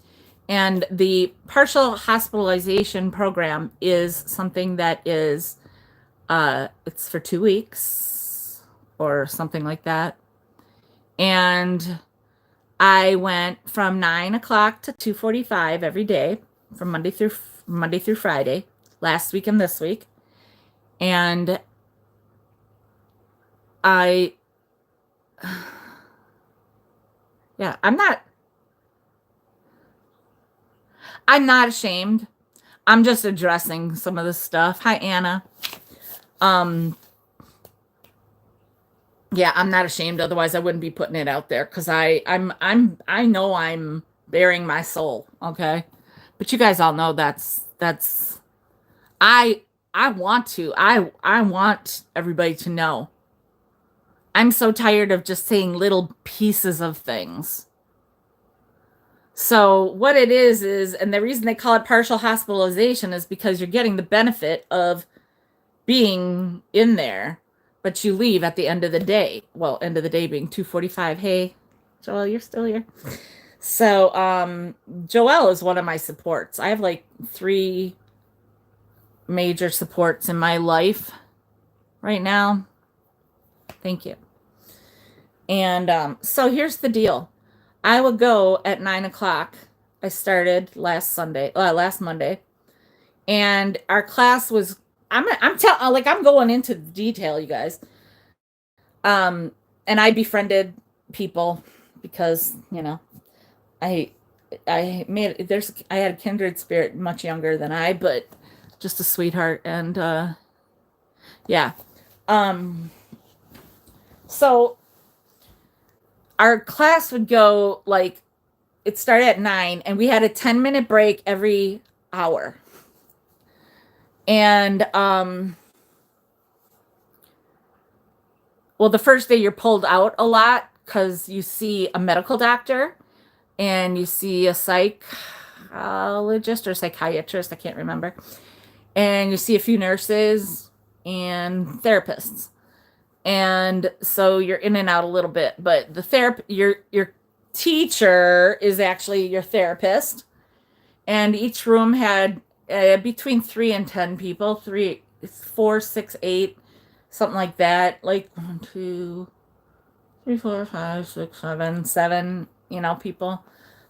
And the partial hospitalization program is something that is, it's for 2 weeks or something like that. And I went from 9 o'clock to 2:45 every day from Monday through Friday, last week and this week. And I, yeah, I'm not ashamed. I'm just addressing some of this stuff. Hi, Anna. Um, yeah, I'm not ashamed. Otherwise, I wouldn't be putting it out there because I know I'm bearing my soul. Okay, but you guys all know that's I I want to. I want everybody to know. I'm so tired of just saying little pieces of things. So what it is, and the reason they call it partial hospitalization is because you're getting the benefit of being in there, but you leave at the end of the day. Well, end of the day being 2:45. Hey, Joelle, you're still here. So, Joelle is one of my supports. I have like three major supports in my life right now. Thank you. And so here's the deal. I would go at 9 o'clock. I started last Monday, and our class was. I'm going into detail, you guys. Um, and I befriended people because I I had a kindred spirit much younger than I, but just a sweetheart, and yeah. Um, so our class would go like it started at 9 and we had a 10-minute break every hour. And well, the first day you're pulled out a lot because you see a medical doctor and you see a psychologist or psychiatrist, I can't remember. And you see a few nurses and therapists. And so you're in and out a little bit, but your teacher is actually your therapist. And each room had between 3 and 10 people, 4, 6, 8, something like that. Like 1, 2, 3, 4, 5, 6, 7, people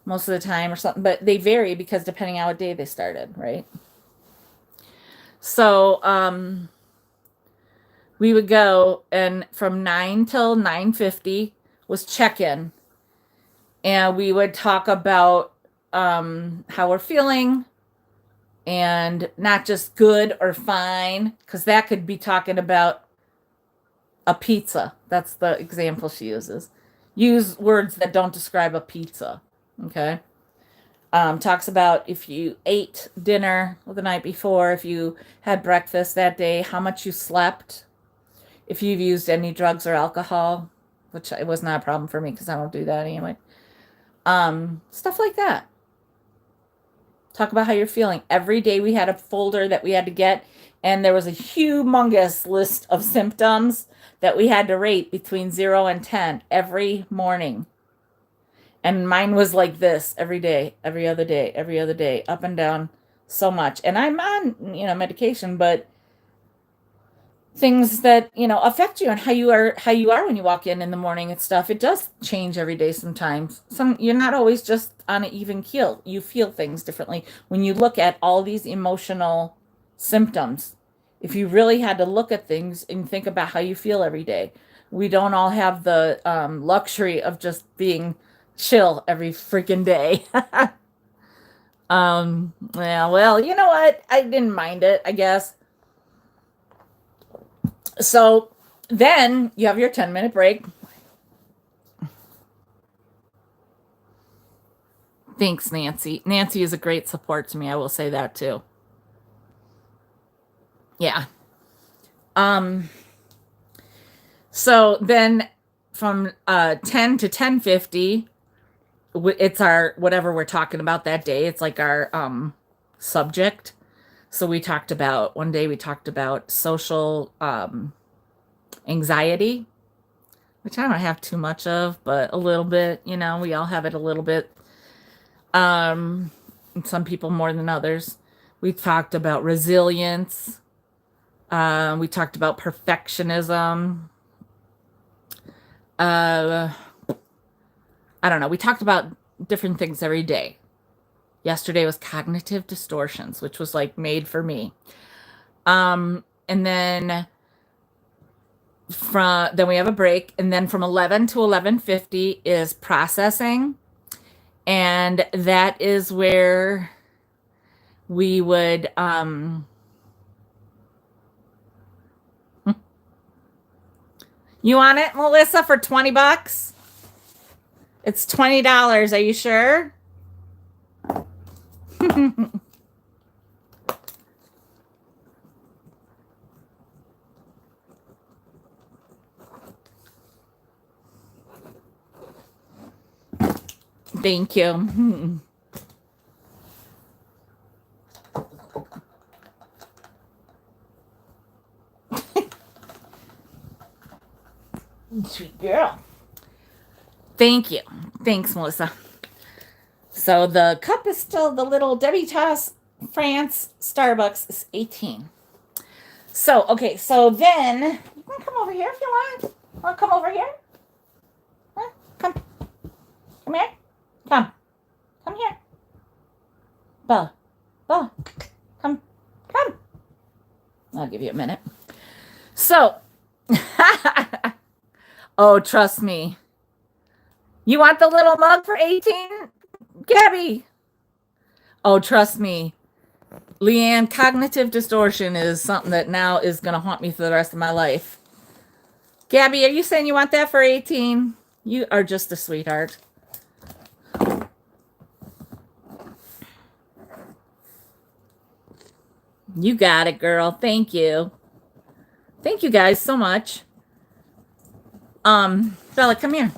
most of the time or something. But they vary because depending on what day they started, right? So we would go, and from 9 till 9:50 was check-in, and we would talk about how we're feeling, and not just good or fine, because that could be talking about a pizza. That's the example she uses. Use words that don't describe a pizza. Okay. Talks about if you ate dinner the night before, if you had breakfast that day, how much you slept, if you've used any drugs or alcohol, which it was not a problem for me because I don't do that anyway. Stuff like that. Talk about how you're feeling. Every day we had a folder that we had to get, and there was a humongous list of symptoms that we had to rate between 0 and 10 every morning. And mine was like this every day, every other day, every other day, up and down so much. And I'm on, medication, but things that, affect you and how you are when you walk in the morning and stuff, it does change every day sometimes. You're not always just on an even keel. You feel things differently when you look at all these emotional symptoms. If you really had to look at things and think about how you feel every day, we don't all have the luxury of just being chill every freaking day. Yeah, well, you know what? I didn't mind it, I guess. So then you have your 10-minute break. Thanks, Nancy. Nancy is a great support to me. I will say that too. Yeah. Um, so then from 10 to 10:50, it's our whatever we're talking about that day. It's like our subject. So one day we talked about social anxiety, which I don't have too much of, but a little bit, we all have it a little bit. Some people more than others. We talked about resilience. We talked about perfectionism. Uh, I don't know. We talked about different things every day. Yesterday was cognitive distortions, which was like made for me. And then then we have a break, and then from 11 to 11:50 is processing, and that is where we would you want it, Melissa, for 20 bucks? It's $20. Are you sure? Thank you. Sweet girl. Thank you. Thanks, Melissa. So the cup is still the little Debbie Toss France Starbucks is 18. So, okay, so then you can come over here if you want. Want to come over here? Huh? Come. Come here. Come. Come here. Bella. Bella. Come. Come. I'll give you a minute. So, oh, trust me. You want the little mug for 18? Gabby. Oh, trust me. Leanne, cognitive distortion is something that now is going to haunt me for the rest of my life. Gabby, are you saying you want that for 18? You are just a sweetheart. You got it, girl. Thank you. Thank you guys so much. Bella, come here.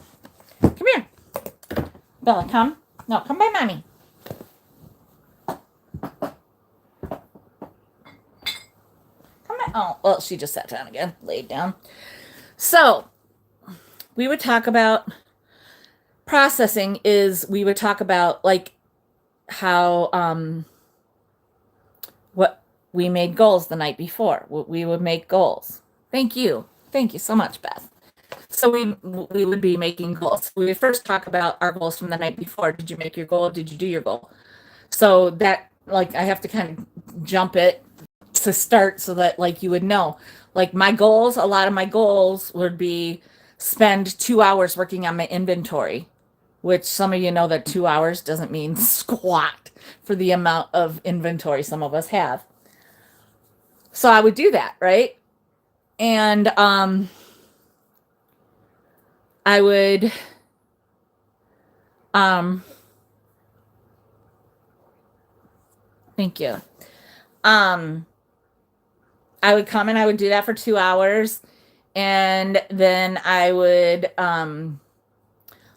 Come here. Bella, come. No, come by mommy. Come on. Oh, well, she just sat down again, laid down. So, we would talk about processing we would talk about like how, what we made goals the night before. We would make goals. Thank you. Thank you so much, Beth. So we would be making goals. We would first talk about our goals from the night before. Did you make your goal? Did you do your goal? So that, like, I have to kind of jump it to start so that, like, you would know. Like, my goals, a lot of my goals would be spend 2 hours working on my inventory, which some of you know that 2 hours doesn't mean squat for the amount of inventory some of us have. So I would do that, right? And I would thank you. I would come and I would do that for 2 hours, and then I would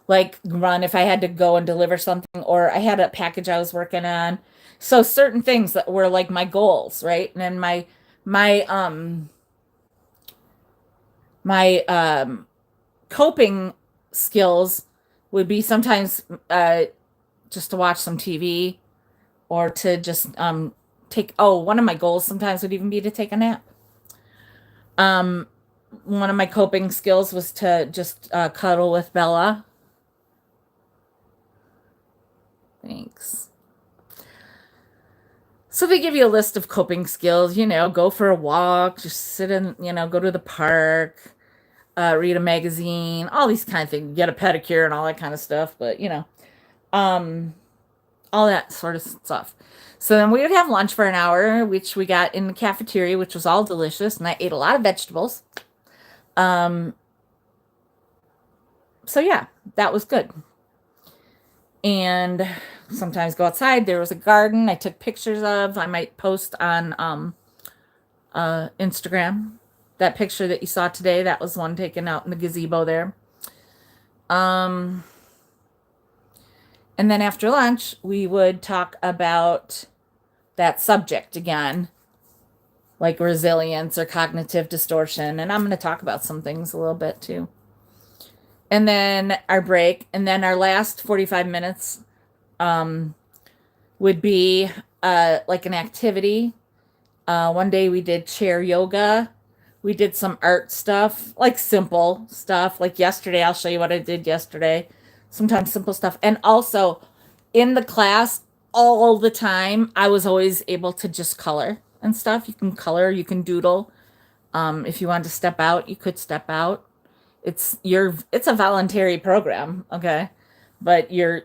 like run if I had to go and deliver something, or I had a package I was working on. So certain things that were like my goals, right? And then my coping skills would be sometimes just to watch some TV, or to just one of my goals sometimes would even be to take a nap. One of my coping skills was to just cuddle with Bella. Thanks. So they give you a list of coping skills, go for a walk, just sit in, go to the park, read a magazine, all these kind of things, get a pedicure and all that kind of stuff. But, all that sort of stuff. So then we would have lunch for an hour, which we got in the cafeteria, which was all delicious. And I ate a lot of vegetables. So yeah, that was good. And sometimes go outside. There was a garden I took pictures of. I might post on Instagram. That picture that you saw today, that was one taken out in the gazebo there. And then after lunch, we would talk about that subject again, like resilience or cognitive distortion. And I'm going to talk about some things a little bit too. And then our break, and then our last 45 minutes would be like an activity. One day we did chair yoga. We did some art stuff, like simple stuff. Like yesterday, I'll show you what I did yesterday. Sometimes simple stuff. And also in the class, all the time, I was always able to just color and stuff. You can color, you can doodle. If you want to step out, you could step out. It's a voluntary program, okay? But your,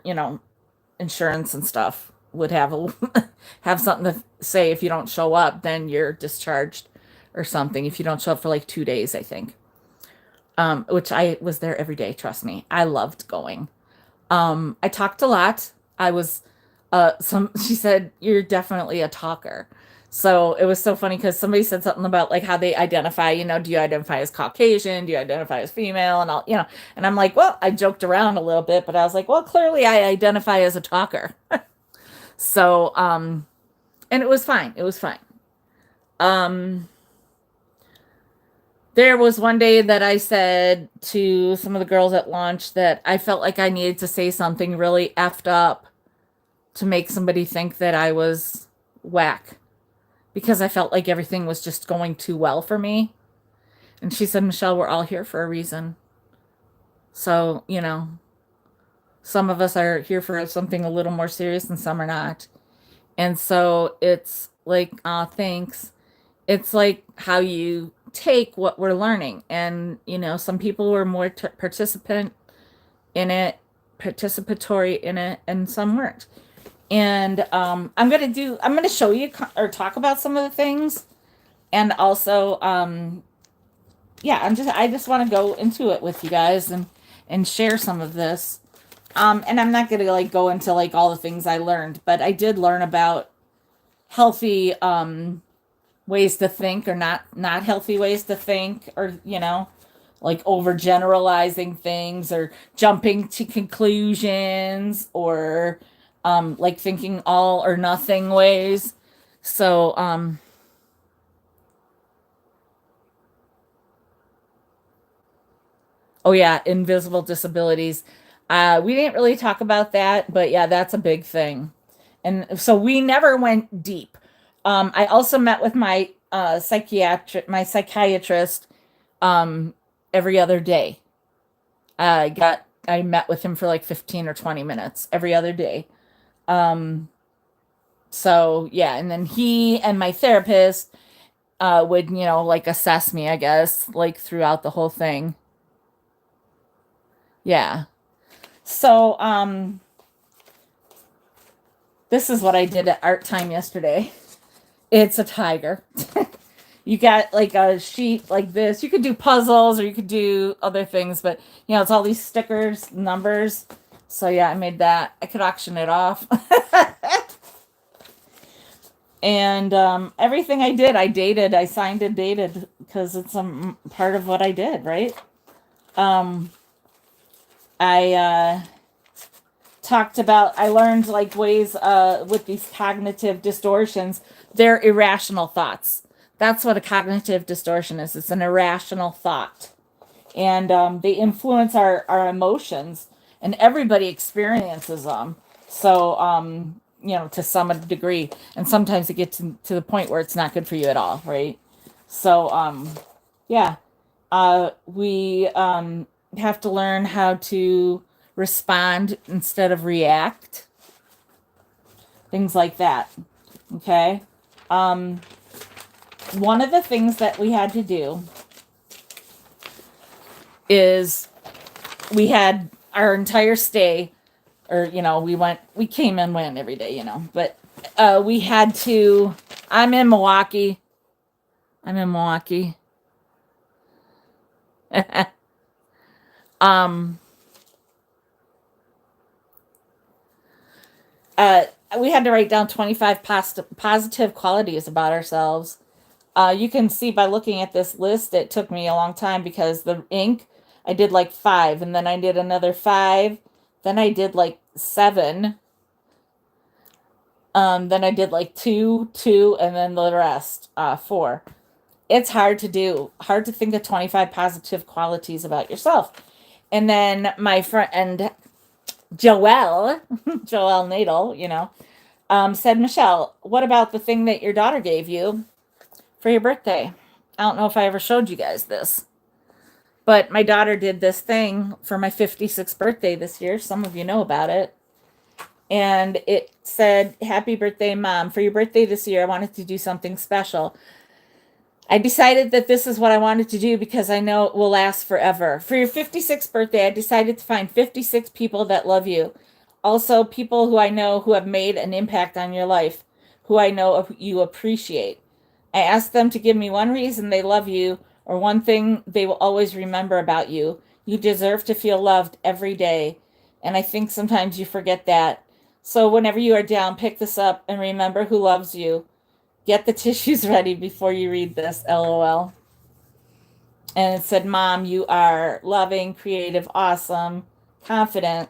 insurance and stuff would have have something to say if you don't show up, then you're discharged or something. If you don't show up for like 2 days, I think. Which I was there every day, trust me. I loved going. I talked a lot. I was she said, "You're definitely a talker." So it was so funny because somebody said something about like how they identify, do you identify as Caucasian? Do you identify as female? And and I'm like, well, I joked around a little bit, but I was like, well, clearly I identify as a talker. So, and it was fine. It was fine. Um, there was one day that I said to some of the girls at lunch that I felt like I needed to say something really effed up to make somebody think that I was whack because I felt like everything was just going too well for me. And she said, Michelle, we're all here for a reason. So, some of us are here for something a little more serious and some are not. And so it's like, thanks. It's like how you take what we're learning. And, some people were more participatory in it, and some weren't. And I'm gonna show you or talk about some of the things, and also yeah, I just want to go into it with you guys and share some of this. And I'm not gonna like go into like all the things I learned, but I did learn about healthy ways to think or not healthy ways to think, or like overgeneralizing things or jumping to conclusions, or like thinking all or nothing ways. So oh yeah, invisible disabilities. We didn't really talk about that, but yeah, that's a big thing. And so we never went deep. I also met with my psychiatrist every other day. I met with him for like 15 or 20 minutes every other day. Um, so yeah, and then he and my therapist would, like assess me, I guess, like throughout the whole thing. Yeah. So this is what I did at art time yesterday. It's a tiger. You got like a sheet like this. You could do puzzles or you could do other things, but it's all these stickers, numbers. So yeah, I made that. I could auction it off. And everything I did, I signed and dated because it's a part of what I did, right? Um, I I learned like ways with these cognitive distortions, they're irrational thoughts. That's what a cognitive distortion is. It's an irrational thought. And they influence our emotions, and everybody experiences them. So, to some degree, and sometimes it gets to the point where it's not good for you at all, right? So, yeah, we have to learn how to respond instead of react, things like that. Okay. Um, One of the things that we had to do is we had our entire stay, or we came and went every day, but we had to. I'm in Milwaukee. I'm in Milwaukee. um, uh, we had to write down 25 positive qualities about ourselves. You can see by looking at this list, it took me a long time because the ink, I did like 5, and then I did another 5, then I did like 7, then I did like 2, 2, and then the rest, 4. It's hard to do, hard to think of 25 positive qualities about yourself. And then my friend Joelle, Joelle Nadel, said, Michelle, what about the thing that your daughter gave you for your birthday? I don't know if I ever showed you guys this, but my daughter did this thing for my 56th birthday this year. Some of you know about it. And it said, Happy birthday, Mom. For your birthday this year, I wanted to do something special. I decided that this is what I wanted to do because I know it will last forever. For your 56th birthday, I decided to find 56 people that love you. Also, people who I know who have made an impact on your life, who I know you appreciate. I asked them to give me one reason they love you or one thing they will always remember about you. You deserve to feel loved every day. And I think sometimes you forget that. So whenever you are down, pick this up and remember who loves you. Get the tissues ready before you read this, LOL. And it said, Mom, you are loving, creative, awesome, confident,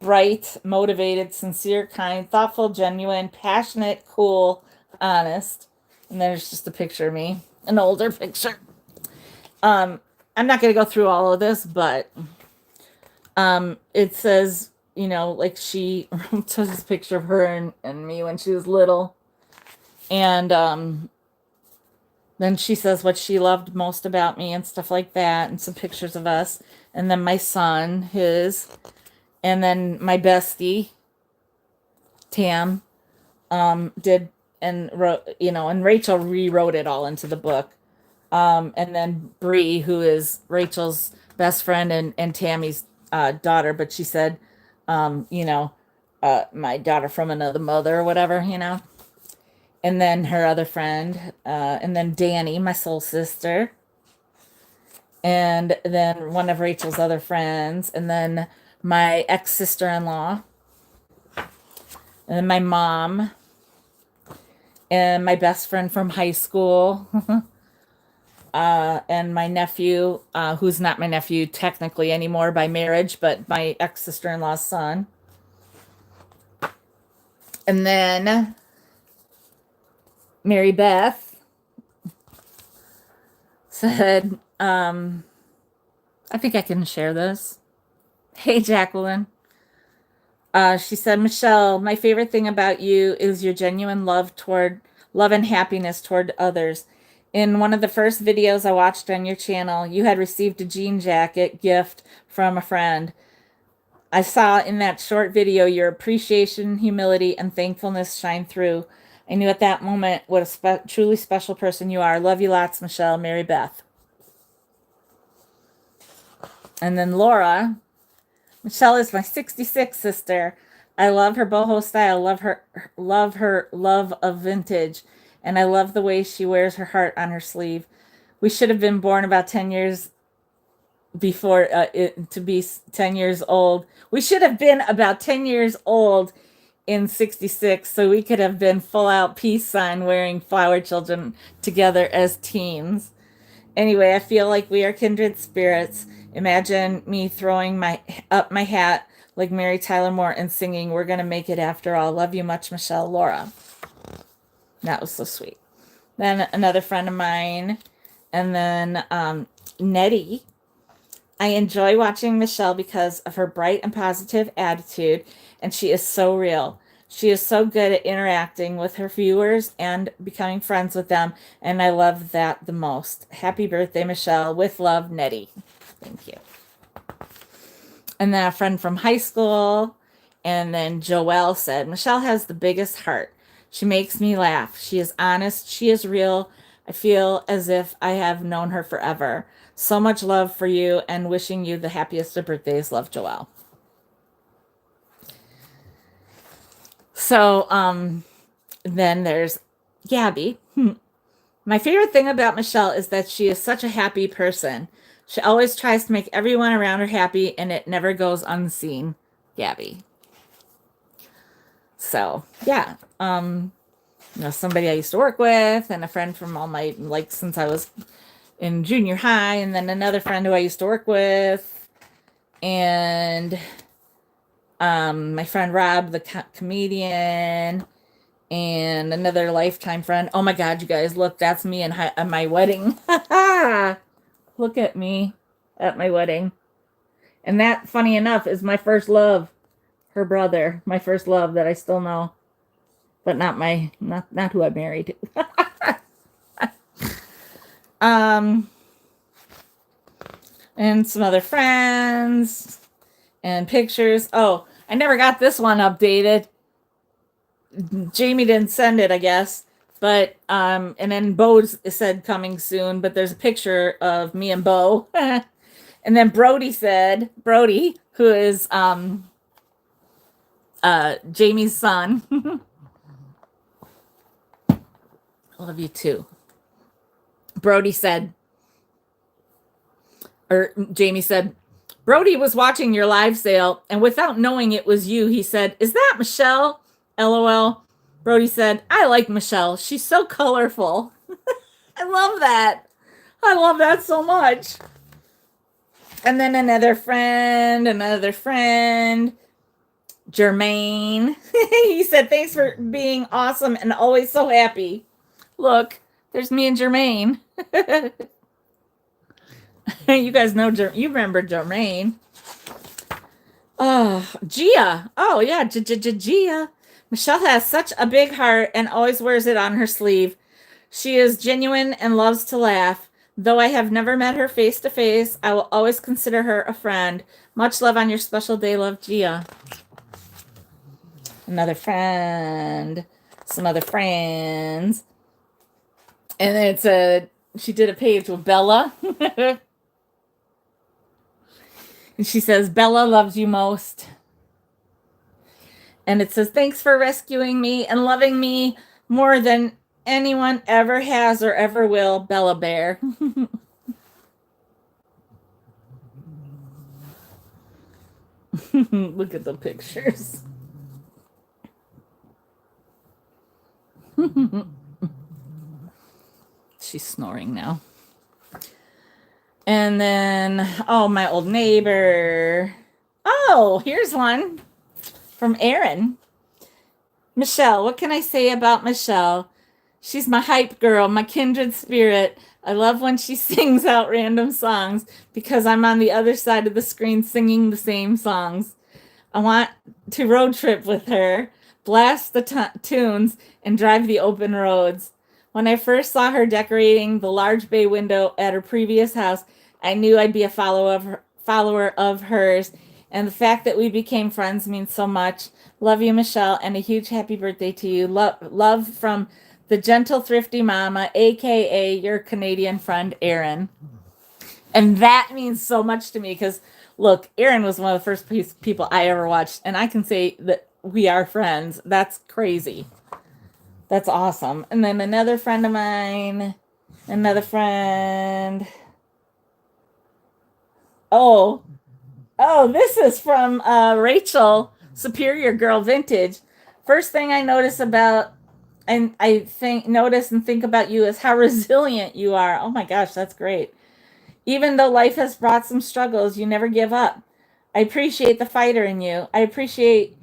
bright, motivated, sincere, kind, thoughtful, genuine, passionate, cool, honest. And there's just a picture of me, an older picture. I'm not going to go through all of this, but it says, you know, like she took this picture of her and me when she was little. And then she says what she loved most about me and stuff like that, and some pictures of us. And then my son, his, and then my bestie, Tam, did and wrote, you know, and Rachel rewrote it all into the book. And then Bree, who is Rachel's best friend and Tammy's daughter, but she said, you know, my daughter from another mother or whatever, you know. And then her other friend, and then Danny, my soul sister, and then one of Rachel's other friends, and then my ex-sister-in-law, and then my mom, and my best friend from high school, and my nephew, who's not my nephew technically anymore by marriage, but my ex-sister-in-law's son. And then Mary Beth said, I think I can share this. Hey, Jacqueline. She said, Michelle, my favorite thing about you is your genuine love and happiness toward others. In one of the first videos I watched on your channel, you had received a jean jacket gift from a friend. I saw in that short video your appreciation, humility, and thankfulness shine through. I knew at that moment what a truly special person you are. Love you lots, Michelle. Mary Beth. And then Laura. Michelle is my 66th sister. I love her boho style. Love her love of vintage. And I love the way she wears her heart on her sleeve. We should have been born about 10 years before to be 10 years old. We should have been about 10 years old in 66, so we could have been full out peace sign wearing flower children together as teens. Anyway, I feel like we are kindred spirits. Imagine me throwing up my hat like Mary Tyler Moore and singing, "We're gonna make it after all." Love you much, Michelle. Laura. That was so sweet. Then another friend of mine, and then Nettie. I enjoy watching Michelle because of her bright and positive attitude, and she is so real. She is so good at interacting with her viewers and becoming friends with them, and I love that the most. Happy birthday, Michelle. With love, Nettie. Thank you. And then a friend from high school, and then Joelle said, Michelle has the biggest heart. She makes me laugh. She is honest. She is real. I feel as if I have known her forever. So much love for you and wishing you the happiest of birthdays. Love, Joelle. So, then there's Gabby. My favorite thing about Michelle is that she is such a happy person. She always tries to make everyone around her happy, and it never goes unseen. Gabby. So, yeah. You know, somebody I used to work with, and a friend from all my, like, since I was in junior high, and then another friend who I used to work with, and my friend Rob, the comedian, and another lifetime friend. Oh my God, you guys, look, that's me at my wedding. Look at me at my wedding. And that, funny enough, is my first love. Her brother, my first love that I still know. But not who I married. And some other friends and pictures. Oh, I never got this one updated. Jamie didn't send it, I guess. But and then Bo said coming soon, but there's a picture of me and Bo. And then Brody said, Brody, who is Jamie's son. I love you too. Brody said, or Jamie said, Brody was watching your live sale, and without knowing it was you, he said, "Is that Michelle?" LOL. Brody said, "I like Michelle. She's so colorful." I love that. I love that so much. And then another friend, Jermaine. He said, "Thanks for being awesome and always so happy." Look, there's me and Jermaine. You guys know, you remember Jermaine. Oh, Gia. Oh, yeah, Gia. Michelle has such a big heart and always wears it on her sleeve. She is genuine and loves to laugh. Though I have never met her face to face, I will always consider her a friend. Much love on your special day, love, Gia. Another friend. Some other friends. And then she did a page with Bella. And she says, Bella loves you most. And it says, thanks for rescuing me and loving me more than anyone ever has or ever will, Bella Bear. Look at the pictures. She's snoring now. And then, oh, my old neighbor. Oh, here's one from Erin. Michelle, what can I say about Michelle? She's my hype girl, my kindred spirit. I love when she sings out random songs because I'm on the other side of the screen singing the same songs. I want to road trip with her, blast the tunes, and drive the open roads. When I first saw her decorating the large bay window at her previous house, I knew I'd be a follower of hers, and the fact that we became friends means so much. Love you, Michelle, and a huge happy birthday to you. Love from the gentle, thrifty mama, a.k.a. your Canadian friend, Erin. And that means so much to me because, look, Erin was one of the first people I ever watched, and I can say that we are friends. That's crazy. That's awesome. And then another friend of mine, another friend. Oh, this is from Rachel, Superior Girl Vintage. First thing I notice about, and notice and think about you is how resilient you are. Oh my gosh, that's great. Even though life has brought some struggles, you never give up. I appreciate the fighter in you. I appreciate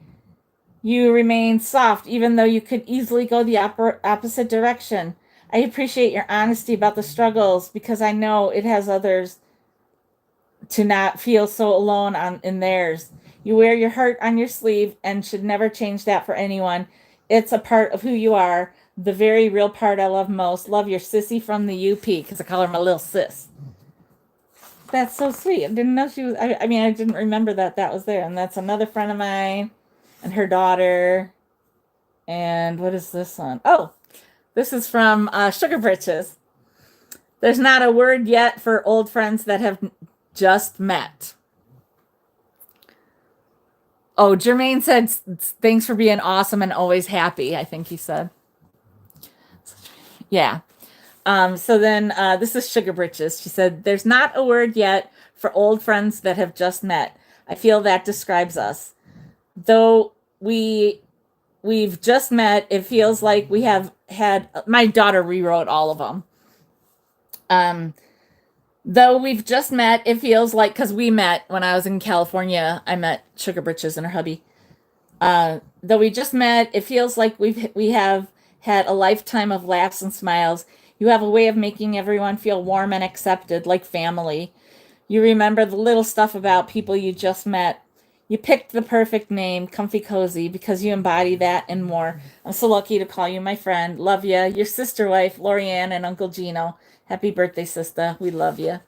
you remain soft, even though you could easily go the opposite direction. I appreciate your honesty about the struggles because I know it has others to not feel so alone in theirs. You wear your heart on your sleeve and should never change that for anyone. It's a part of who you are, the very real part I love most. Love your sissy from the UP, because I call her my little sis. That's so sweet. I didn't know she was, I mean, I didn't remember that was there. And that's another friend of mine and her daughter. And what is this one? Oh, this is from Sugar Britches. There's not a word yet for old friends that have just met. Oh, Jermaine said, thanks for being awesome and always happy, I think he said. Yeah. So then this is Sugar Britches. She said, there's not a word yet for old friends that have just met. I feel that describes us. Though we've just met, it feels like we have had, my daughter rewrote all of them. Though we've just met, it feels like, because we met when I was in California, I met Sugar Britches and her hubby. Though we just met, it feels like we have had a lifetime of laughs and smiles. You have a way of making everyone feel warm and accepted, like family. You remember the little stuff about people you just met. You picked the perfect name, Comfy Cozy, because you embody that and more. I'm so lucky to call you my friend. Love ya. Your sister wife, Lorianne, and Uncle Gino. Happy birthday, sister. We love you.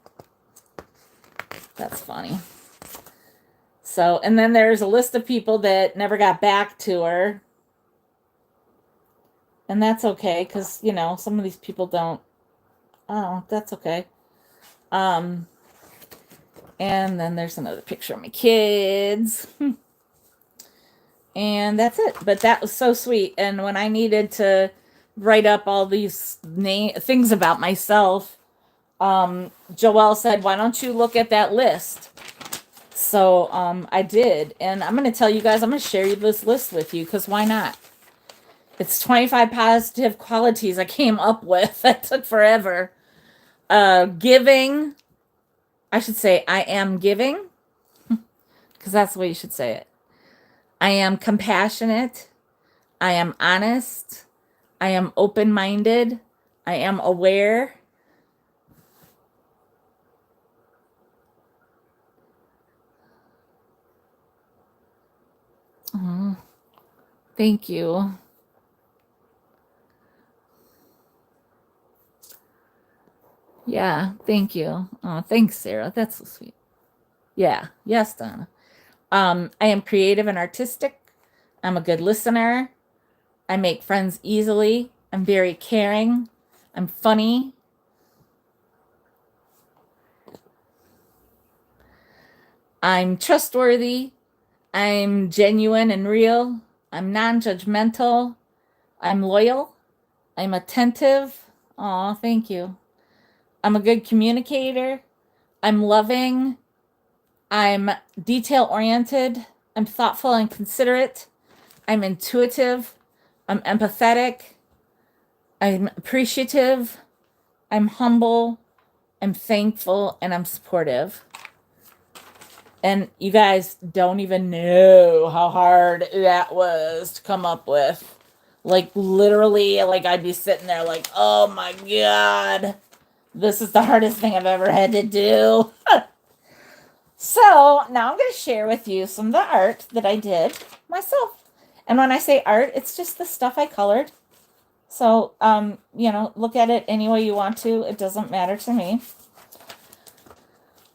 That's funny. So, and then there's a list of people that never got back to her. And that's okay, because, you know, some of these people don't. Oh, that's okay. And then there's another picture of my kids. And that's it. But that was so sweet. And when I needed to write up all these things about myself, Joelle said, "Why don't you look at that list?" So I did. And I'm going to tell you guys, I'm going to share this list with you, because why not? It's 25 positive qualities I came up with. That took forever. Giving. I should say, I am giving, because that's the way you should say it. I am compassionate. I am honest. I am open-minded. I am aware. Oh, thank you. Yeah, thank you. Oh, thanks, Sarah. That's so sweet. Yeah, yes, Donna. I am creative and artistic. I'm a good listener. I make friends easily. I'm very caring. I'm funny. I'm trustworthy. I'm genuine and real. I'm non-judgmental. I'm loyal. I'm attentive. Aw, thank you. I'm a good communicator. I'm loving. I'm detail oriented. I'm thoughtful and considerate. I'm intuitive. I'm empathetic. I'm appreciative. I'm humble. I'm thankful. And I'm supportive. And you guys don't even know how hard that was to come up with. Like, literally, like, I'd be sitting there like, oh my God, this is the hardest thing I've ever had to do. So now I'm going to share with you some of the art that I did myself. And when I say art, it's just the stuff I colored. So, you know, look at it any way you want to. It doesn't matter to me.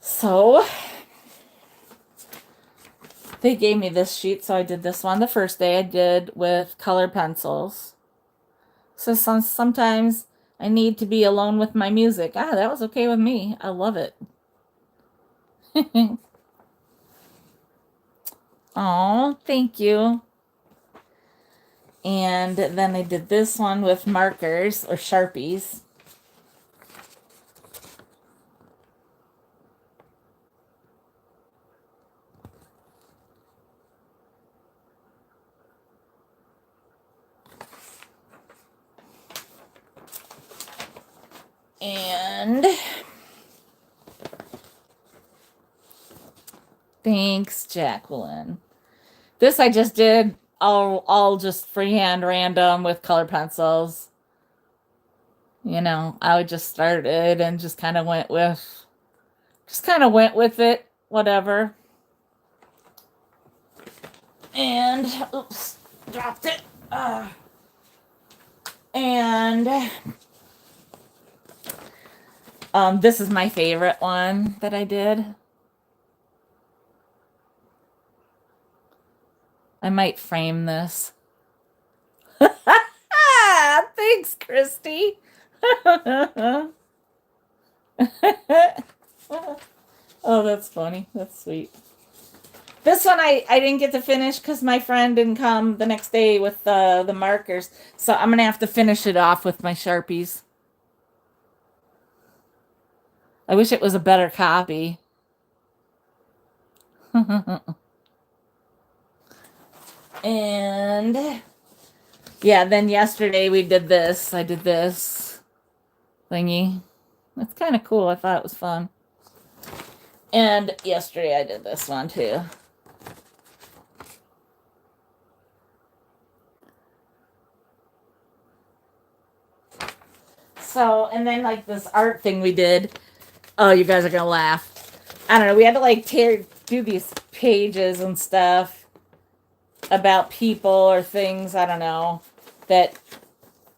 So they gave me this sheet, so I did this one. The first day I did with colored pencils. So sometimes I need to be alone with my music. Ah, that was okay with me. I love it. Oh, thank you. And then I did this one with markers or Sharpies. And thanks, Jacqueline. This I just did all just freehand random with color pencils. You know, I just started and just kind of went with it, whatever. And oops, dropped it. And this is my favorite one that I did. I might frame this. Thanks, Christy. Oh, that's funny. That's sweet. This one I didn't get to finish because my friend didn't come the next day with the markers. So I'm going to have to finish it off with my Sharpies. I wish it was a better copy. And yeah, then yesterday we did this. I did this thingy. That's kind of cool. I thought it was fun. And yesterday I did this one too. So, and then like this art thing we did. Oh, you guys are gonna laugh. I don't know. We had to like do these pages and stuff about people or things. I don't know that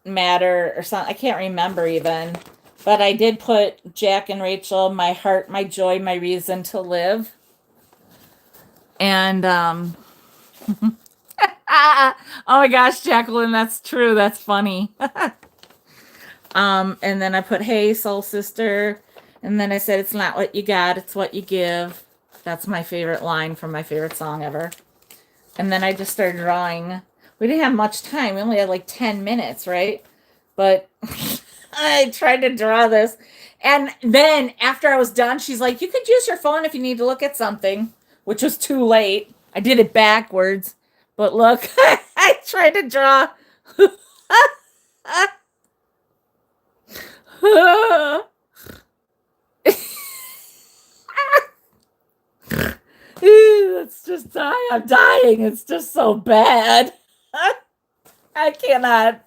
matter or something. I can't remember even. But I did put Jack and Rachel, my heart, my joy, my reason to live. And Oh my gosh, Jacqueline, that's true. That's funny. And then I put, "Hey, soul sister," and then I said, "It's not what you got, it's what you give." That's my favorite line from my favorite song ever. And then I just started drawing. We didn't have much time. We only had like 10 minutes, right? But I tried to draw this. And then after I was done, she's like, "You could use your phone if you need to look at something," which was too late. I did it backwards. But look, I tried to draw. It's just dying. I'm dying. It's just so bad. I cannot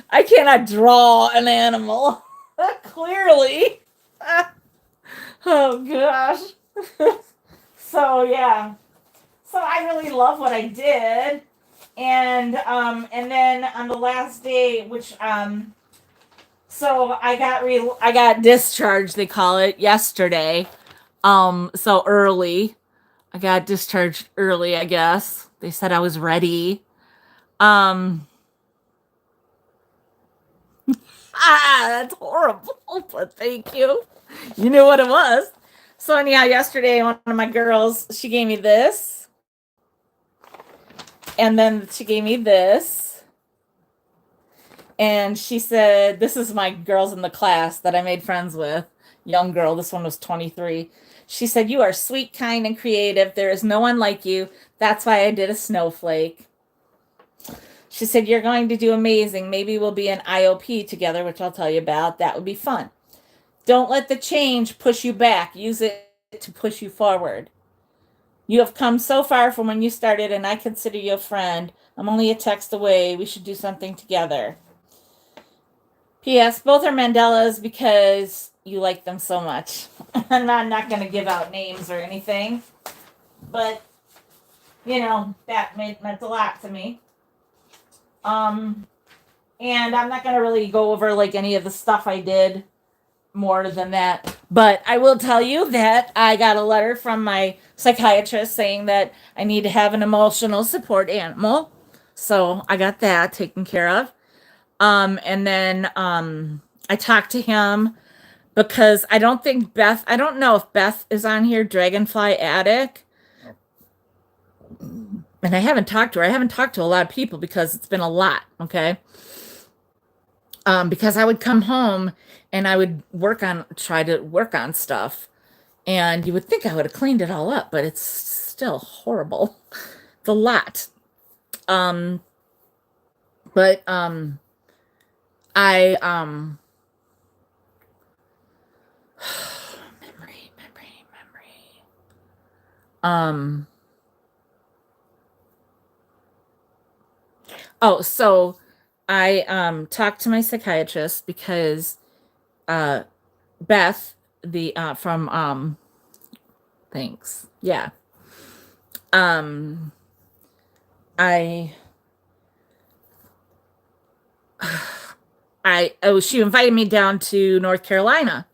I cannot draw an animal. Clearly. Oh gosh. So yeah. So I really love what I did. And then on the last day, which so I got discharged, they call it, yesterday. So early. I got discharged early, I guess. They said I was ready. Um that's horrible, but thank you. You knew what it was. So anyhow, yesterday one of my girls, she gave me this. And then she gave me this. And she said, "This is my girls in the class that I made friends with." Young girl, this one was 23. She said, "You are sweet, kind, and creative. There is no one like you. That's why I did a snowflake." She said, "You're going to do amazing. Maybe we'll be an IOP together," which I'll tell you about. That would be fun. "Don't let the change push you back. Use it to push you forward. You have come so far from when you started, and I consider you a friend. I'm only a text away. We should do something together. P.S. Both are Mandelas because you like them so much." I'm not going to give out names or anything, but, that meant a lot to me. And I'm not going to really go over like any of the stuff I did more than that. But I will tell you that I got a letter from my psychiatrist saying that I need to have an emotional support animal. So I got that taken care of. And then I talked to him because I don't know if Beth is on here, Dragonfly Attic. And I haven't talked to her. I haven't talked to a lot of people because it's been a lot, okay? Because I would come home and I would try to work on stuff. And you would think I would have cleaned it all up, but it's still horrible. It's a lot. But I memory. So I talked to my psychiatrist because Beth, the from thanks. Yeah. I she invited me down to North Carolina.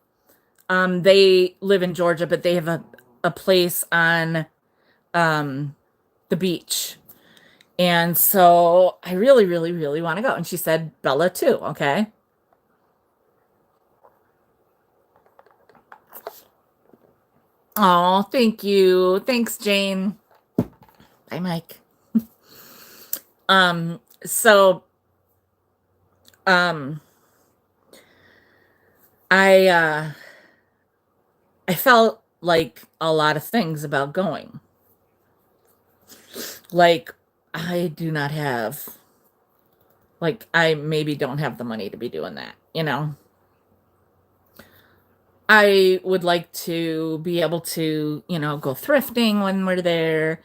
They live in Georgia, but they have a place on the beach. And so I really, really, really want to go. And she said, "Bella too, okay?" Oh, thank you. Thanks, Jane. Bye, Mike. So I felt like a lot of things about going. Like I do not have I maybe don't have the money to be doing that, I would like to be able to, go thrifting when we're there,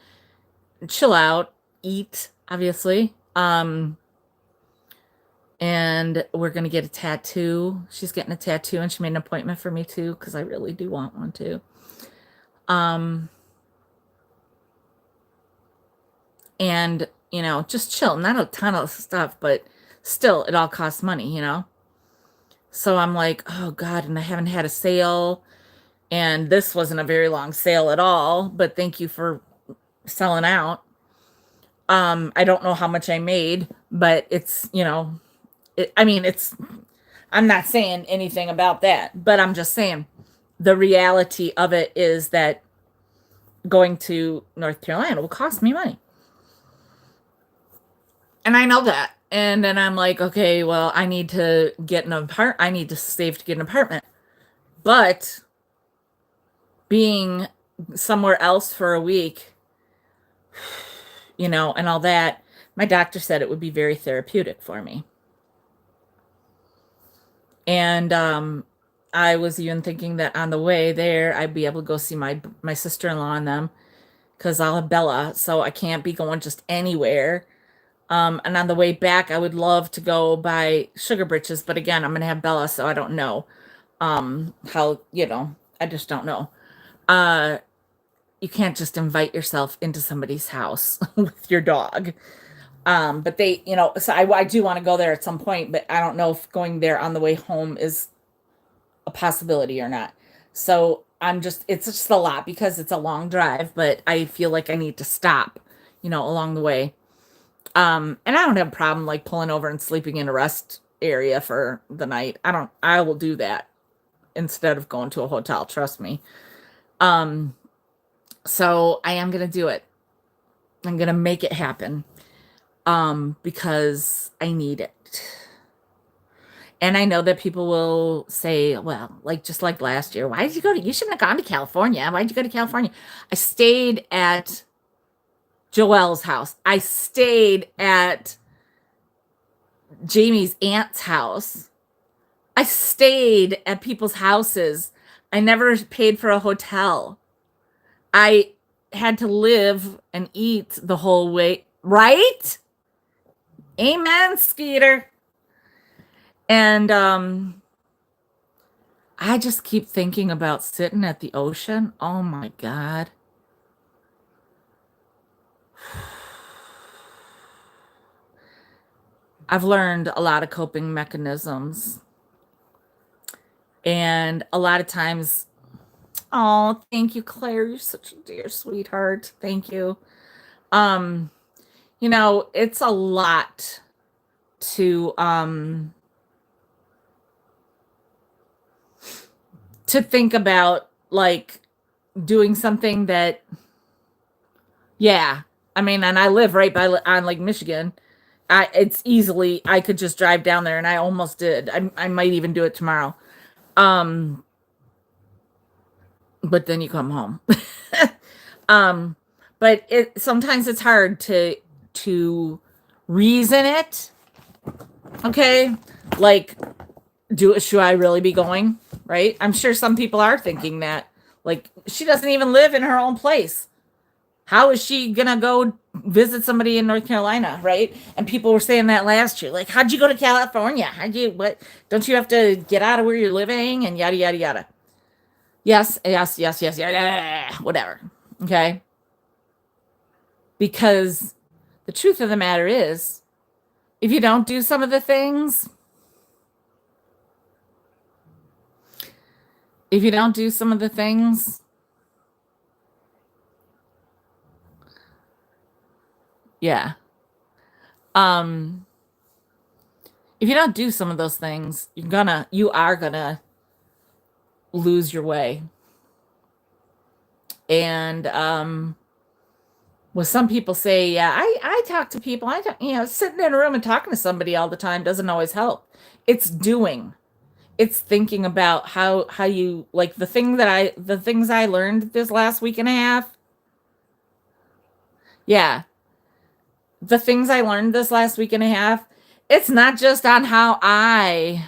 chill out, eat, obviously. And we're gonna get a tattoo. She's getting a tattoo, and she made an appointment for me too, because I really do want one too. And just chill. Not a ton of stuff, but still, it all costs money, So I'm like, oh God, and I haven't had a sale. And this wasn't a very long sale at all, but thank you for selling out. I don't know how much I made, but it's, I mean, I'm not saying anything about that, but I'm just saying the reality of it is that going to North Carolina will cost me money. And I know that. And then I'm like, okay, well, I need to save to get an apartment. But being somewhere else for a week, and all that, my doctor said it would be very therapeutic for me. And I was even thinking that on the way there, I'd be able to go see my sister-in-law and them because I'll have Bella, so I can't be going just anywhere. And on the way back, I would love to go buy sugar britches, but again, I'm gonna have Bella, so I don't know how, I just don't know. Uh, you can't just invite yourself into somebody's house with your dog. But they, so I do want to go there at some point, but I don't know if going there on the way home is a possibility or not. So it's just a lot because it's a long drive, but I feel like I need to stop, along the way. And I don't have a problem like pulling over and sleeping in a rest area for the night. I will do that instead of going to a hotel, trust me. Um, so I am gonna do it. I'm gonna make it happen. Because I need it. And I know that people will say, well, like just like last year, why did you shouldn't have gone to California. Why did you go to California? I stayed at Joelle's house. I stayed at Jamie's aunt's house. I stayed at people's houses. I never paid for a hotel. I had to live and eat the whole way, right? Amen, Skeeter. And I just keep thinking about sitting at the ocean. Oh my God. I've learned a lot of coping mechanisms. And a lot of times, oh, thank you, Claire. You're such a dear sweetheart. Thank you. Um, it's a lot to think about, like doing something that, yeah. I mean, and I live right on Lake Michigan. I could just drive down there, and I almost did. I might even do it tomorrow. Um, but then you come home. um, but sometimes it's hard to reason it. Okay, like, should I really be going? Right? I'm sure some people are thinking that. Like, she doesn't even live in her own place. How is she gonna go visit somebody in North Carolina, right? And people were saying that last year. Like, how'd you go to California? What? Don't you have to get out of where you're living and yada yada yada? Yes, yes, yes, yes, yeah, whatever. Okay. Because the truth of the matter is, if you don't do some of the things, if you don't do some of the things, yeah. Um, if you don't do some of those things, you are gonna lose your way. And well, some people say, yeah, I talk to people. I don't, sitting in a room and talking to somebody all the time doesn't always help. It's doing. It's thinking about how you like the things I learned this last week and a half. Yeah, the things I learned this last week and a half. It's not just on how I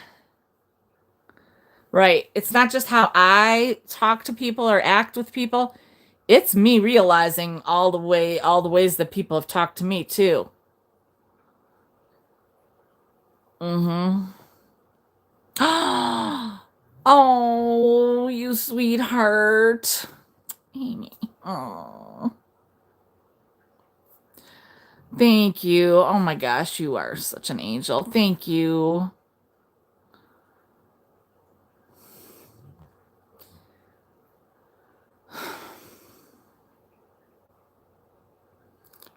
Right. It's not just how I talk to people or act with people. It's me realizing all the ways that people have talked to me too. Mm-hmm. Oh, you sweetheart. Amy. Oh. Thank you. Oh my gosh, you are such an angel. Thank you.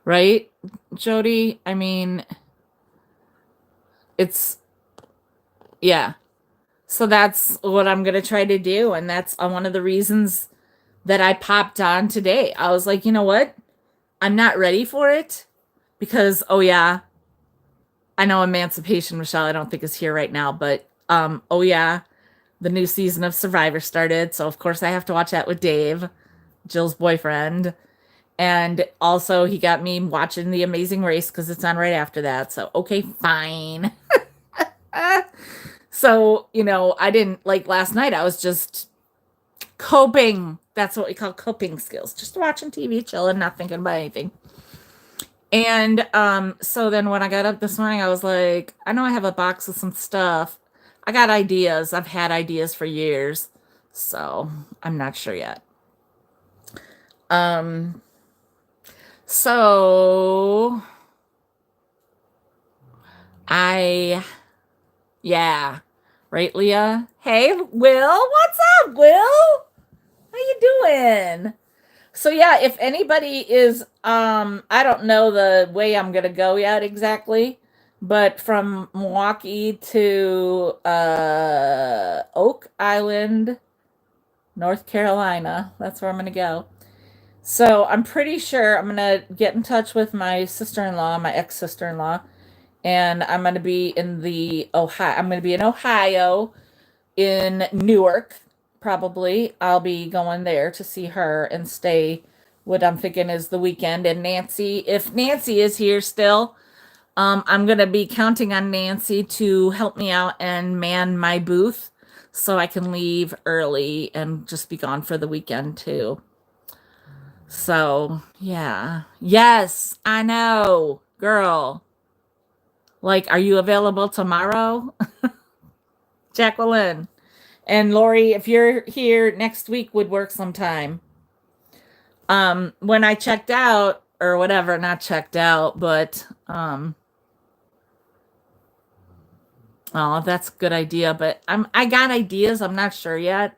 Right? Jody. I mean, it's, yeah. So that's what I'm going to try to do. And that's one of the reasons that I popped on today. I was like, you know what? I'm not ready for it because, oh yeah, I know Emancipation, Michelle, I don't think is here right now, but oh yeah, the new season of Survivor started. So of course I have to watch that with Dave, Jill's boyfriend. And also he got me watching The Amazing Race because it's on right after that. So okay, fine. So, I didn't like last night. I was just coping. That's what we call coping skills. Just watching TV, chilling, not thinking about anything. And so then when I got up this morning, I was like, I know I have a box of some stuff. I got ideas. I've had ideas for years. So I'm not sure yet. Um, so yeah, right, Leah? Hey, Will, what's up, Will? How you doing? So yeah, if anybody is I don't know the way I'm gonna go yet exactly, but from Milwaukee to Oak Island, North Carolina, that's where I'm gonna go. So I'm pretty sure I'm gonna get in touch with my sister-in-law, my ex-sister-in-law, and I'm gonna be in Ohio in Newark, probably. I'll be going there to see her and stay what I'm thinking is the weekend. And Nancy, if Nancy is here still, I'm going to be counting on Nancy to help me out and man my booth so I can leave early and just be gone for the weekend too. So, yeah. Yes, I know, girl. Like, are you available tomorrow? Jacqueline. And Lori, if you're here next week would work sometime. When I checked out or whatever, not checked out, but oh, that's a good idea, but I got ideas, I'm not sure yet.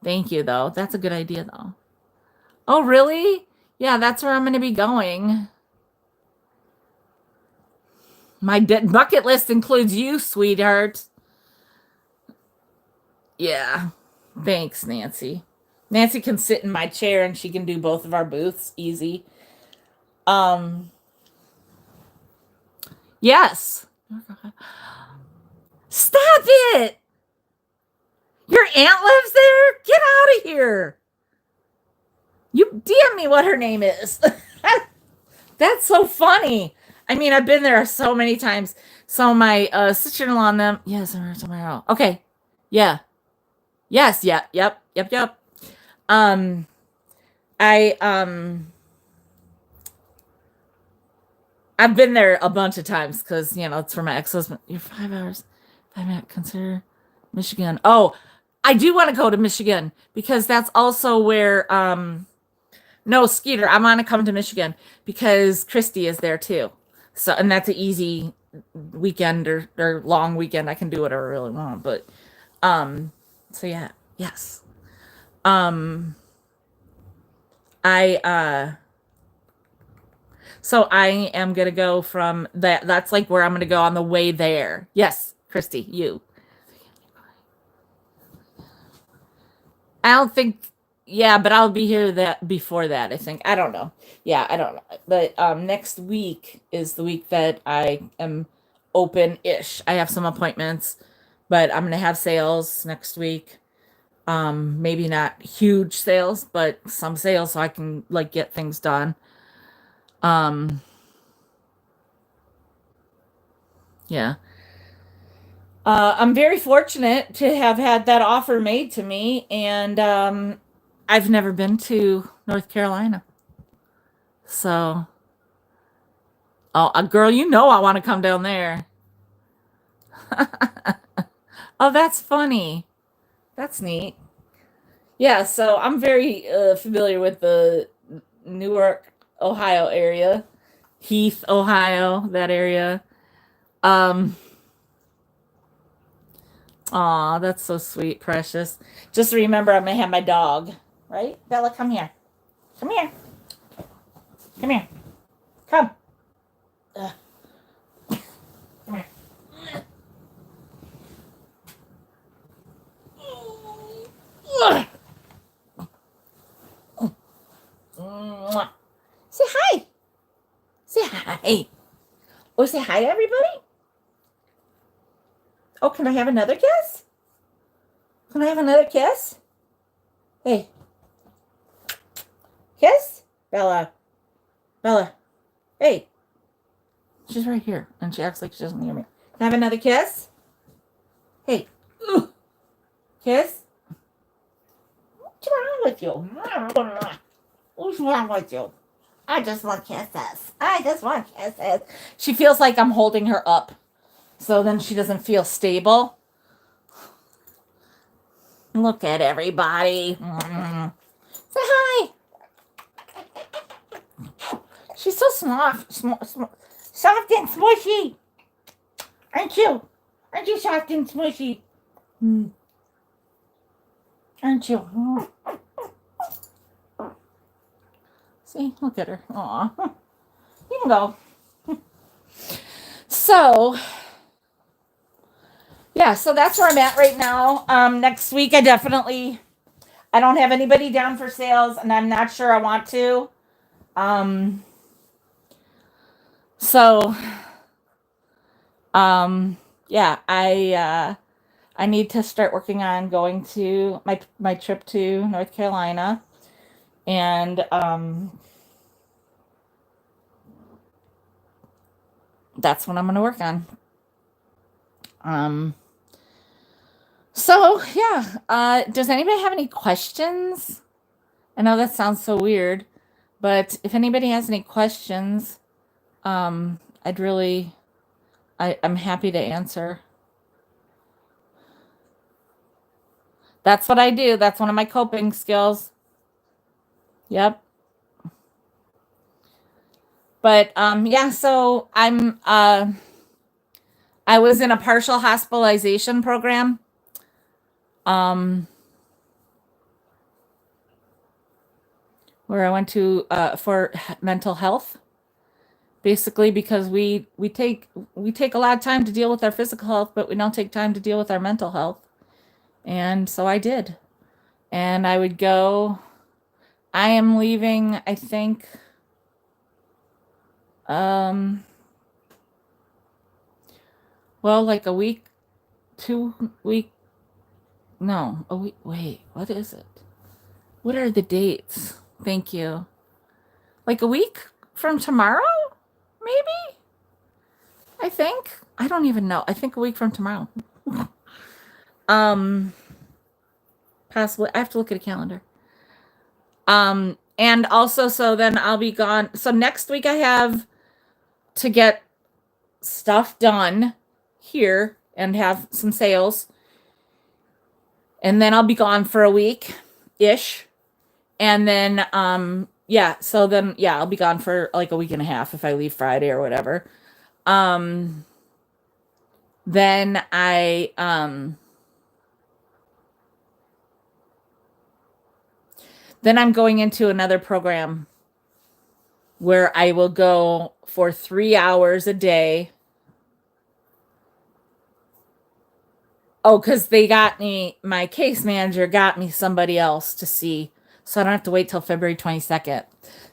Thank you though. That's a good idea though. Oh, really? Yeah, that's where I'm going to be going. My bucket list includes you, sweetheart. Yeah. Thanks, Nancy. Nancy can sit in my chair and she can do both of our booths easy. Yes. Stop it. Your aunt lives there? Get out of here. You DM me what her name is. That's so funny. I mean, I've been there so many times. So my sister-in-law and them. Yes, tomorrow. Okay. Yeah. Yes. Yeah. Yep. I I've been there a bunch of times because it's for my ex-husband. You're 5 hours. 5 minute consider Michigan. Oh, I do want to go to Michigan because that's also where no, Skeeter, I want to come to Michigan because Christy is there too. So and that's an easy weekend or long weekend. I can do whatever I really want. But so yeah, yes. Um I so I am gonna go from that. That's like where I'm gonna go on the way there. Yes, Christy, you. I don't think. Yeah, but I'll be here that before that. I think. I don't know. Yeah, I don't know. But next week is the week that I am open-ish. I have some appointments, but I'm gonna have sales next week. Maybe not huge sales, but some sales so I can like get things done. Um, yeah. I'm very fortunate to have had that offer made to me, and I've never been to North Carolina. So, oh, girl, I want to come down there. Oh, that's funny. That's neat. Yeah, so I'm very familiar with the Newark, Ohio area, Heath, Ohio, that area. Um, Aw, that's so sweet, precious. Just remember, I'm gonna have my dog, right? Bella, come here. Come here. Come here. Come. Come here. Say hi. Say hi. Oh, say hi, everybody. Oh, can I have another kiss? Can I have another kiss? Hey, kiss? Bella. Bella. Hey. She's right here, and she acts like she doesn't hear me. Can I have another kiss? Hey. Ooh. Kiss? What's wrong with you? What's wrong with you? I just want kisses. I just want kisses. She feels like I'm holding her up, so then she doesn't feel stable. Look at everybody. Say hi. She's so soft and smushy. Aren't you? Aren't you soft and smushy? Aren't you? See, look at her. Aw. You can go. So, yeah, so that's where I'm at right now. Next week, I don't have anybody down for sales, and I'm not sure I want to. So, yeah, I need to start working on going to my trip to North Carolina, and that's what I'm going to work on. So yeah, does anybody have any questions? I know that sounds so weird, but if anybody has any questions, I'm happy to answer. That's what I do. That's one of my coping skills. Yep. But yeah, so I was in a partial hospitalization program. Where I went to for mental health, basically because we take a lot of time to deal with our physical health, but we don't take time to deal with our mental health. And so I did. And I would go. I am leaving, I think, well, like a week, 2 week, no, a week. Wait, what is it? What are the dates? Thank you. Like a week from tomorrow, maybe? I think. I don't even know. I think a week from tomorrow. Possibly. I have to look at a calendar. And also, so then I'll be gone. So next week I have to get stuff done here and have some sales. And then I'll be gone for a week-ish. And then, yeah, so then, yeah, I'll be gone for like a week and a half if I leave Friday or whatever. Then then I'm going into another program where I will go for 3 hours a day. Oh, because my case manager got me somebody else to see. So I don't have to wait till February 22nd.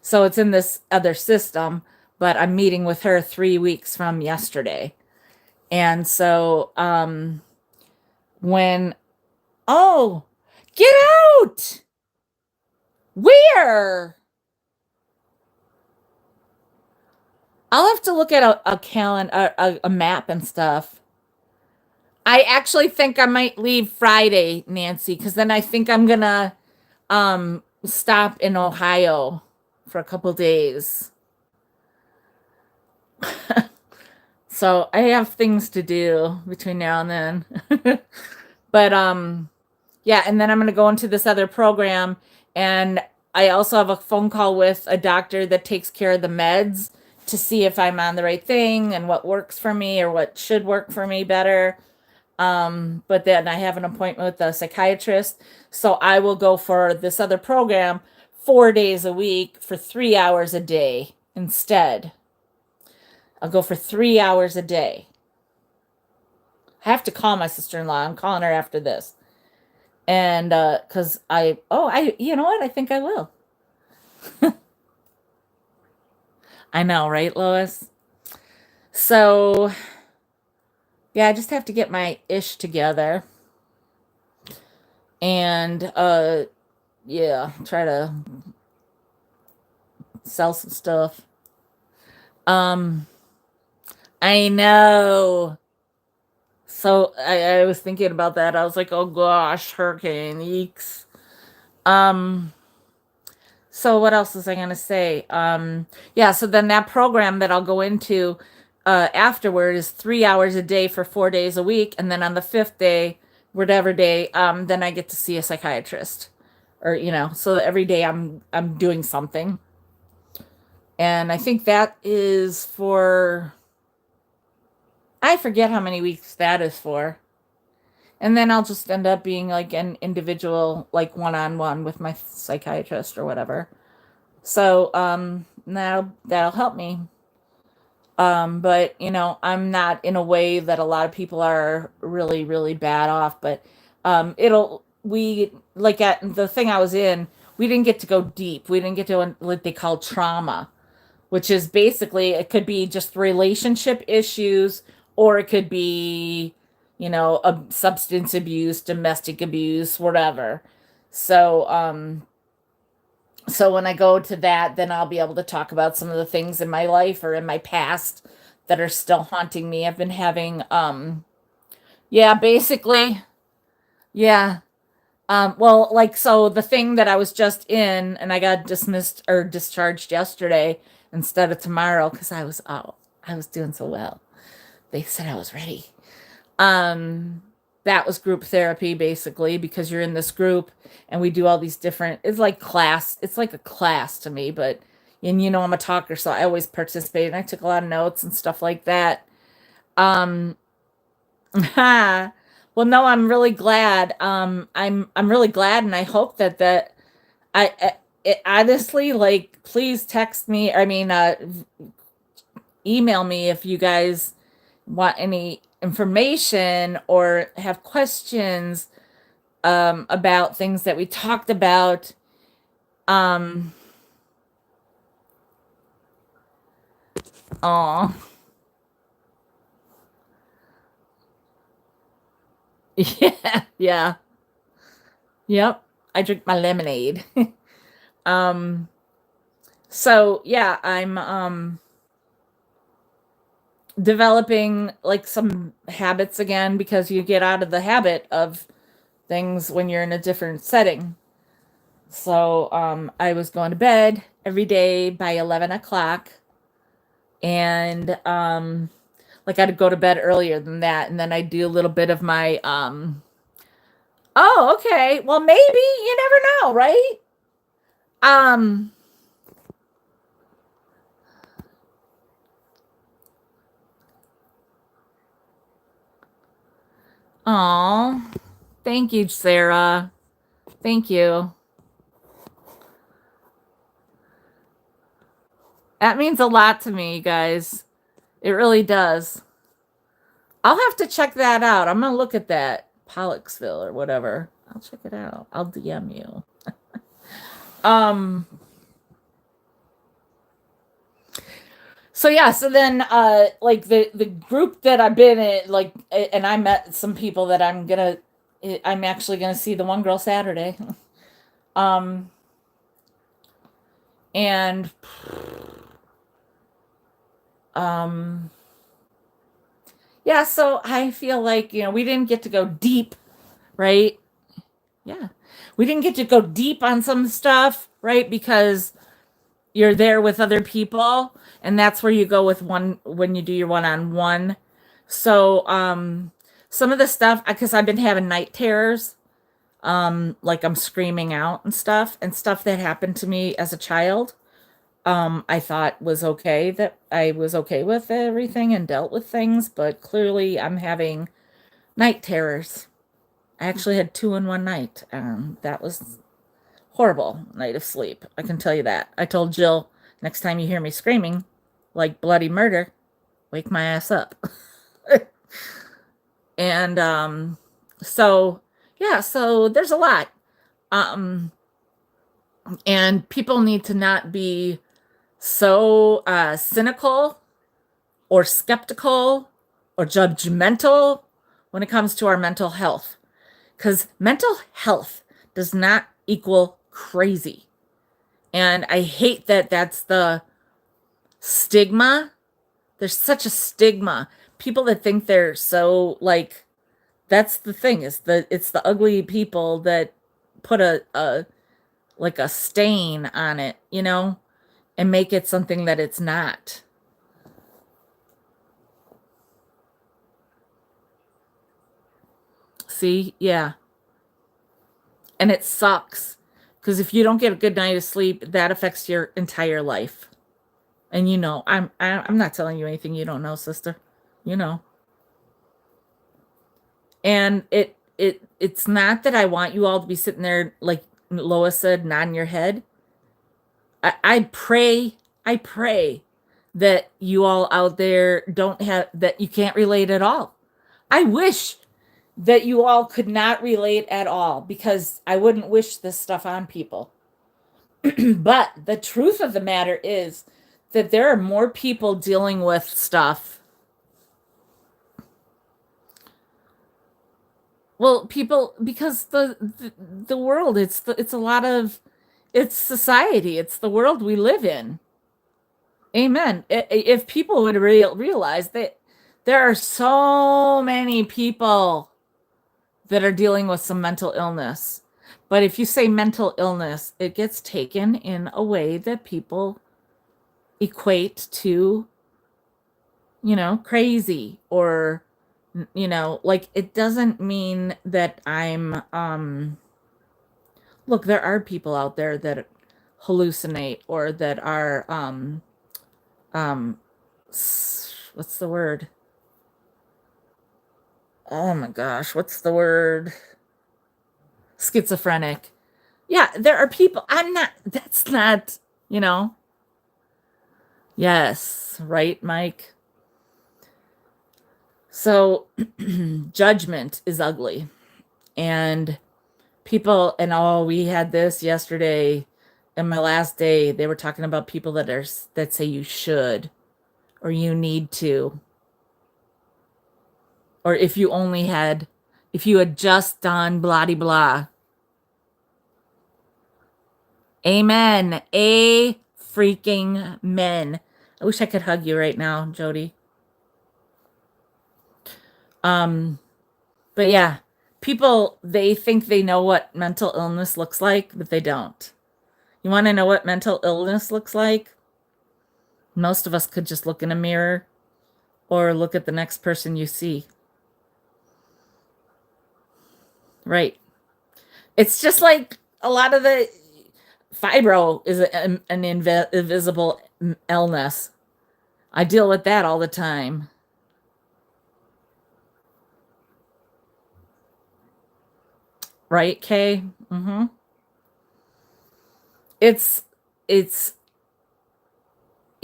So it's in this other system, but I'm meeting with her 3 weeks from yesterday. And so get out! Where? I'll have to look at a calendar, a map and stuff. I actually think I might leave Friday, Nancy, because then I think I'm gonna stop in Ohio for a couple days. So I have things to do between now and then. But yeah, and then I'm gonna go into this other program, and I also have a phone call with a doctor that takes care of the meds to see if I'm on the right thing and what works for me or what should work for me better. But then I have an appointment with a psychiatrist. So I will go for this other program 4 days a week for 3 hours a day instead. I'll go for 3 hours a day. I have to call my sister-in-law. I'm calling her after this. And because you know what? I think I will. I know, right, Lois? So, yeah, I just have to get my ish together. And yeah, try to sell some stuff. Um, I know. So I was thinking about that. I was like, oh gosh, hurricane, eeks. Um, so what else was I gonna say? Yeah, so then that program that I'll go into afterward is 3 hours a day for 4 days a week, and then on the fifth day, whatever day, then I get to see a psychiatrist. Or, so that every day I'm doing something. And I think that is for I forget how many weeks that is for. And then I'll just end up being like an individual, like one-on-one with my psychiatrist or whatever. So that'll help me. But I'm not in a way that a lot of people are really, really bad off. But it'll we like at the thing I was in, we didn't get to go deep. We didn't get to what they call trauma, which is basically it could be just relationship issues, or it could be, a substance abuse, domestic abuse, whatever. So, so when I go to that, then I'll be able to talk about some of the things in my life or in my past that are still haunting me. I've been having, yeah, basically, yeah. Well, like, so the thing that I was just in, and I got dismissed or discharged yesterday instead of tomorrow because I was doing so well. They said I was ready. Um, that was group therapy basically because you're in this group and we do all these different, it's like class. It's like a class to me, but and I'm a talker, so I always participate and I took a lot of notes and stuff like that. Um, well, no, I'm really glad. I'm really glad, and I hope that it honestly, like, please text me. I mean, email me if you guys want any information or have questions about things that we talked about. Um, oh, yeah, yeah, yep. I drink my lemonade. um, so yeah, I'm developing like some habits again because you get out of the habit of things when you're in a different setting. So I was going to bed every day by 11 o'clock, and like I'd go to bed earlier than that, and then I do a little bit of my oh, okay, well, maybe, you never know, right? um oh, thank you, Sarah. Thank you. That means a lot to me, you guys. It really does. I'll have to check that out. I'm gonna look at that Pollexville or whatever. I'll check it out. I'll DM you. Um. So yeah. So then, like the group that I've been in, like, and I met some people that I'm actually gonna see the one girl Saturday. Um. And um. Yeah. So I feel like we didn't get to go deep, right? Yeah. We didn't get to go deep on some stuff, right? Because you're there with other people, and that's where you go with one when you do your one-on-one. So some of the stuff, because I've been having night terrors, like I'm screaming out and stuff that happened to me as a child. I thought was okay, that I was okay with everything and dealt with things, but clearly I'm having night terrors. I actually had two in one night. That was horrible night of sleep. I can tell you that. I told Jill, next time you hear me screaming, like bloody murder, wake my ass up. And so yeah, so there's a lot. Um and people need to not be so cynical or skeptical or judgmental when it comes to our mental health, because mental health does not equal crazy. And I hate that that's the stigma. There's such a stigma. People that think they're so like, that's the thing, is the it's the ugly people that put a like a stain on it, and make it something that it's not. See? Yeah. And it sucks because if you don't get a good night of sleep, that affects your entire life. And I'm not telling you anything you don't know, sister. You know. And it's not that I want you all to be sitting there like Lois said, nodding your head. I pray that you all out there don't have that, you can't relate at all. I wish that you all could not relate at all, because I wouldn't wish this stuff on people. But the truth of the matter is that there are more people dealing with stuff. Well, people, because the world, it's a lot of, it's society, it's the world we live in. Amen. If people would realize that there are so many people that are dealing with some mental illness. But if you say mental illness, it gets taken in a way that people equate to, crazy, or, like, it doesn't mean that look, there are people out there that hallucinate, or that are, um, what's the word? Oh my gosh, what's the word? Schizophrenic. Yeah, there are people. That's not, you know. Yes, right, Mike? So, judgment is ugly. And people, and oh, we had this yesterday in my last day. They were talking about people that say you should, or you need to, or if you had just done blah de blah. Amen. A freaking men. I wish I could hug you right now, Jody. Um, but yeah, people, they think they know what mental illness looks like, but they don't. You want to know what mental illness looks like? Most of us could just look in a mirror or look at the next person you see. Right. It's just like a lot of the fibro is an invisible illness. I deal with that all the time. Right, Kay? Mm-hmm. It's it's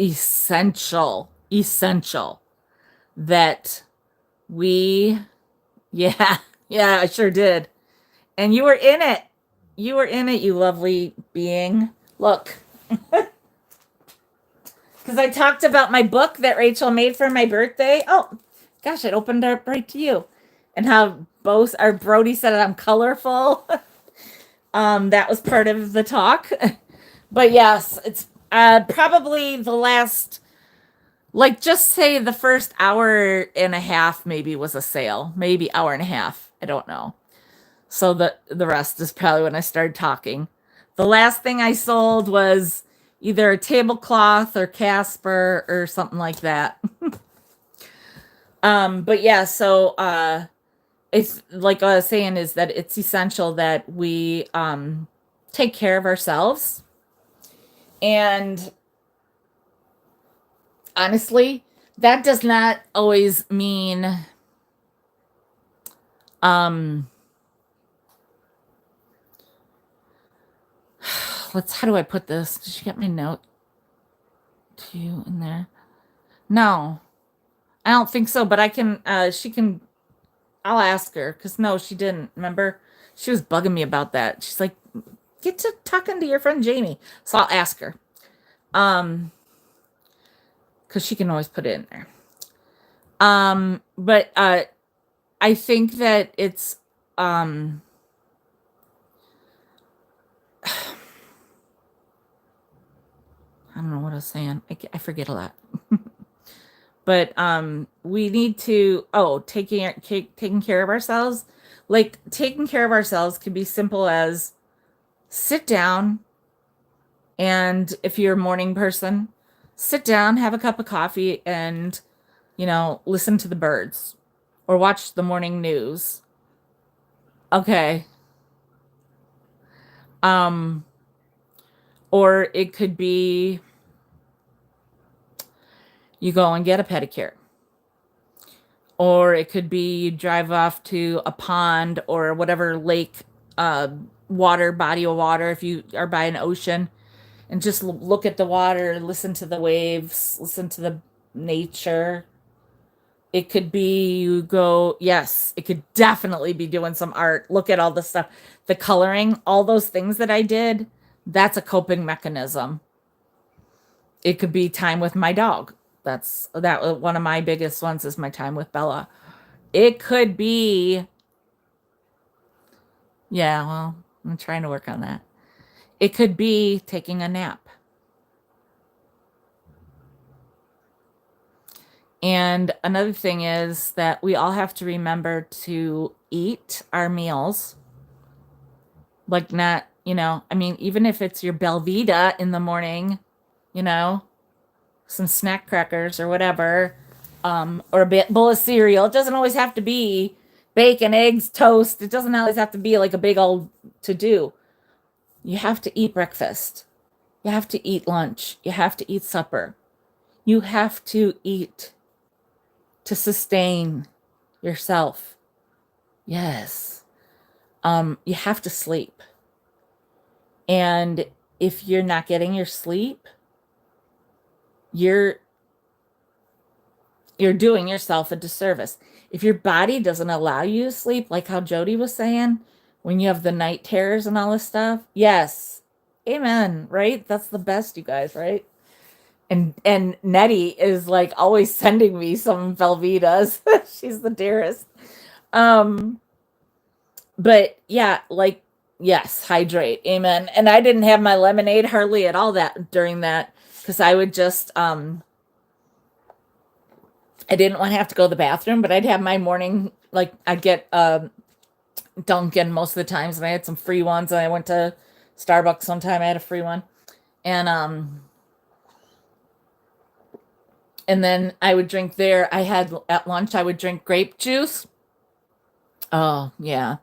essential that we, yeah, yeah, I sure did. And you were in it. You were in it, you lovely being. Look, because I talked about my book that Rachel made for my birthday. Oh, gosh, it opened up right to you. And how both our Brody said I'm colorful. That was part of the talk. But yes, it's probably the last, like, just say the first hour and a half maybe was a sale, maybe hour and a half. I don't know. So the rest is probably when I started talking. The last thing I sold was either a tablecloth or Casper or something like that. But yeah, so it's like I was saying, is that it's essential that we take care of ourselves. And honestly, that does not always mean um how do I put this? Did you get my note to you in there? No. I don't think so, but I can, she can, I'll ask her because no, she didn't. Remember? She was bugging me about that. She's like, get to talking to your friend Jamie. So I'll ask her. Because she can always put it in there. But I think that it's I don't know what I was saying. I forget a lot. But we need to taking care of ourselves. Like taking care of ourselves can be simple as sit down, and if you're a morning person, sit down, have a cup of coffee, and listen to the birds or watch the morning news. Okay. Um or it could be you go and get a pedicure. Or it could be you drive off to a pond or whatever lake, uh, body of water, if you are by an ocean, and just look at the water, listen to the waves, listen to the nature. It could be you go, yes, it could definitely be doing some art. Look at all the stuff, the coloring, all those things that I did. That's a coping mechanism. It could be time with my dog. That one of my biggest ones is my time with Bella. It could be, yeah, well, I'm trying to work on that. It could be taking a nap. And another thing is that we all have to remember to eat our meals. Like not, I mean, even if it's your Belvita in the morning, some snack crackers or whatever, or a bowl of cereal. It doesn't always have to be bacon, eggs, toast. It doesn't always have to be like a big old to do. You have to eat breakfast. You have to eat lunch. You have to eat supper. You have to eat to sustain yourself. Yes. You have to sleep. And if you're not getting your sleep, you're doing yourself a disservice. If your body doesn't allow you to sleep, like how Jody was saying, when you have the night terrors and all this stuff, yes, amen, right? That's the best, you guys, right? And Nettie is like always sending me some Velvetas. She's the dearest. Um, but yeah, like yes, hydrate, amen. And I didn't have my lemonade hardly at all that during that because I would just I didn't want to have to go to the bathroom, but I'd have my morning, like I'd get Dunkin' most of the times, and I had some free ones, and I went to Starbucks one time, I had a free one. And then I would drink there. I had at lunch, I would drink grape juice. Oh, yeah.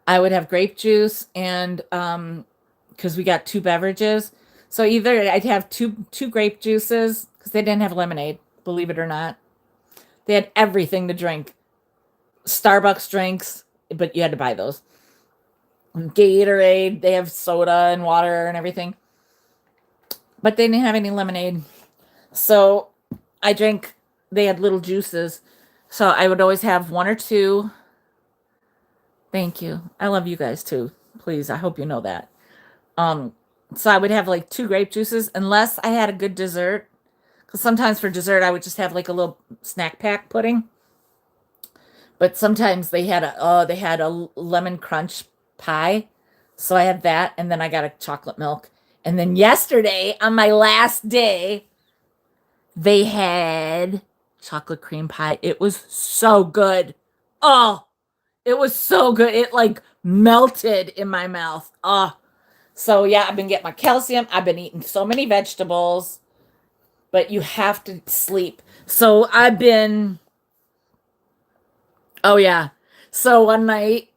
I would have grape juice and because we got two beverages. So either I'd have two grape juices because they didn't have lemonade, believe it or not. They had everything to drink. Starbucks drinks, but you had to buy those. Gatorade, they have soda and water and everything. But they didn't have any lemonade. So they had little juices. So I would always have one or two. Thank you. I love you guys too. Please, I hope you know that. So I would have like two grape juices unless I had a good dessert. Because sometimes for dessert, I would just have like a little snack pack pudding. But sometimes they had a lemon crunch pie. So I had that, and then I got a chocolate milk. And then yesterday, on my last day, they had chocolate cream pie. It was so good. Oh, it was so good. It like melted in my mouth. Oh, so yeah, I've been getting my calcium. I've been eating so many vegetables, but you have to sleep. So oh yeah. So one night,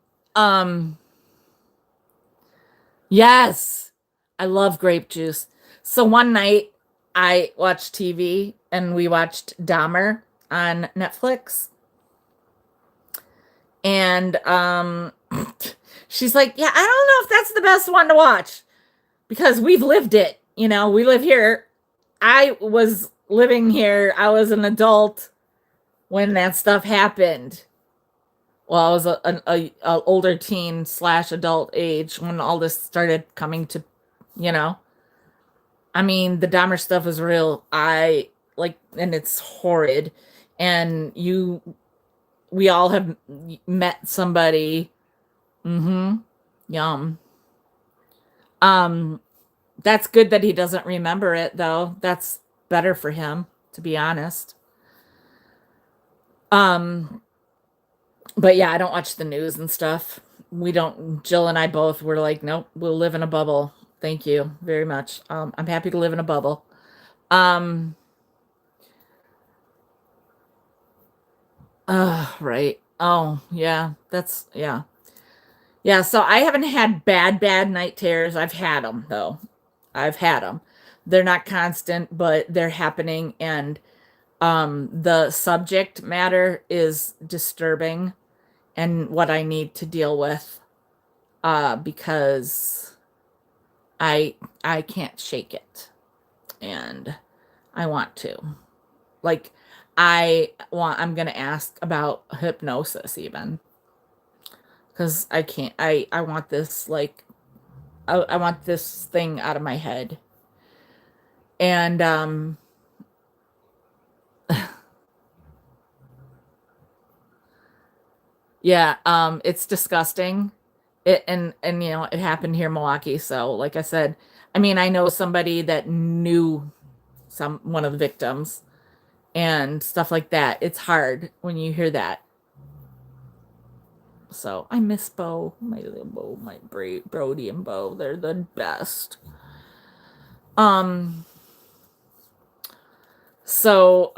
yes, I love grape juice. So one night I watched TV and we watched Dahmer on Netflix. And she's like, yeah, I don't know if that's the best one to watch because we've lived it. We live here. I was living here. I was an adult when that stuff happened. Well, I was a older teen slash adult age when all this started coming to, you know. I mean, the Dahmer stuff is real. I like, and it's horrid. And we all have met somebody. Mm-hmm. Yum. Um, that's good that he doesn't remember it, though. That's better for him, to be honest. Um, but yeah, I don't watch the news and stuff. We don't, Jill and I both were like, nope, we'll live in a bubble. Thank you very much. I'm happy to live in a bubble. Um, right. Oh, yeah, yeah. Yeah, so I haven't had bad night terrors. I've had them, though. I've had them. They're not constant, but they're happening, and the subject matter is disturbing and what I need to deal with because I can't shake it and I want to. Like I'm going to ask about hypnosis even cuz I can't I want this like I want this thing out of my head. And yeah, it's disgusting. And you know, it happened here in Milwaukee, so like I said, I mean, I know somebody that knew some one of the victims and stuff like that. It's hard when you hear that. So I miss Bo, my little Bo, my Brody and Bo. They're the best. Um, so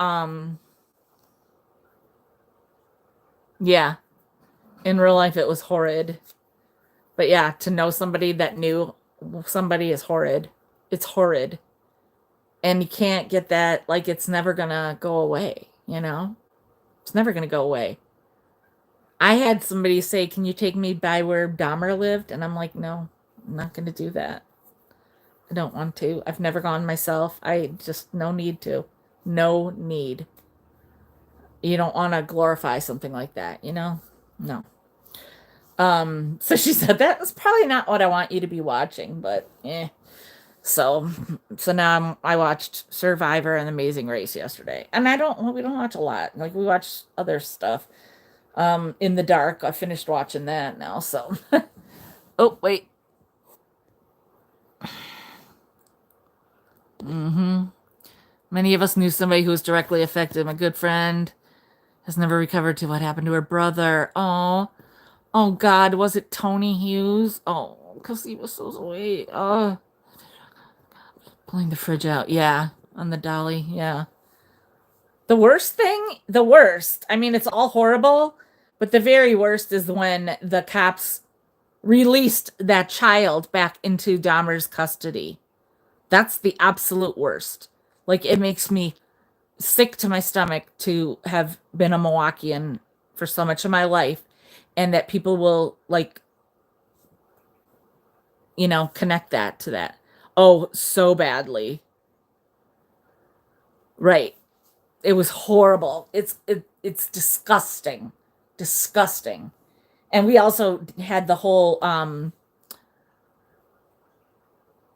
yeah, in real life it was horrid. But yeah, to know somebody that knew somebody is horrid. It's horrid. And you can't get that, like, it's never gonna go away, you know? It's never gonna go away. I had somebody say, "Can you take me by where Dahmer lived?" And I'm like, no, I'm not gonna do that. I don't want to. I've never gone myself. I just, no need to. No need. You don't want to glorify something like that, you know? No. So she said that was probably not what I want you to be watching, but eh. So, so now I watched Survivor and Amazing Race yesterday, and we don't watch a lot. Like we watch other stuff. In the dark, I finished watching that now. So, oh wait, mm-hmm. Many of us knew somebody who was directly affected. My good friend has never recovered to what happened to her brother. Oh, oh God, was it Tony Hughes? Oh, because he was so sweet. Oh, pulling the fridge out. Yeah, on the dolly. Yeah. The worst thing, the worst, I mean, it's all horrible, but the very worst is when the cops released that child back into Dahmer's custody. That's the absolute worst. Like, it makes me sick to my stomach to have been a Milwaukeean for so much of my life and that people will, like, you know, connect that to that. Oh, so badly. Right. It was horrible. It's disgusting. Disgusting. And we also had the whole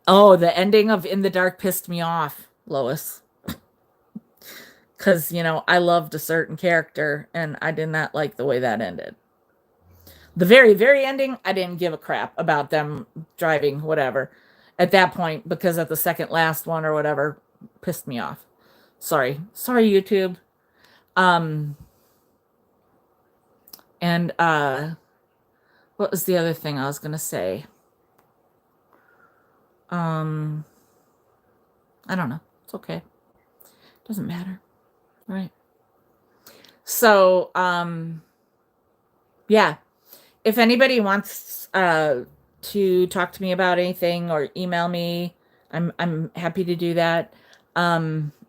oh, the ending of In the Dark pissed me off, Lois. Cause, you know, I loved a certain character and I did not like the way that ended. The very ending, I didn't give a crap about them driving, whatever. At that point, because at the second last one or whatever, pissed me off. Sorry. Sorry, YouTube. Um and what was the other thing I was gonna say? Um I don't know. It's okay. Doesn't matter. Right. So, yeah. If anybody wants to talk to me about anything or email me, I'm happy to do that.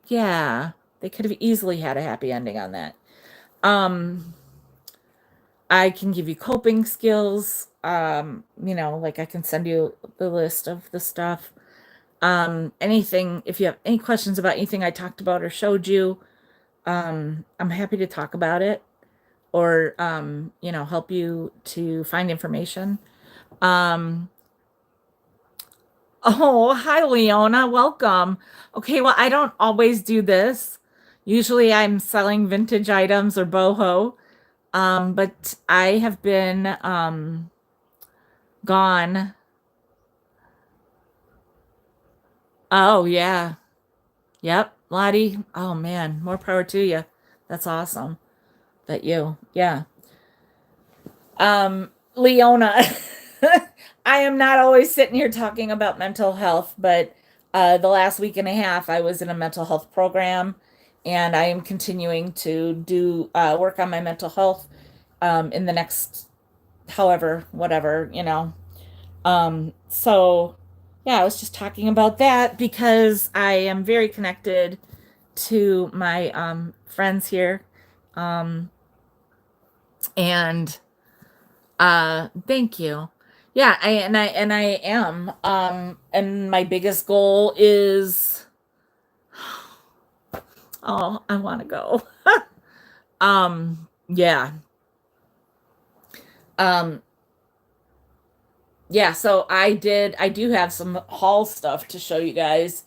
Yeah, they could have easily had a happy ending on that. Um, I can give you coping skills. You know, like I can send you the list of the stuff. Anything, if you have any questions about anything I talked about or showed you, I'm happy to talk about it or help you to find information. Um, oh, hi Leona, welcome. Okay, well, I don't always do this. Usually I'm selling vintage items or boho. But I have been gone. Oh yeah. Yep, Lottie. Oh man, more power to you. That's awesome. That you. Yeah. Leona, I am not always sitting here talking about mental health, but the last week and a half I was in a mental health program and I am continuing to do work on my mental health in the next however, whatever. So yeah, I was just talking about that because I am very connected to my friends here. Um, and thank you. Yeah, I am. And my biggest goal is oh, I want to go. Yeah. Um, yeah, so I do have some haul stuff to show you guys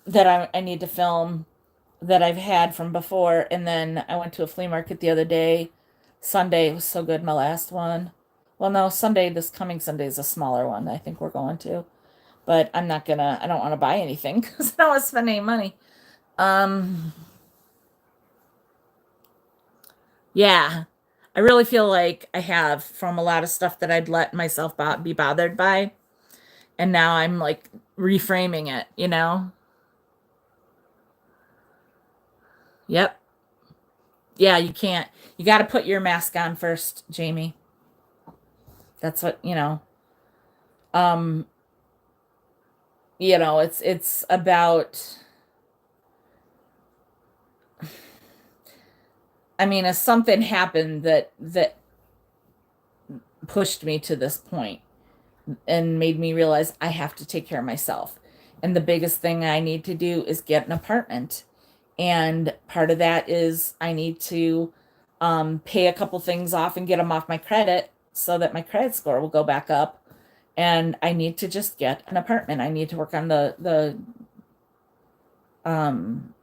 that I need to film that I've had from before. And then I went to a flea market the other day. Sunday was so good, my last one. Well, no, Sunday, this coming Sunday is a smaller one I think we're going to. But I don't want to buy anything because I don't want to spend any money. Um, yeah, I really feel like I have from a lot of stuff that I'd let myself be bothered by. And now I'm like reframing it. Yep. Yeah, you can't. You got to put your mask on first, Jamie. That's what. Um, it's about I mean, if something happened that pushed me to this point and made me realize I have to take care of myself. And the biggest thing I need to do is get an apartment. And part of that is I need to pay a couple things off and get them off my credit so that my credit score will go back up. And I need to just get an apartment. I need to work on the um,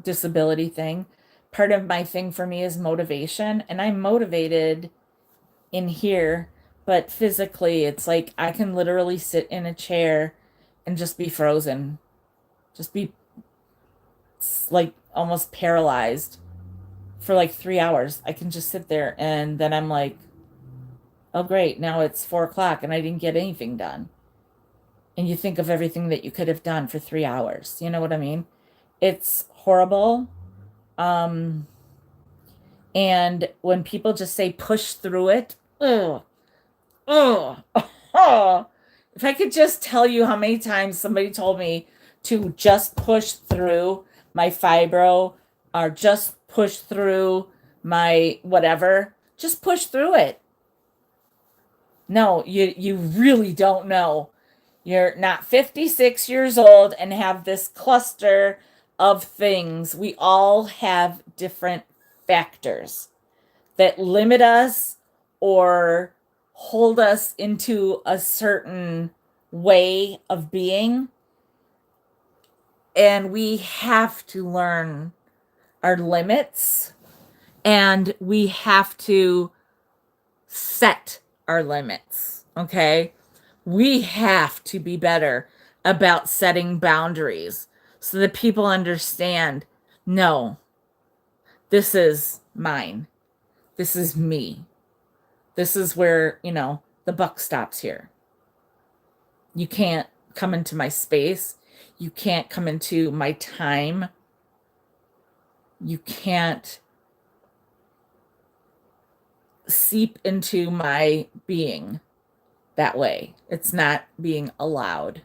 disability thing. Part of my thing for me is motivation, and I'm motivated in here, but physically, it's like I can literally sit in a chair and just be frozen, just be like almost paralyzed for like 3 hours. I can just sit there, and then I'm like, oh, great, now it's 4 o'clock and I didn't get anything done. And you think of everything that you could have done for 3 hours. You know what I mean? It's horrible. Um, and when people just say push through it, ugh, ugh, oh, if I could just tell you how many times somebody told me to just push through my fibro or just push through my whatever, just push through it. No, you really don't know. You're not 56 years old and have this cluster of things. We all have different factors that limit us or hold us into a certain way of being. And we have to learn our limits and we have to set our limits. Okay. We have to be better about setting boundaries so that people understand no, this is mine. This is me. This is where the buck stops here. You can't come into my space. You can't come into my time. You can't seep into my being that way. It's not being allowed.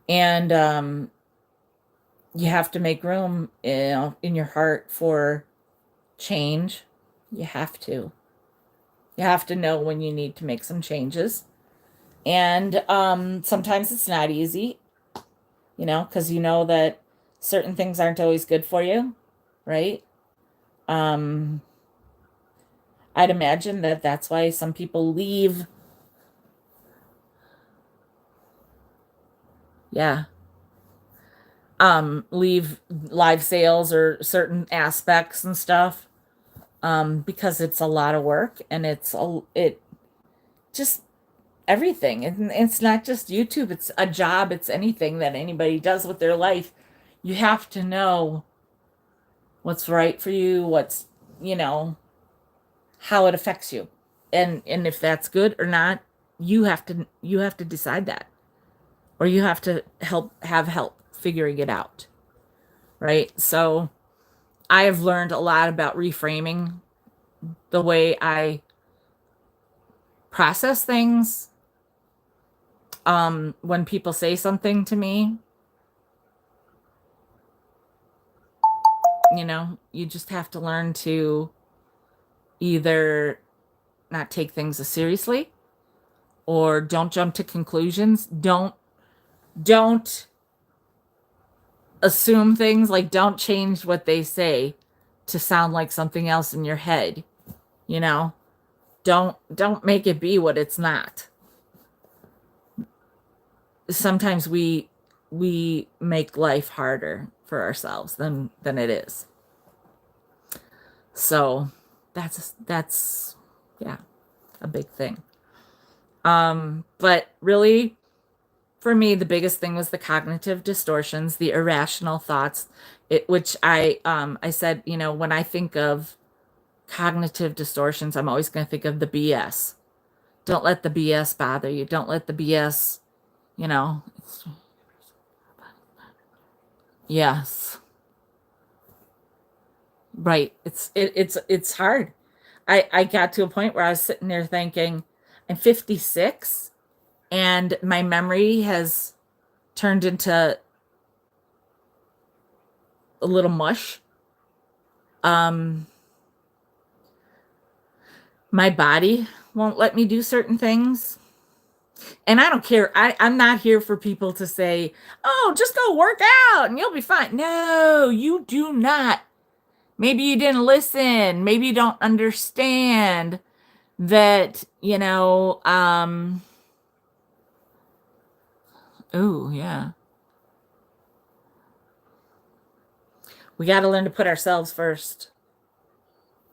And you have to make room in your heart for change. You have to. You have to know when you need to make some changes. And sometimes it's not easy, because you know that certain things aren't always good for you, right? Um, I'd imagine that that's why some people leave. Yeah. Leave live sales or certain aspects and stuff. Because it's a lot of work and it just everything. And it's not just YouTube, it's a job, it's anything that anybody does with their life. You have to know what's right for you, what's, you know, how it affects you. And if that's good or not, you have to decide that. Or you have to have help figuring it out, right? So I have learned a lot about reframing the way I process things. When people say something to me, you just have to learn to either not take things as seriously or don't jump to conclusions. Don't assume things, like don't change what they say to sound like something else in your head, you know? Don't make it be what it's not. Sometimes we make life harder for ourselves than it is. So that's yeah, a big thing. But really for me the biggest thing was the cognitive distortions, the irrational thoughts, which I said, when I think of cognitive distortions, I'm always going to think of the BS. Don't let the BS bother you. Don't let the BS, you know, yes. Right. It's hard. I got to a point where I was sitting there thinking, I'm 56 and my memory has turned into a little mush. Um, my body won't let me do certain things. And I don't care. I'm not here for people to say, oh, just go work out and you'll be fine. No, you do not. Maybe you didn't listen. Maybe you don't understand that, oh, yeah. We got to learn to put ourselves first.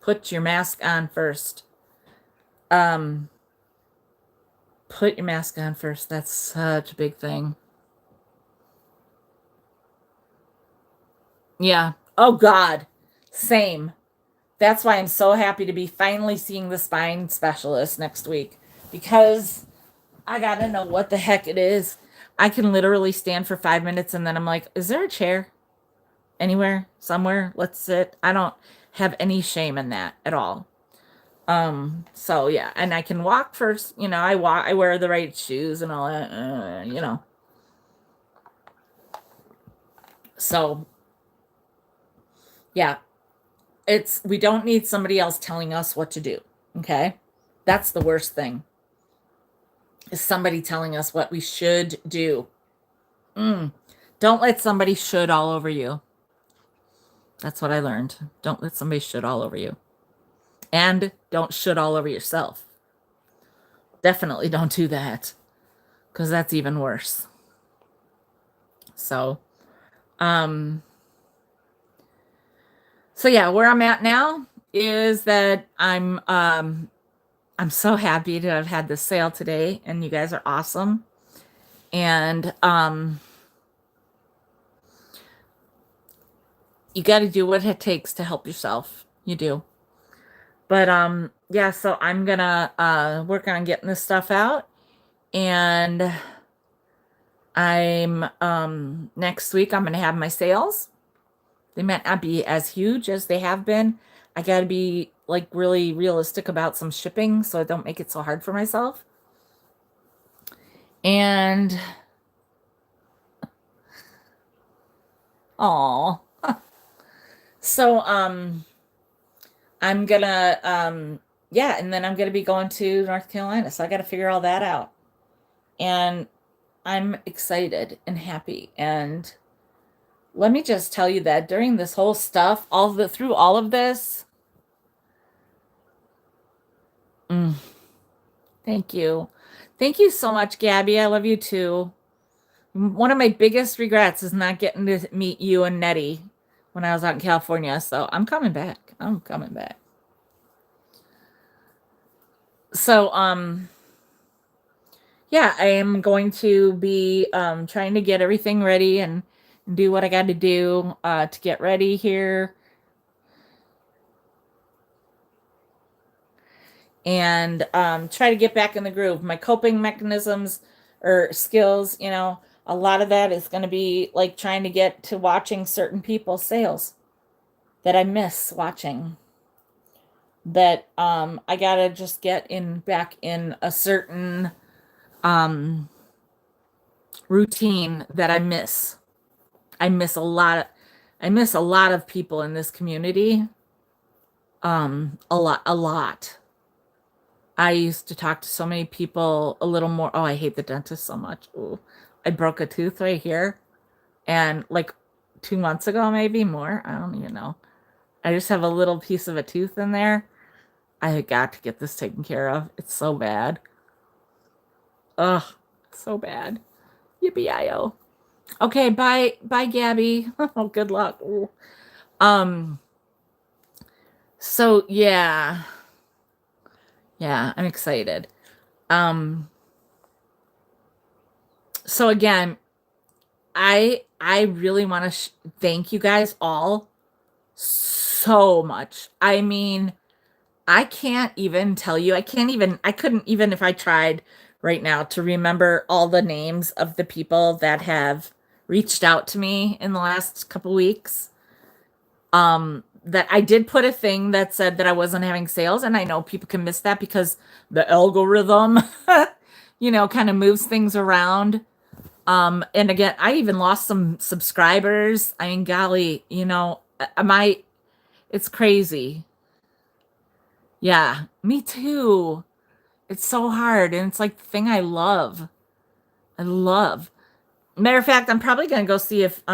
Put your mask on first. Um, put your mask on first. That's such a big thing. Yeah. Oh God. Same. That's why I'm so happy to be finally seeing the spine specialist next week because I gotta know what the heck it is. I can literally stand for 5 minutes and then I'm like, is there a chair anywhere, somewhere? Let's sit. I don't have any shame in that at all. So yeah, and I can walk first, I wear the right shoes and all that, So yeah, we don't need somebody else telling us what to do. Okay. That's the worst thing is somebody telling us what we should do. Don't let somebody should all over you. That's what I learned. Don't let somebody should all over you. And don't should all over yourself. Definitely don't do that because that's even worse. So, um, so yeah, where I'm at now is that I'm so happy to have had this sale today and you guys are awesome. And you got to do what it takes to help yourself. You do. But yeah, so I'm gonna work on getting this stuff out and I'm next week I'm gonna have my sales. They might not be as huge as they have been. I gotta be like really realistic about some shipping so I don't make it so hard for myself. And oh, so I'm gonna yeah, and then I'm gonna be going to North Carolina, so I gotta figure all that out. And I'm excited and happy and Let me just tell you that during this whole stuff, through all of this, mm, thank you. Thank you so much, Gabby. I love you too. One of my biggest regrets is not getting to meet you and Nettie when I was out in California. So I'm coming back. I'm coming back. So, yeah, I am going to be trying to get everything ready and do what I got to do to get ready here. And try to get back in the groove. My coping mechanisms or skills, a lot of that is going to be like trying to get to watching certain people's sales that I miss watching. That I gotta just get in back in a certain um, routine that I miss. I miss a lot. I miss a lot of people in this community. A lot, a lot. I used to talk to so many people a little more. Oh, I hate the dentist so much. Ooh, I broke a tooth right here, and like 2 months ago, maybe more. I don't even know. I just have a little piece of a tooth in there. I got to get this taken care of. It's so bad. Ugh, so bad. Yippee-i-oh. Okay, bye, bye, Gabby. Oh, good luck. Ooh. Um, so yeah, I'm excited. Um, so again, I really want to thank you guys all so much. I mean, I can't even tell you. I couldn't even if I tried right now to remember all the names of the people that have reached out to me in the last couple weeks. That I did put a thing that said that I wasn't having sales, and I know people can miss that because the algorithm, kind of moves things around. And again, I even lost some subscribers. I mean, golly, it's crazy. Yeah, me too. It's so hard, and it's like the thing I love. I love. Matter of fact, I'm probably gonna go see if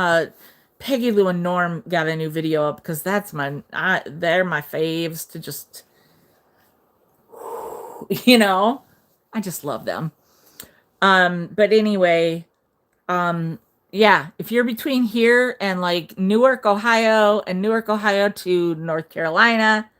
Peggy Lou and Norm got a new video up because they're my faves to just you know, I just love them. But anyway, yeah, if you're between here and like Newark, Ohio to North Carolina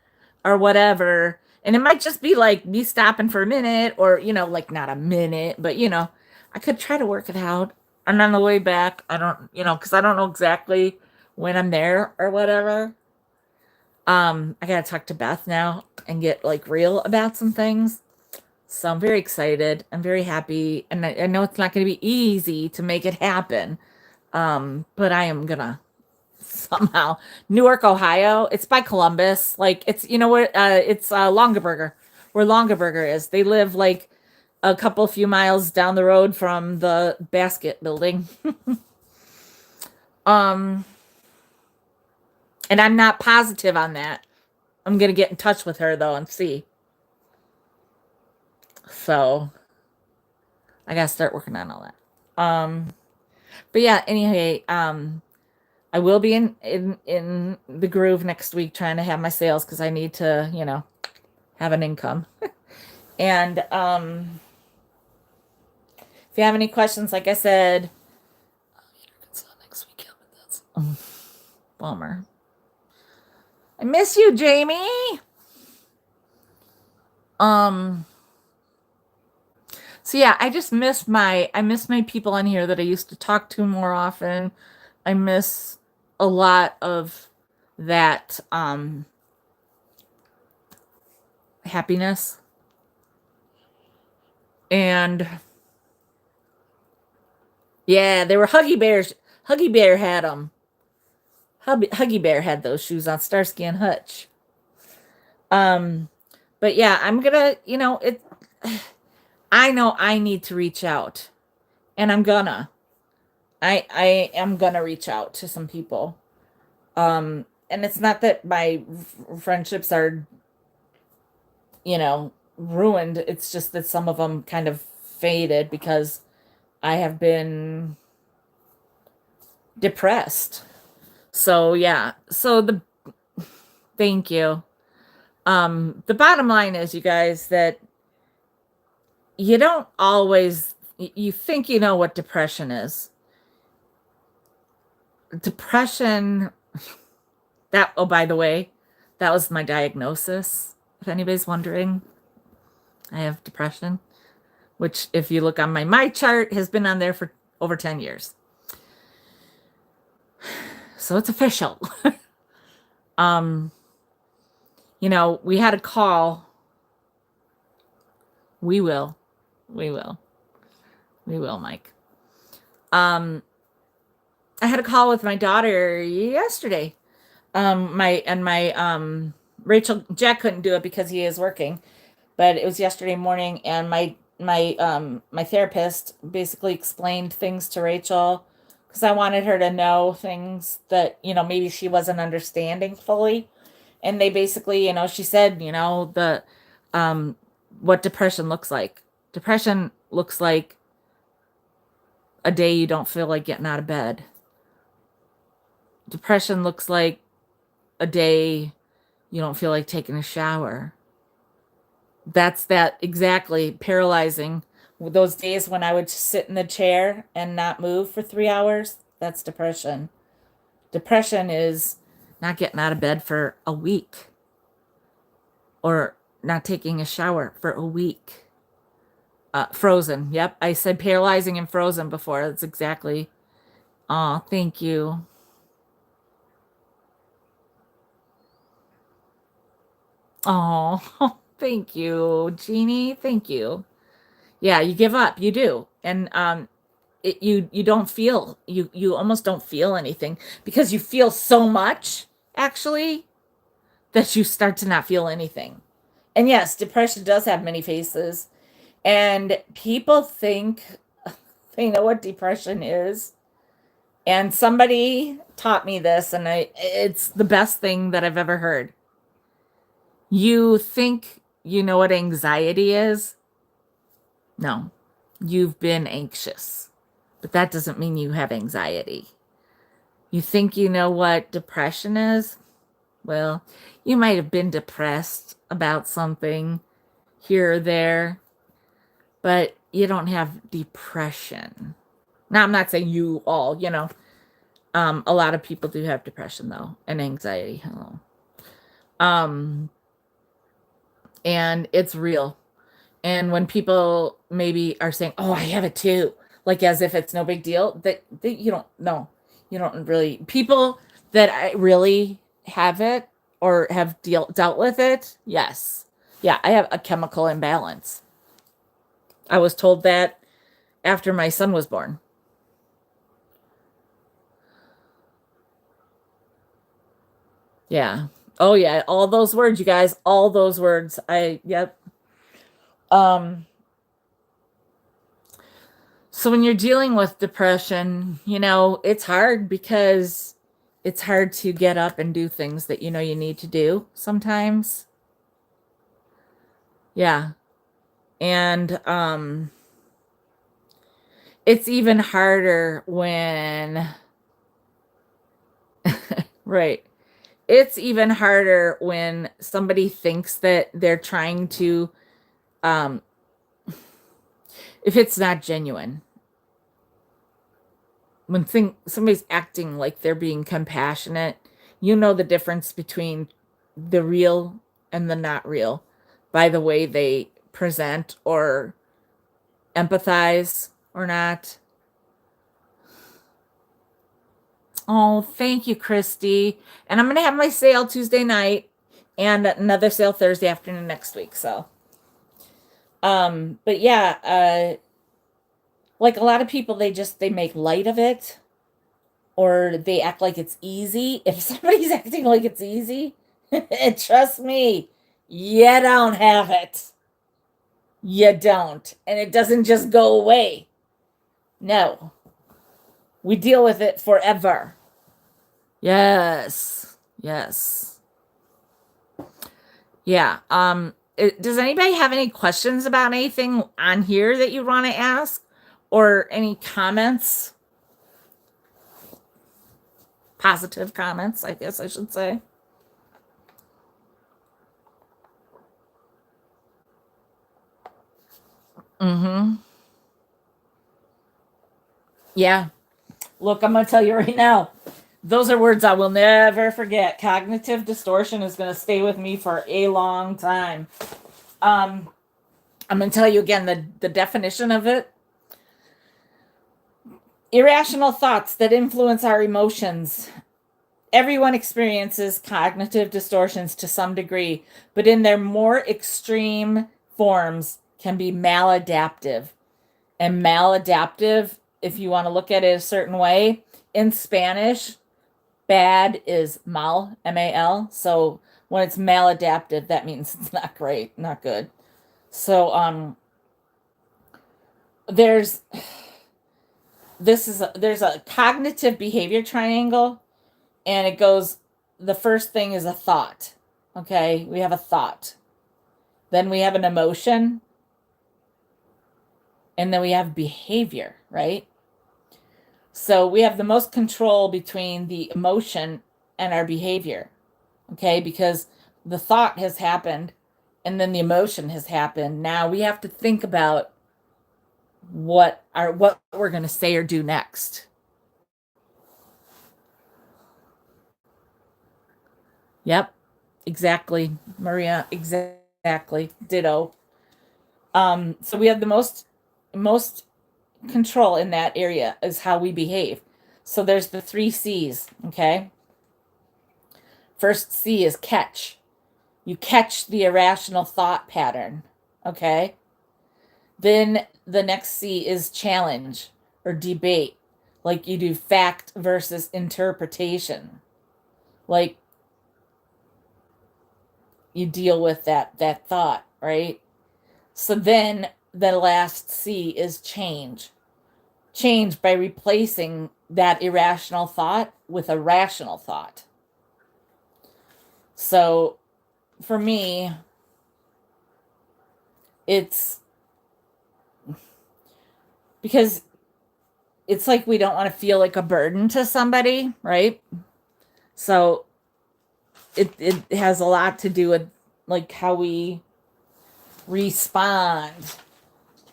or whatever, and it might just be like me stopping for a minute or, like not a minute, but I could try to work it out. And on the way back, I don't, because I don't know exactly when I'm there or whatever. I gotta talk to Beth now and get like real about some things. So I'm very excited. I'm very happy. And I know it's not going to be easy to make it happen. But I am gonna somehow. Newark, Ohio. It's by Columbus. Like it's what it's Longaberger, where Longaberger is. They live like a couple few miles down the road from the basket building. um and I'm not positive on that. I'm gonna get in touch with her though and see. So I gotta start working on all that. But yeah, anyway, I will be in the groove next week trying to have my sales because I need to, have an income. And if you have any questions, like I said, next week. That's bummer. I miss you, Jamie. Um. So yeah, I miss my people on here that I used to talk to more often. I miss a lot of that happiness. And yeah, they were Huggy Bears. Huggy Bear had them. Huggy Bear had those shoes on Starsky and Hutch. Um, but yeah, I'm gonna, it. I know I need to reach out, and I'm gonna. I am gonna reach out to some people. And it's not that my friendships are, ruined. It's just that some of them kind of faded because I have been depressed. So yeah. Thank you. The bottom line is, you guys, that you don't always, you think you know what depression is. Depression, that, oh, by the way, that was my diagnosis. If anybody's wondering, I have depression, which, if you look on my chart, has been on there for over 10 years. So it's official. We had a call. We will, Mike. I had a call with my daughter yesterday. My Rachel Jack couldn't do it because he is working, but it was yesterday morning, and my therapist basically explained things to Rachel, because I wanted her to know things that maybe she wasn't understanding fully. And they basically, she said, the what depression looks like. Depression looks like a day you don't feel like getting out of bed. Depression looks like a day you don't feel like taking a shower. That's that exactly, paralyzing. Those days when I would sit in the chair and not move for 3 hours, that's depression. Depression is not getting out of bed for a week, or not taking a shower for a week. Frozen. Yep, I said paralyzing and frozen before. That's exactly. Oh, thank you. Oh, thank you, Jeannie. Thank you. Yeah, you give up. You do. And you don't feel, you almost don't feel anything, because you feel so much, actually, that you start to not feel anything. And yes, depression does have many faces, and people think they know what depression is. And somebody taught me this, and it's the best thing that I've ever heard. You think you know what anxiety is? No, you've been anxious, but that doesn't mean you have anxiety. You think you know what depression is? Well, you might have been depressed about something here or there, but you don't have depression. Now, I'm not saying you all, a lot of people do have depression, though, and anxiety. Hello. And it's real. And when people maybe are saying, "Oh, I have it too," like as if it's no big deal, that you don't know. You don't really. People that I really have it or have dealt with it, yes. Yeah, I have a chemical imbalance. I was told that after my son was born. Yeah. Oh yeah, all those words, you guys, all those words. Yep. Um so when you're dealing with depression, it's hard, because it's hard to get up and do things that you need to do sometimes. Yeah. And it's even harder when right. It's even harder when somebody thinks that they're trying to, um if it's not genuine. When somebody's acting like they're being compassionate, you know the difference between the real and the not real by the way they present or empathize or not. Oh, thank you, Christy. And I'm going to have my sale Tuesday night and another sale Thursday afternoon next week. So, but yeah, like a lot of people, they make light of it, or they act like it's easy. If somebody's acting like it's easy, trust me, you don't have it. You don't. And it doesn't just go away. No. We deal with it forever. Yes. Yes. Yeah. Does anybody have any questions about anything on here that you want to ask, or any comments? Positive comments, I guess I should say. Mm-hmm. Yeah. Look, I'm going to tell you right now. Those are words I will never forget. Cognitive distortion is going to stay with me for a long time. I'm going to tell you again the definition of it. Irrational thoughts that influence our emotions. Everyone experiences cognitive distortions to some degree, but in their more extreme forms can be maladaptive. And maladaptive, if you want to look at it a certain way, in Spanish, bad is mal, M-A-L. So when it's maladaptive, that means it's not great, not good. So there's there's a cognitive behavior triangle, and it goes, the first thing is a thought. Okay, we have a thought. Then we have an emotion, and then we have behavior, right? So we have the most control between the emotion and our behavior. Okay, because the thought has happened and then the emotion has happened. Now we have to think about what we're going to say or do next. Yep. Exactly, Maria, exactly. Ditto. So we have the most control in that area is how we behave. So there's the 3 C's, okay? First C is catch. You catch the irrational thought pattern, okay? Then the next C is challenge or debate. Like you do fact versus interpretation. Like you deal with that thought, right? So then the last C is change. Change by replacing that irrational thought with a rational thought. So for me, it's because it's like we don't want to feel like a burden to somebody, right? So it has a lot to do with like how we respond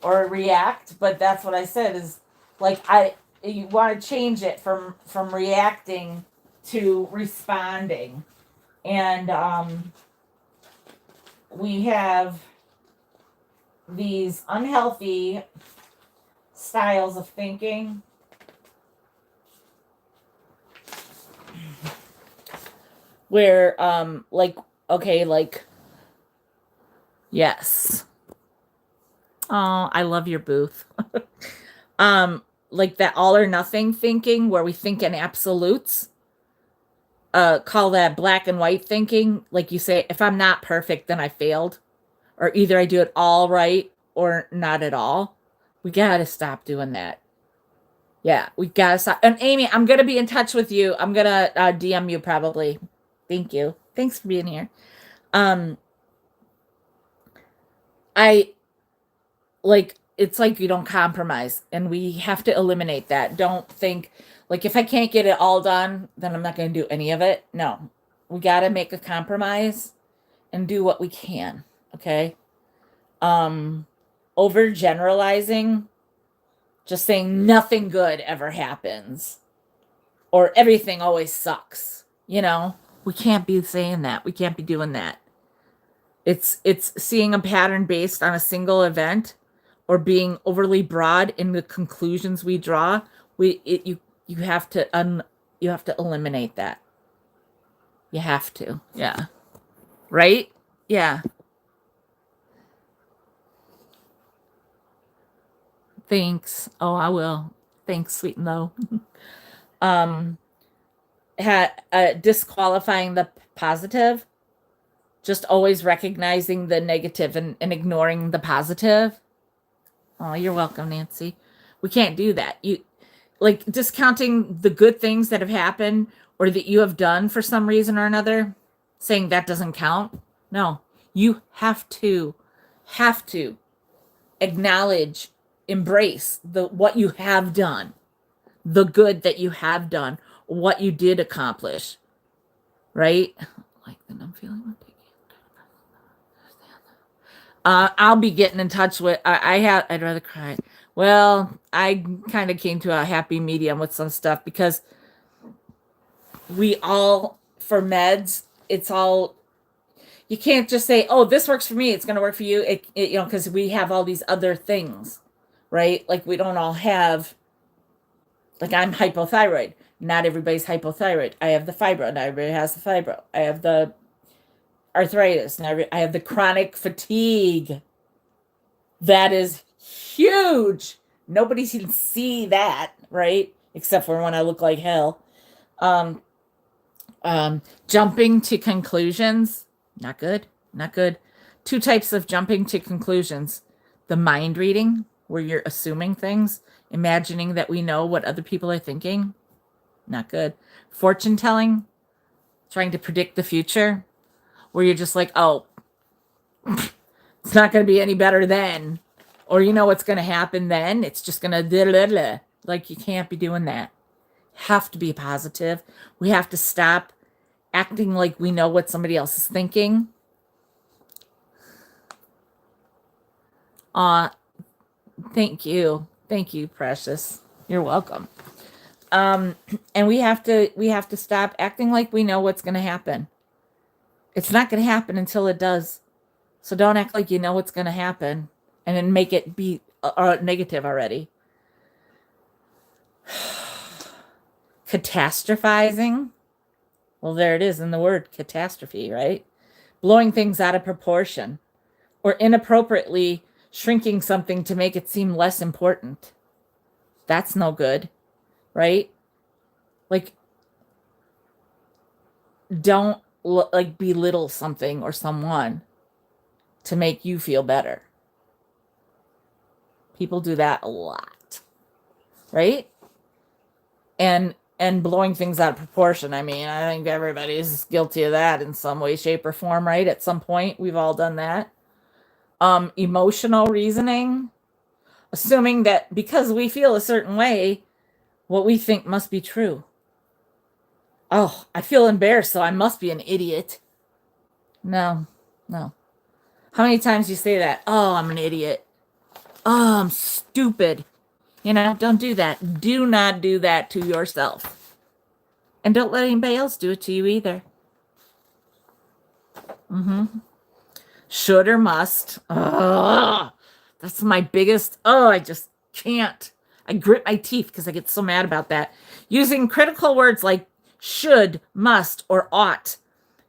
or react, but that's what I said is like you want to change it from reacting to responding. And we have these unhealthy styles of thinking where like okay, like yes, oh, I love your booth. Like that all or nothing thinking where we think in absolutes, call that black and white thinking. Like you say, if I'm not perfect, then I failed, or either I do it all right or not at all. We gotta stop doing that. Yeah, we gotta stop. And Amy, I'm gonna be in touch with you. I'm gonna DM you probably. Thank you. Thanks for being here. Um, I like it's like you don't compromise, and we have to eliminate that. Don't think like if I can't get it all done, then I'm not gonna do any of it. No, we gotta make a compromise and do what we can. Okay. Um, Overgeneralizing, just saying nothing good ever happens or everything always sucks. We can't be saying that. We can't be doing that. It's seeing a pattern based on a single event or being overly broad in the conclusions we draw. You have to you have to eliminate that. You have to. Yeah. Right? Yeah. Thanks. Oh, I will. Thanks, sweet and low. um Disqualifying the positive, just always recognizing the negative and ignoring the positive. Oh, you're welcome, Nancy. We can't do that. You like discounting the good things that have happened or that you have done for some reason or another, saying that doesn't count. No, you have to acknowledge, embrace the what you have done, the good that you have done, what you did accomplish, right? Like then I'm feeling. I'll be getting in touch with. I'd rather cry. Well, I kind of came to a happy medium with some stuff because we all for meds. It's all you can't just say, "Oh, this works for me. It's going to work for you." Because we have all these other things, right? Like we don't all have. Like I'm hypothyroid. Not everybody's hypothyroid. I have the fibro. Not everybody has the fibro. I have the arthritis. I have the chronic fatigue. That is huge. Nobody can see that, right? Except for when I look like hell. Um, Jumping to conclusions, not good, not good. Two types of jumping to conclusions: the mind reading, where you're assuming things, imagining that we know what other people are thinking, not good. Fortune telling, trying to predict the future, where you're just like, oh, it's not going to be any better then. Or you know what's going to happen then. It's just going to, like, you can't be doing that. Have to be positive. We have to stop acting like we know what somebody else is thinking. Thank you. Thank you, precious. You're welcome. And we have to stop acting like we know what's going to happen. It's not going to happen until it does. So don't act like you know what's going to happen and then make it be negative already. Catastrophizing. Well, there it is in the word catastrophe, right? Blowing things out of proportion or inappropriately shrinking something to make it seem less important. That's no good, right? Like, don't like belittle something or someone to make you feel better. People do that a lot, right? And blowing things out of proportion. I mean, I think everybody's guilty of that in some way, shape, or form, right? At some point, we've all done that. Emotional reasoning, assuming that because we feel a certain way, what we think must be true. Oh, I feel embarrassed, so I must be an idiot. No, no. How many times do you say that? Oh, I'm an idiot. Oh, I'm stupid. Don't do that. Do not do that to yourself. And don't let anybody else do it to you either. Should or must. Oh, that's my biggest. Oh, I just can't. I grit my teeth because I get so mad about that. Using critical words like should, must, or ought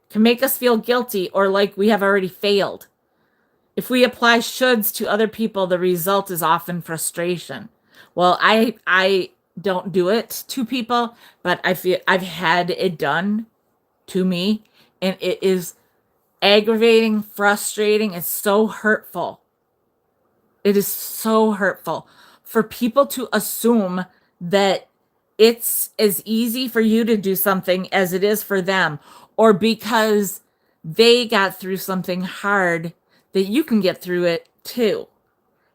can make us feel guilty or like we have already failed. If we apply shoulds to other people, the result is often frustration. Well, I don't do it to people, but I feel I've had it done to me, and it is aggravating, frustrating. It's so hurtful. It is so hurtful for people to assume that it's as easy for you to do something as it is for them, or because they got through something hard that you can get through it too.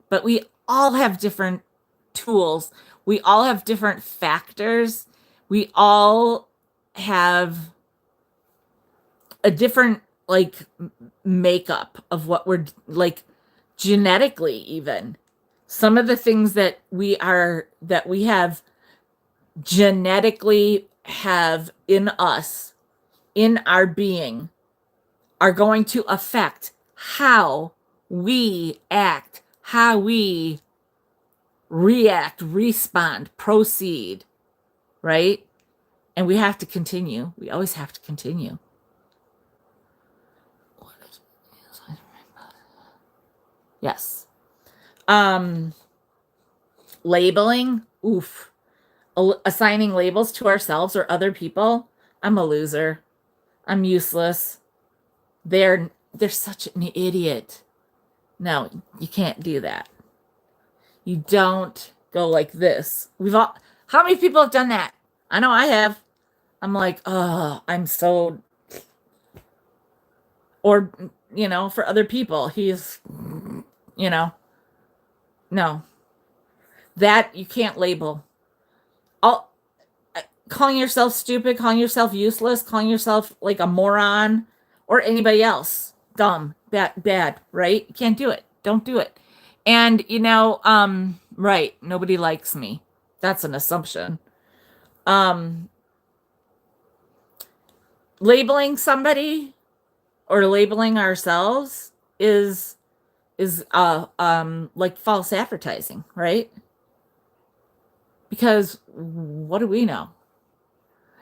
But we all have different tools. We all have different factors. We all have a different makeup of what we're like genetically even. Some of the things that we have genetically have in us, in our being, are going to affect how we act, how we react, respond, proceed, right? And we have to continue. We always have to continue. Yes. Labeling, oof. Assigning labels to ourselves or other people. I'm a loser. I'm useless. They're such an idiot. No, you can't do that. You don't go like this. How many people have done that? I know I have. I'm like, oh, I'm so, or, for other people, he's, no, that you can't label. calling yourself stupid, calling yourself useless, calling yourself like a moron or anybody else dumb, bad, right? You can't do it. Don't do it. And right, nobody likes me. That's an assumption. Um Labeling somebody or labeling ourselves is like false advertising, right? Because what do we know?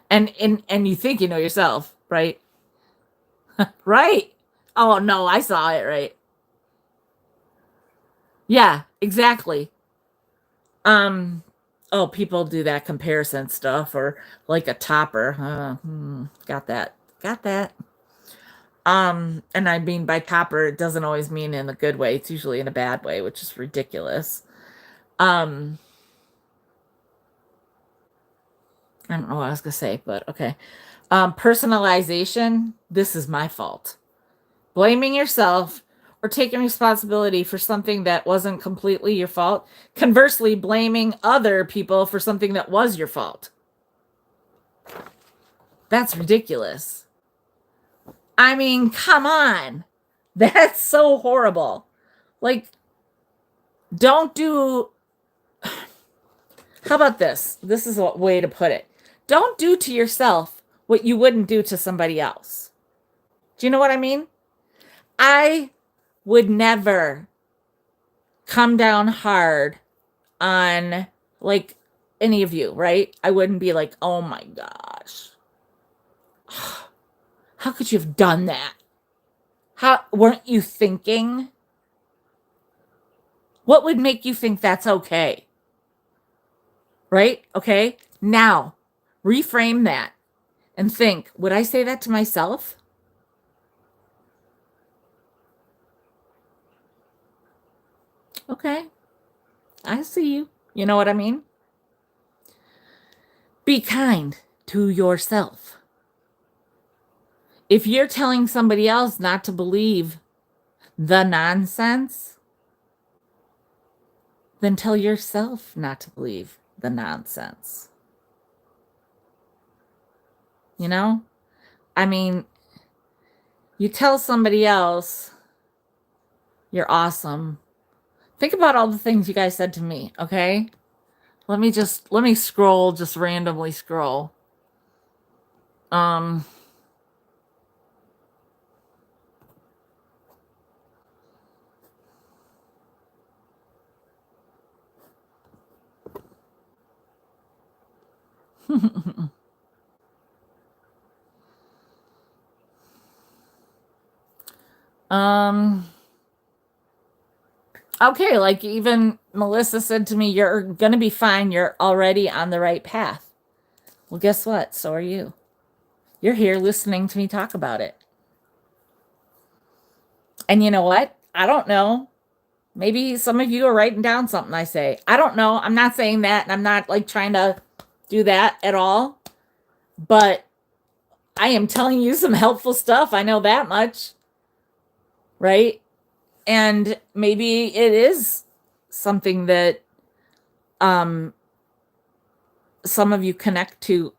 And you think you know yourself, right? Right. Oh no, I saw it, right. Yeah, exactly. Um oh, people do that comparison stuff or like a topper. Got that. Got that. And I mean by topper, it doesn't always mean in a good way. It's usually in a bad way, which is ridiculous. Um I don't know what I was gonna say, but okay. Personalization, this is my fault. Blaming yourself or taking responsibility for something that wasn't completely your fault. Conversely, blaming other people for something that was your fault. That's ridiculous. I mean, come on. That's so horrible. Like, don't do. How about this? This is a way to put it. Don't do to yourself what you wouldn't do to somebody else. Do you know what I mean? I would never come down hard on like any of you, right? I wouldn't be like, oh my gosh, how could you have done that? How weren't you thinking? What would make you think that's okay? Right? Okay. Now, reframe that and think, would I say that to myself? Okay. I see you. You know what I mean? Be kind to yourself. If you're telling somebody else not to believe the nonsense, then tell yourself not to believe the nonsense. You know? I mean, you tell somebody else you're awesome. Think about all the things you guys said to me, okay? Let me scroll, just randomly scroll. Um um okay, like even Melissa said to me, you're going to be fine. You're already on the right path. Well, guess what? So are you. You're here listening to me talk about it. And you know what? I don't know. Maybe some of you are writing down something I say. I don't know. I'm not saying that, and I'm not like trying to do that at all. But I am telling you some helpful stuff. I know that much. Right? And maybe it is something that some of you connect to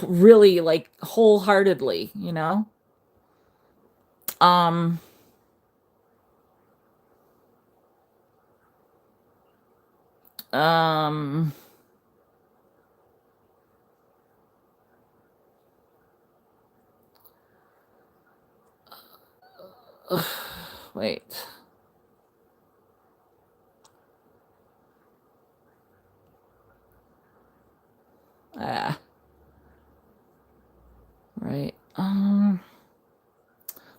really like wholeheartedly, you know? Um um wait. Ah, right.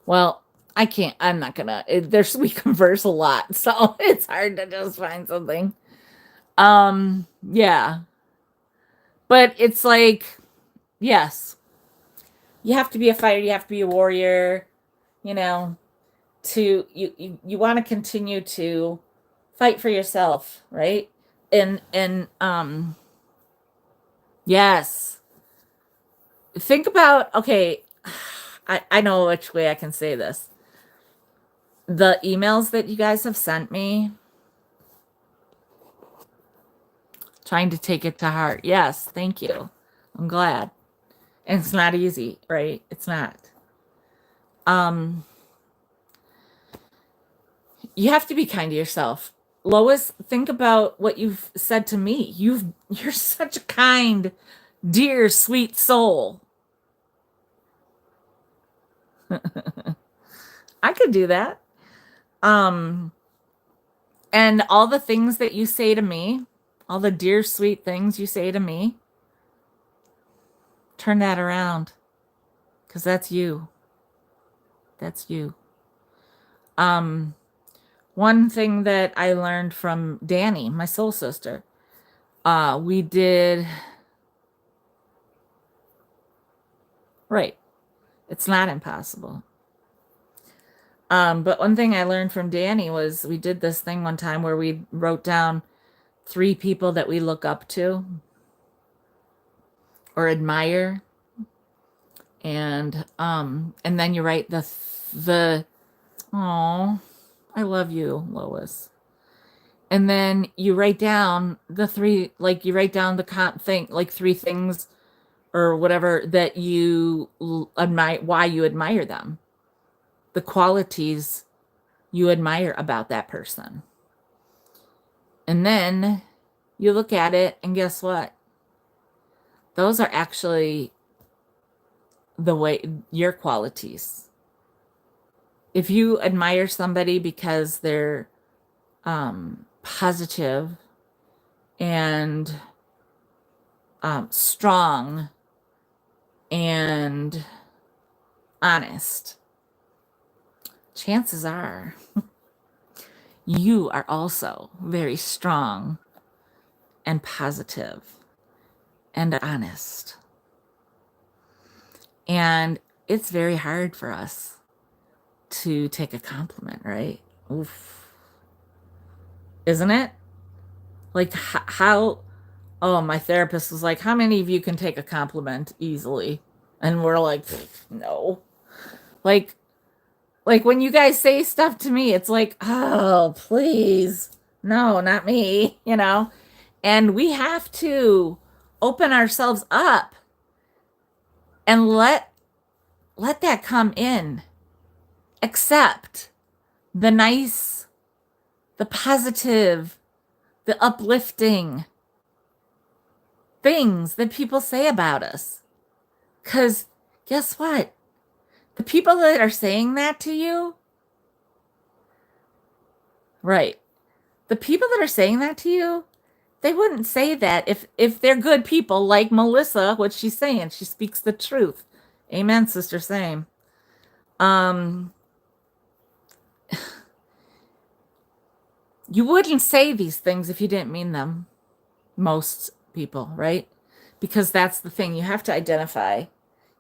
Well, I can't. I'm not gonna. There's we converse a lot, so it's hard to just find something. Yeah, but it's like, yes, you have to be a fighter. You have to be a warrior. You know, you want to continue to fight for yourself, right? And yes, think about okay. I know which way I can say this. The emails that you guys have sent me, Trying to take it to heart. Yes, thank you. I'm glad. And it's not easy, right? It's not. You have to be kind to yourself. Lois, think about what you've said to me. You're such a kind, dear, sweet soul. I could do that. And all the things that you say to me, all the dear, sweet things you say to me, turn that around. Because that's you. That's you. One thing that I learned from Danny, my soul sister, we did. Right. It's not impossible. But one thing I learned from Danny was we did this thing one time where we wrote down 3 people that we look up to or admire. And then you write oh, I love you, Lois. And then you write down the 3, like you write down the thing, like 3 things or whatever that you admire, why you admire them, the qualities you admire about that person. And then you look at it and guess what? Those are actually your qualities. If you admire somebody because they're positive and strong and honest, chances are you are also very strong and positive and honest. And it's very hard for us to take a compliment, right? Oof. Isn't it? Like how, oh, my therapist was like, how many of you can take a compliment easily? And we're like, no. Like when you guys say stuff to me, it's like, oh, please. No, not me, you know? And we have to open ourselves up and let that come in. Accept the nice, the positive, the uplifting things that people say about us. Because guess what? The people that are saying that to you, right? The people that are saying that to you, they wouldn't say that if they're good people like Melissa, what she's saying. She speaks the truth. Amen, sister, same. You wouldn't say these things if you didn't mean them. Most people, right? Because that's the thing. You have to identify.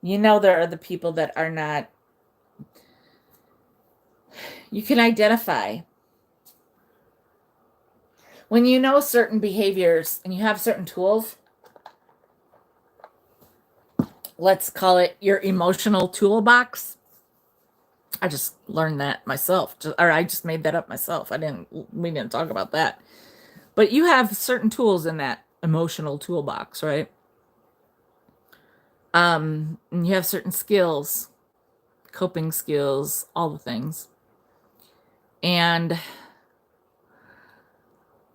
You know, there are the people that are not. You can identify. When you know certain behaviors and you have certain tools, let's call it your emotional toolbox. I just learned that myself, or I just made that up myself. We didn't talk about that. But you have certain tools in that emotional toolbox, right? And you have certain skills, coping skills, all the things. And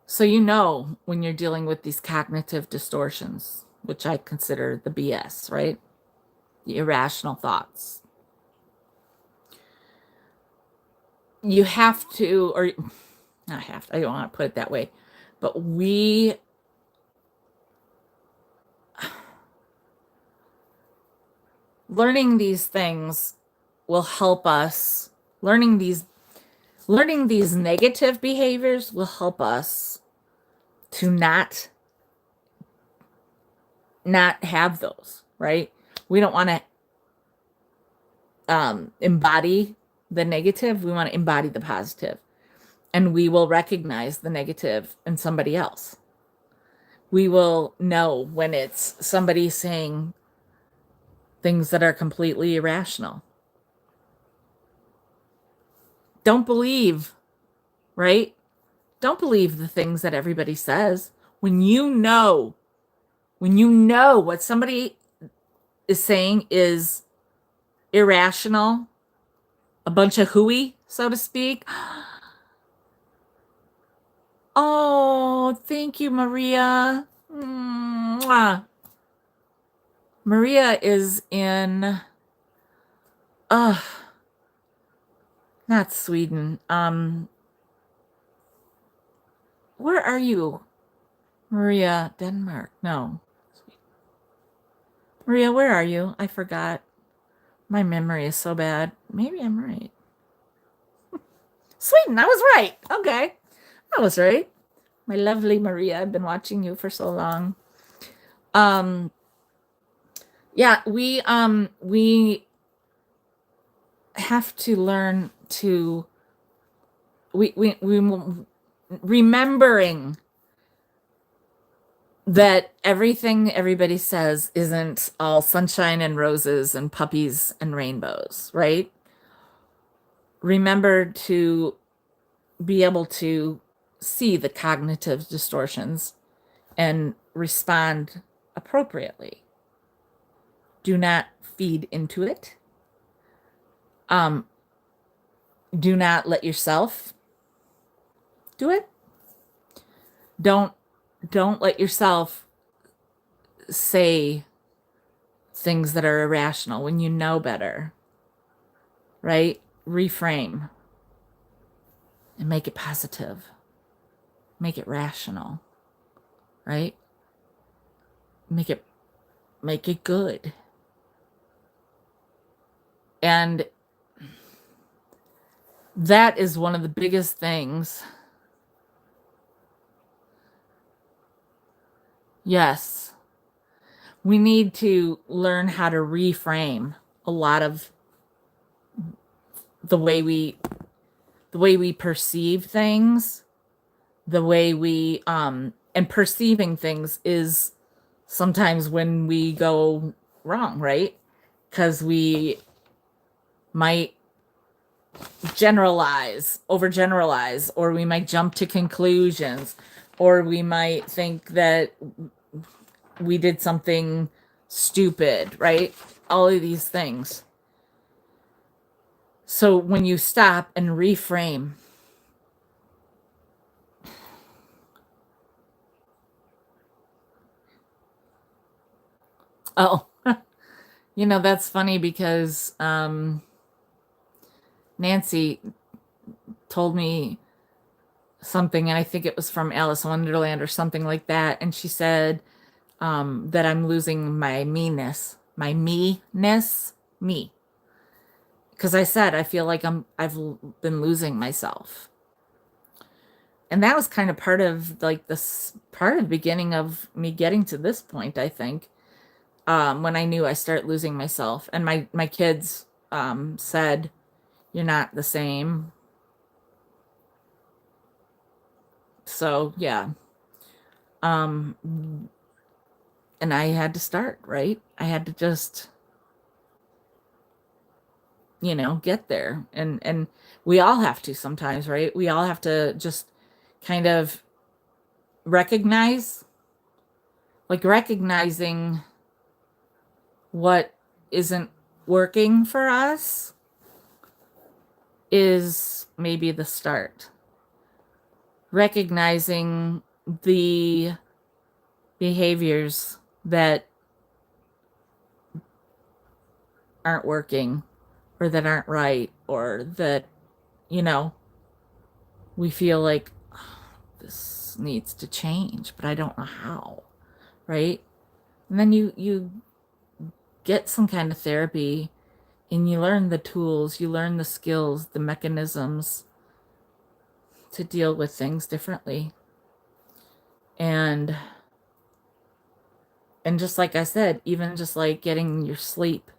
so you know when you're dealing with these cognitive distortions, which I consider the BS, right? The irrational thoughts. You have to, or not have to, I don't want to put it that way, but learning these things will help us. Learning these negative behaviors will help us to not have those, right? We don't want to embody the negative. We want to embody the positive. And we will recognize the negative in somebody else. We will know when it's somebody saying things that are completely irrational. Don't believe, right? Don't believe the things that everybody says. When you know, when you know what somebody is saying is irrational, a bunch of hooey, so to speak. Oh, thank you, Maria. Mwah. Maria is in uh not Sweden. Where are you? Maria, Denmark. No. Maria, where are you? I forgot. My memory is so bad. Maybe I'm right. Sweden, I was right. Okay. I was right. My lovely Maria, I've been watching you for so long. Yeah, we have to learn to we remembering that everything everybody says isn't all sunshine and roses and puppies and rainbows, right? Remember to be able to see the cognitive distortions and respond appropriately. Do not feed into it. Do not let yourself do it. Don't let yourself say things that are irrational when you know better, right? Reframe and make it positive. Make it rational, right? Make it good. And that is one of the biggest things. Yes. We need to learn how to reframe a lot of the way we perceive things, the way we and perceiving things is sometimes when we go wrong, right? Because we might overgeneralize, or we might jump to conclusions, or we might think that we did something stupid, right? All of these things. So when you stop and reframe, oh, that's funny because Nancy told me something, and I think it was from Alice in Wonderland or something like that. And she said that I'm losing my me-ness. Because I said I feel like I've been losing myself. And that was kind of part of the beginning of me getting to this point, I think. When I knew I started losing myself. And my kids said, "You're not the same." So, yeah. And I had to start, right? I had to just, get there. And we all have to sometimes, right? We all have to just kind of recognizing what isn't working for us is maybe the start. Recognizing the behaviors that aren't working or that aren't right, or that, we feel like, "Oh, this needs to change, but I don't know how," right? And then you get some kind of therapy, and you learn the tools, you learn the skills, the mechanisms to deal with things differently. And just like I said, even just like getting your sleep,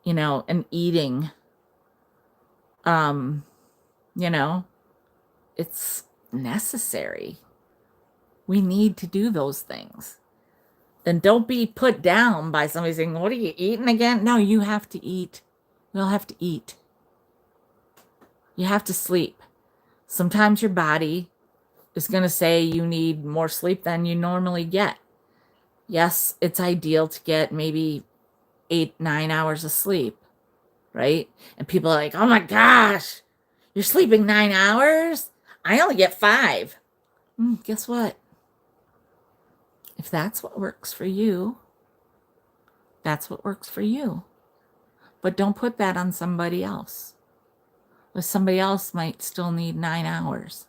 and eating, it's necessary. We need to do those things. Then don't be put down by somebody saying, "What are you eating again?" No, you have to eat. We all have to eat. You have to sleep. Sometimes your body is going to say you need more sleep than you normally get. Yes, it's ideal to get maybe 8, 9 hours of sleep, right? And people are like, oh my gosh, you're sleeping 9 hours? I only get 5. Guess what? If that's what works for you, that's what works for you. But don't put that on somebody else. But somebody else might still need 9 hours.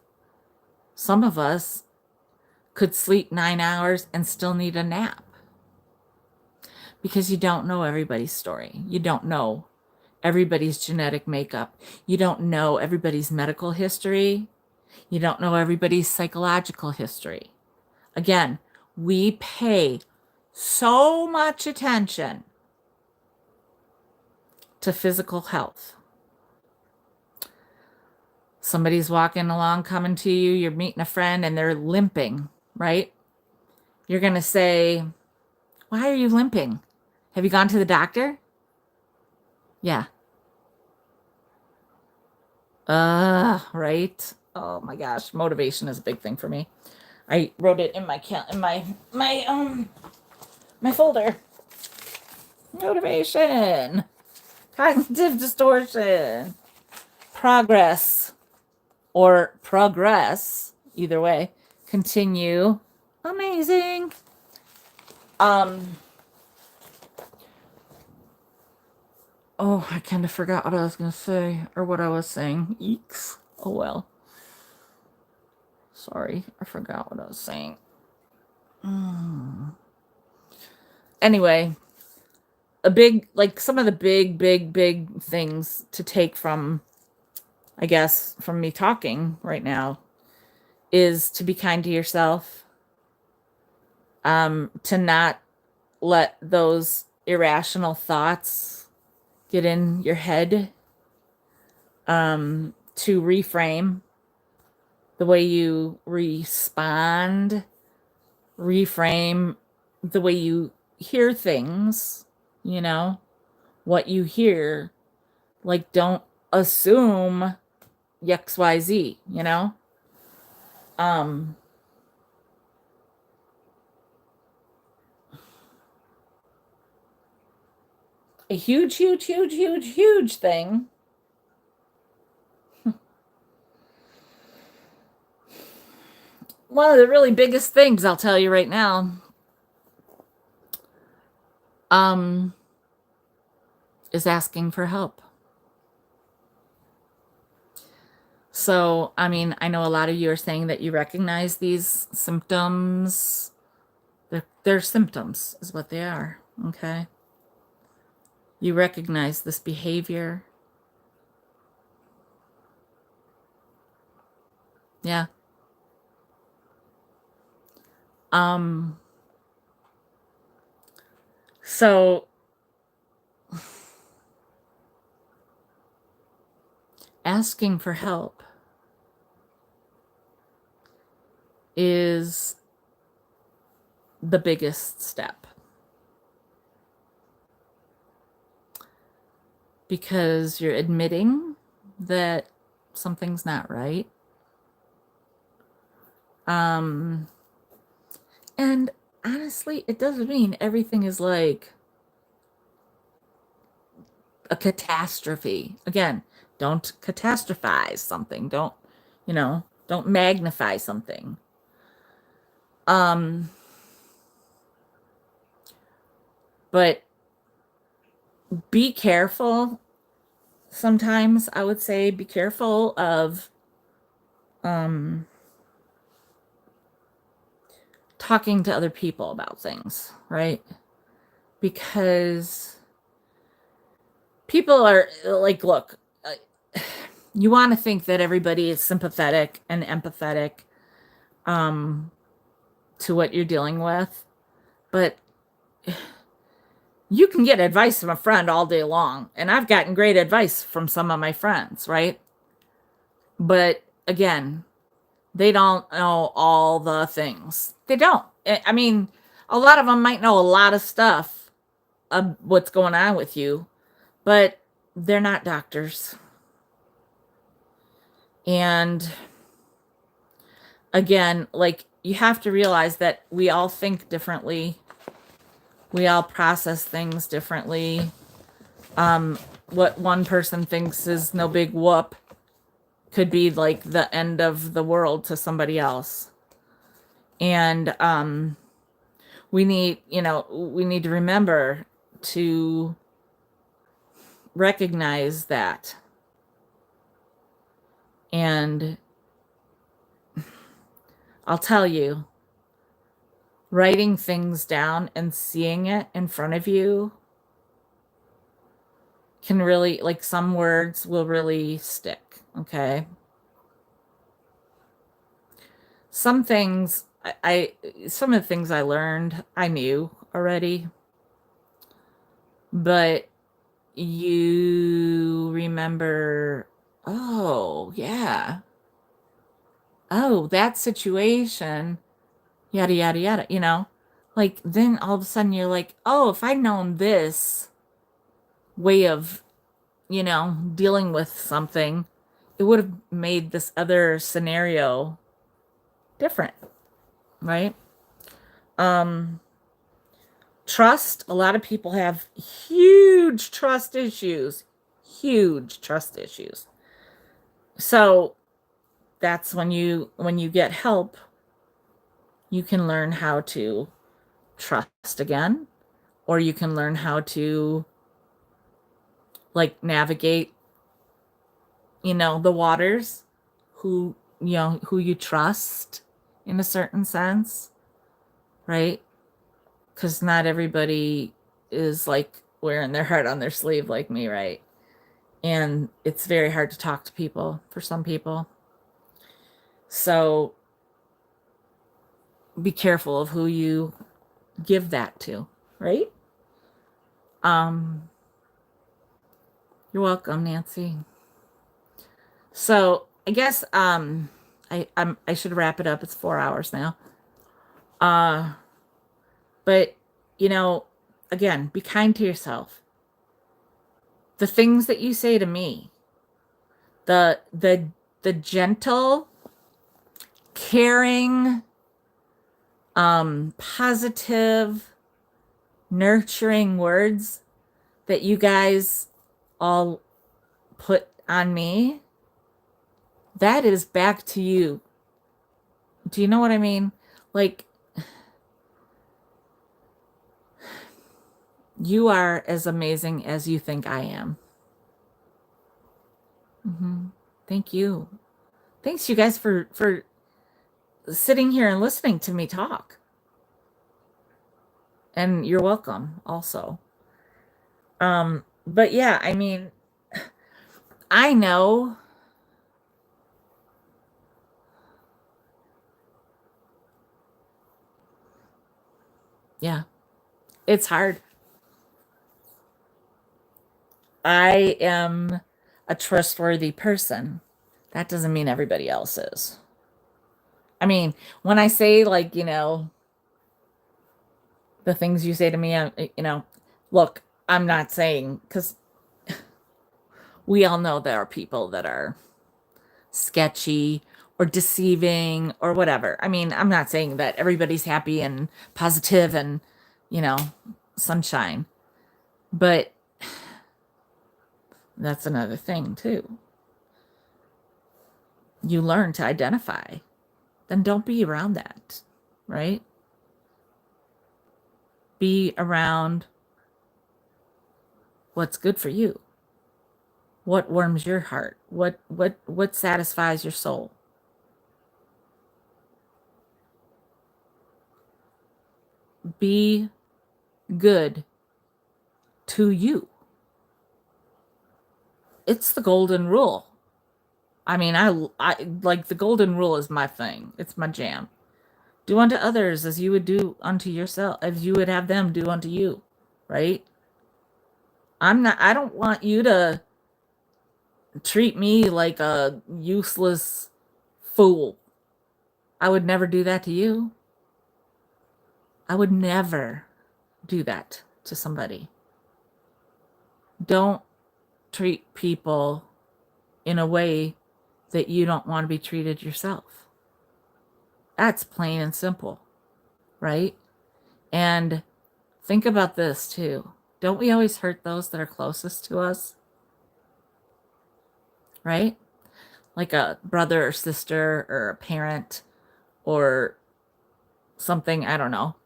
Some of us could sleep 9 hours and still need a nap because you don't know everybody's story. You don't know everybody's genetic makeup. You don't know everybody's medical history. You don't know everybody's psychological history. Again, we pay so much attention to physical health. Somebody's walking along, coming to you, you're meeting a friend and they're limping, right? You're going to say, why are you limping? Have you gone to the doctor? Yeah. Right. Oh my gosh, motivation is a big thing for me. I wrote it in my folder. Motivation, cognitive distortion, progress, or progress, either way, continue, amazing. Oh, I kind of forgot what I was going to say, or what I was saying. Eeks. Oh, well. Sorry, I forgot what I was saying. Anyway, some of the big things to take from, I guess, from me talking right now is to be kind to yourself, to not let those irrational thoughts get in your head, to reframe the way you respond, reframe the way you hear things, what you hear. Like, don't assume XYZ, A huge thing. One of the really biggest things I'll tell you right now, is asking for help. So, I mean, I know a lot of you are saying that you recognize these symptoms. They're symptoms, is what they are, okay? You recognize this behavior. Yeah. So asking for help is the biggest step, because you're admitting that something's not right. And honestly, it doesn't mean everything is like a catastrophe. Again, don't catastrophize something. Don't magnify something. But be careful. Sometimes I would say be careful of talking to other people about things, right? Because people are like, look, you want to think that everybody is sympathetic and empathetic to what you're dealing with, but you can get advice from a friend all day long, and I've gotten great advice from some of my friends, right? But again, they don't know all the things. They don't. I mean, a lot of them might know a lot of stuff of what's going on with you, but they're not doctors. And again, like you have to realize that we all think differently. We all process things differently. What one person thinks is no big whoop could be like the end of the world to somebody else. And we need to remember to recognize that. And I'll tell you, writing things down and seeing it in front of you can really, like, some words will really stick, okay? Some things some of the things I learned, I knew already, but you remember, oh, yeah. Oh, that situation, yada, yada, yada, Like, then all of a sudden you're like, oh, if I'd known this way of, dealing with something, it would have made this other scenario different, right? Um, Trust, a lot of people have huge trust issues, huge trust issues. So that's when you get help, you can learn how to trust again, or you can learn how to like navigate, the waters, who you trust in a certain sense, right? Because not everybody is like wearing their heart on their sleeve like me, right? And it's very hard to talk to people for some people. So be careful of who you give that to, right? Um, you're welcome, Nancy. So I guess I should wrap it up. It's 4 hours now. Uh, but again, be kind to yourself. The things that you say to me, the gentle, caring, positive, nurturing words that you guys all put on me, that is back to you. Do you know what I mean? Like, you are as amazing as you think I am. Thank you. Thanks, you guys, for sitting here and listening to me talk. And you're welcome also. But yeah, I mean, I know yeah, it's hard. I am a trustworthy person. That doesn't mean everybody else is. I mean, when I say, like, the things you say to me, look, I'm not saying, because we all know there are people that are sketchy or deceiving or whatever. I mean, I'm not saying that everybody's happy and positive and, you know, sunshine, but that's another thing too. You learn to identify, then don't be around that, right? Be around what's good for you. What warms your heart? What satisfies your soul? Be good to you. It's the golden rule. I mean, I like the golden rule is my thing. It's my jam. Do unto others as you would do unto yourself, as you would have them do unto you, right? I don't want you to treat me like a useless fool. I would never do that to you. I would never do that to somebody. Don't treat people in a way that you don't want to be treated yourself. That's plain and simple, right? And think about this too. Don't we always hurt those that are closest to us, right? Like a brother or sister or a parent or something, I don't know.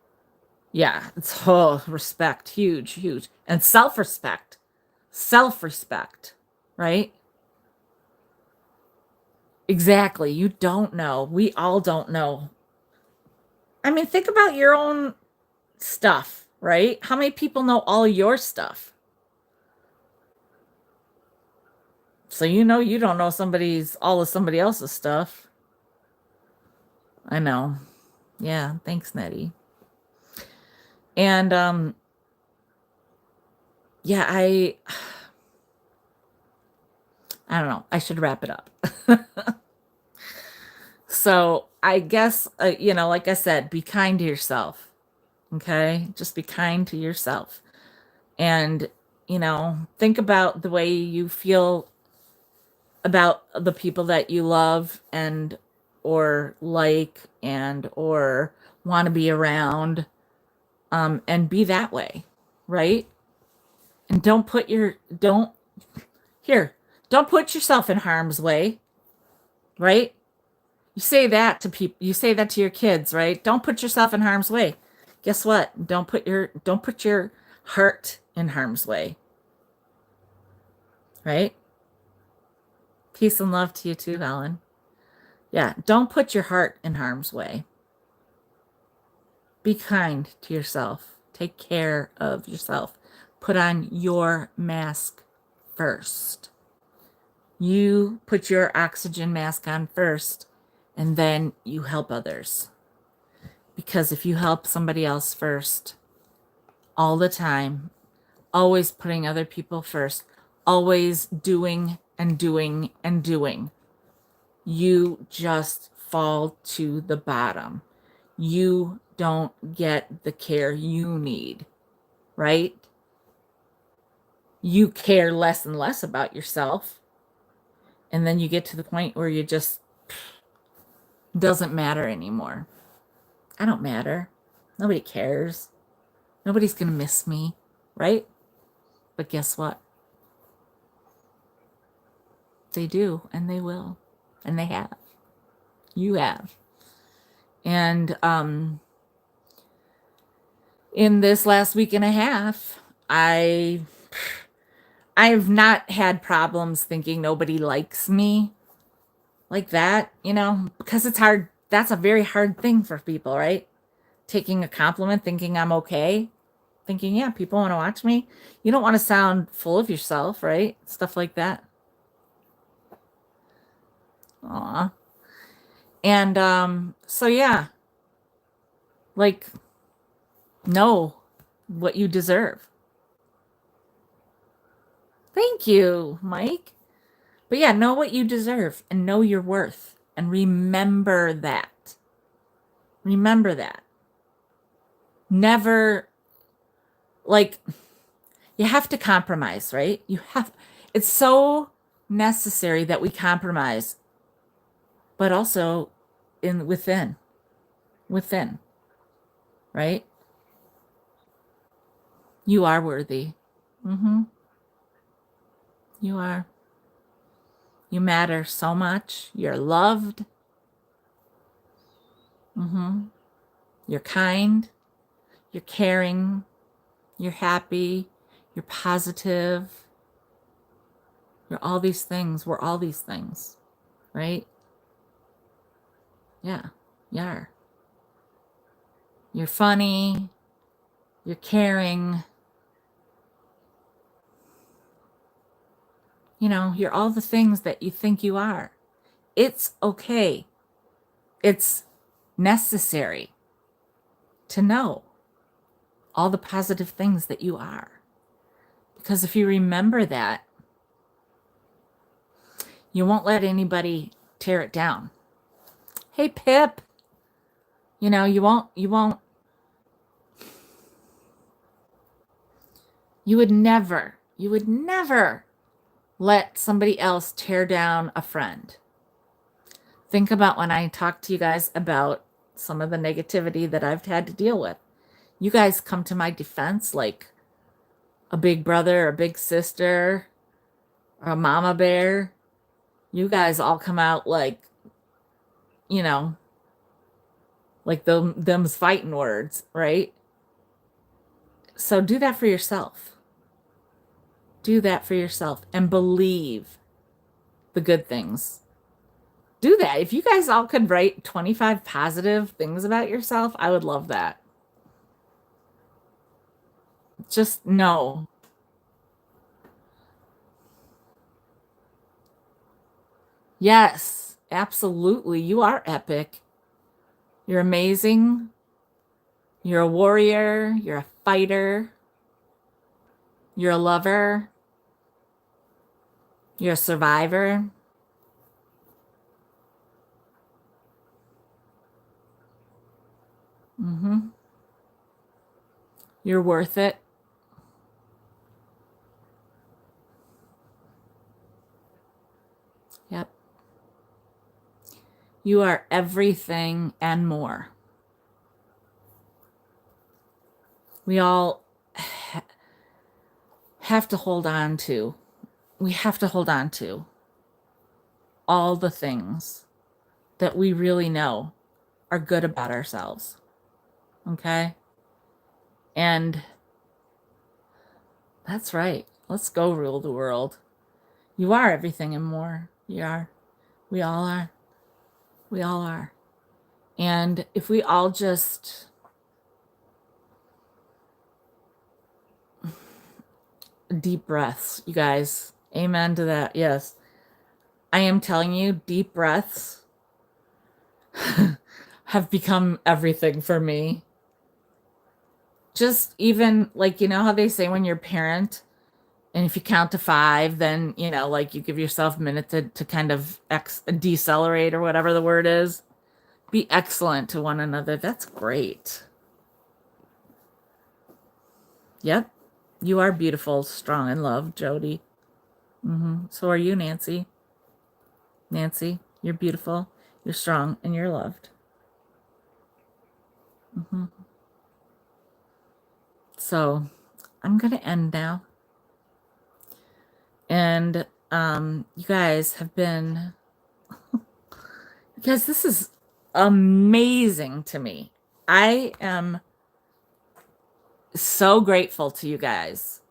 Yeah, it's respect, huge, huge. And self-respect. Self-respect, right? Exactly. You don't know. We all don't know. I mean, think about your own stuff, right? How many people know all your stuff? So you know you don't know somebody's all of somebody else's stuff. I know. Yeah, thanks, Nettie. And yeah, I don't know. I should wrap it up. So I guess you know, like I said, be kind to yourself. Okay? Just be kind to yourself. And you know, think about the way you feel about the people that you love and or like and or want to be around, and be that way, right? And don't here, don't put yourself in harm's way, right? You say that to people, you say that to your kids, right? Don't put yourself in harm's way. Guess what? Don't put your heart in harm's way, right? Peace and love to you too, Helen. Yeah, don't put your heart in harm's way. Be kind to yourself. Take care of yourself. Put on your mask first. You put your oxygen mask on first, and then you help others. Because if you help somebody else first, all the time, always putting other people first, always doing and doing and doing, you just fall to the bottom. You don't get the care you need, right? You care less and less about yourself. And then you get to the point where you just doesn't matter anymore. I don't matter. Nobody cares. Nobody's going to miss me, right? But guess what? They do, and they will, and they have. You have. And in this last week and a half, I've not had problems thinking nobody likes me like that, you know, because it's hard. That's a very hard thing for people, right? Taking a compliment, thinking I'm okay, thinking, yeah, people want to watch me. You don't want to sound full of yourself, right? Stuff like that. Aw. And so yeah, like know what you deserve. Thank you, Mike. But yeah, know what you deserve and know your worth and remember that. Remember that. Never, like, you have to compromise, right? It's so necessary that we compromise, but also within, right? You are worthy. Mm-hmm. You are. You matter so much. You're loved. Mm-hmm. You're kind. You're caring. You're happy. You're positive. You're all these things. We're all these things, right? Yeah, you are. You're funny. You're caring. You know, you're all the things that you think you are. It's okay. It's necessary to know all the positive things that you are. Because if you remember that, you won't let anybody tear it down. Hey, Pip, you know, you would never let somebody else tear down a friend. Think about when I talked to you guys about some of the negativity that I've had to deal with. You guys come to my defense like a big brother, a big sister, or a mama bear. You guys all come out like, you know, like them's fighting words, right? So do that for yourself. Do that for yourself and believe the good things. Do that. If you guys all could write 25 positive things about yourself, I would love that. Just know. Yes, absolutely. You are epic. You're amazing. You're a warrior. You're a fighter. You're a lover. You're a survivor. hmm You're worth it. Yep. You are everything and more. We all have to hold on to. We have to hold on to all the things that we really know are good about ourselves. Okay? And that's right. Let's go rule the world. You are everything and more. You are. We all are. We all are. And if we all just deep breaths, you guys, amen to that. Yes. I am telling you, deep breaths have become everything for me. Just even like, you know how they say when you're a parent, and if you count to five, then, you know, like you give yourself a minute to kind of decelerate or whatever the word is. Be excellent to one another. That's great. Yep. You are beautiful, strong, and loved, Jody. So are you, Nancy. Nancy, you're beautiful, you're strong, and you're loved. So I'm going to end now. And you guys have been, because this is amazing to me. I am so grateful to you guys.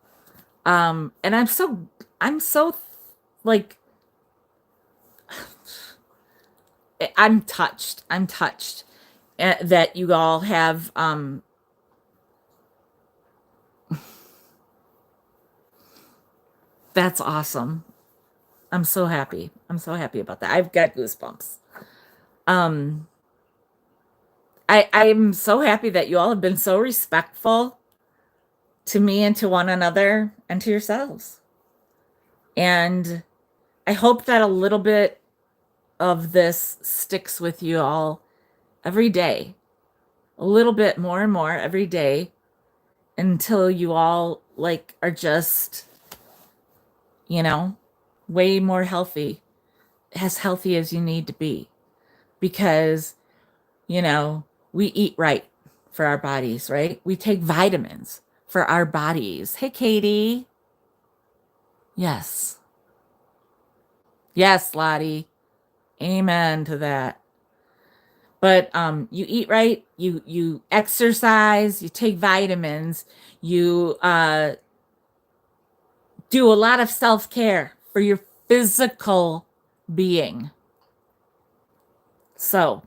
And I'm so like, I'm touched. I'm touched that you all have, that's awesome. I'm so happy. I'm so happy about that. I've got goosebumps. Um, I'm so happy that you all have been so respectful to me and to one another and to yourselves. And I hope that a little bit of this sticks with you all every day, a little bit more and more every day until you all like are just, you know, way more healthy, as healthy as you need to be. Because, you know, we eat right for our bodies, right? We take vitamins for our bodies. Hey, Katie. Yes. Yes, Lottie. Amen to that. But you eat right, you exercise, you take vitamins, you do a lot of self-care for your physical being. So,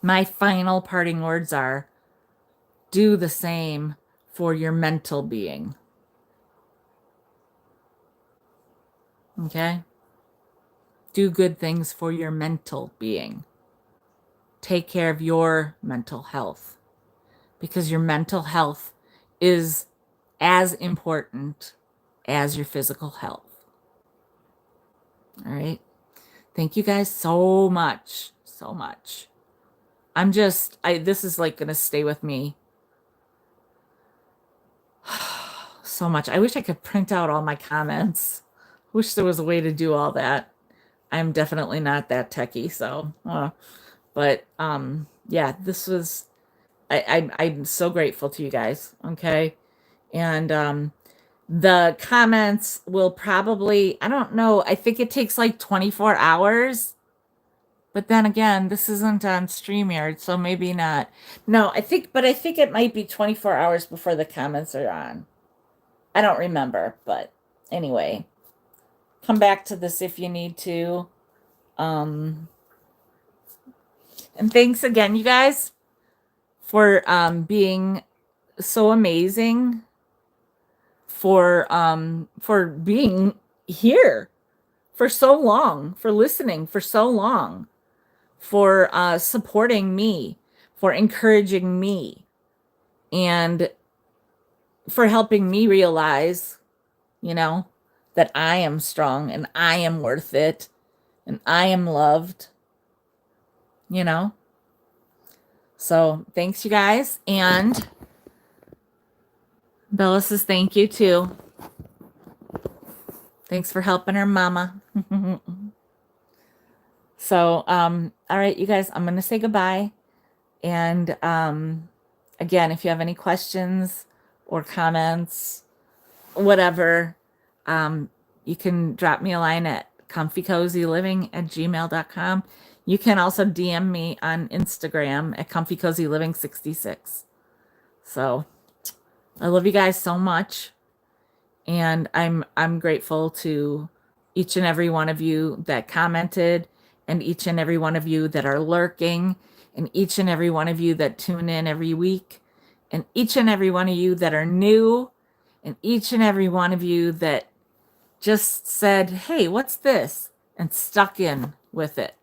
my final parting words are do the same for your mental being. Okay? Do good things for your mental being. Take care of your mental health because your mental health is as important as your physical health. All right? Thank you guys so much. So much. This is like going to stay with me so much. I wish I could print out all my comments. Wish there was a way to do all that. I'm definitely not that techie, so, but yeah, this was, I'm so grateful to you guys. Okay. And the comments will probably, I don't know, I think it takes like 24 hours. But then again, this isn't on StreamYard, so maybe not. No, I think it might be 24 hours before the comments are on. I don't remember, but anyway, come back to this if you need to. Um, and thanks again, you guys, for being so amazing, for being here for so long, for listening for so long, for supporting me, for encouraging me, and for helping me realize, you know, that I am strong and I am worth it and I am loved, you know. So thanks, you guys. And Bella says thank you too. Thanks for helping her mama. So, all right, you guys, I'm going to say goodbye. And again, if you have any questions or comments, whatever, you can drop me a line at comfycozyliving@gmail.com. You can also DM me on Instagram at comfycozyliving66. So I love you guys so much. And I'm grateful to each and every one of you that commented, and each and every one of you that are lurking, and each and every one of you that tune in every week, and each and every one of you that are new, and each and every one of you that just said, hey, what's this? And stuck in with it.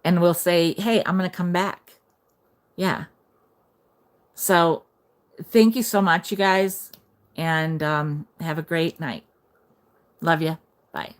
And will say, hey, I'm going to come back. Yeah. So thank you so much, you guys. And have a great night. Love you. Bye.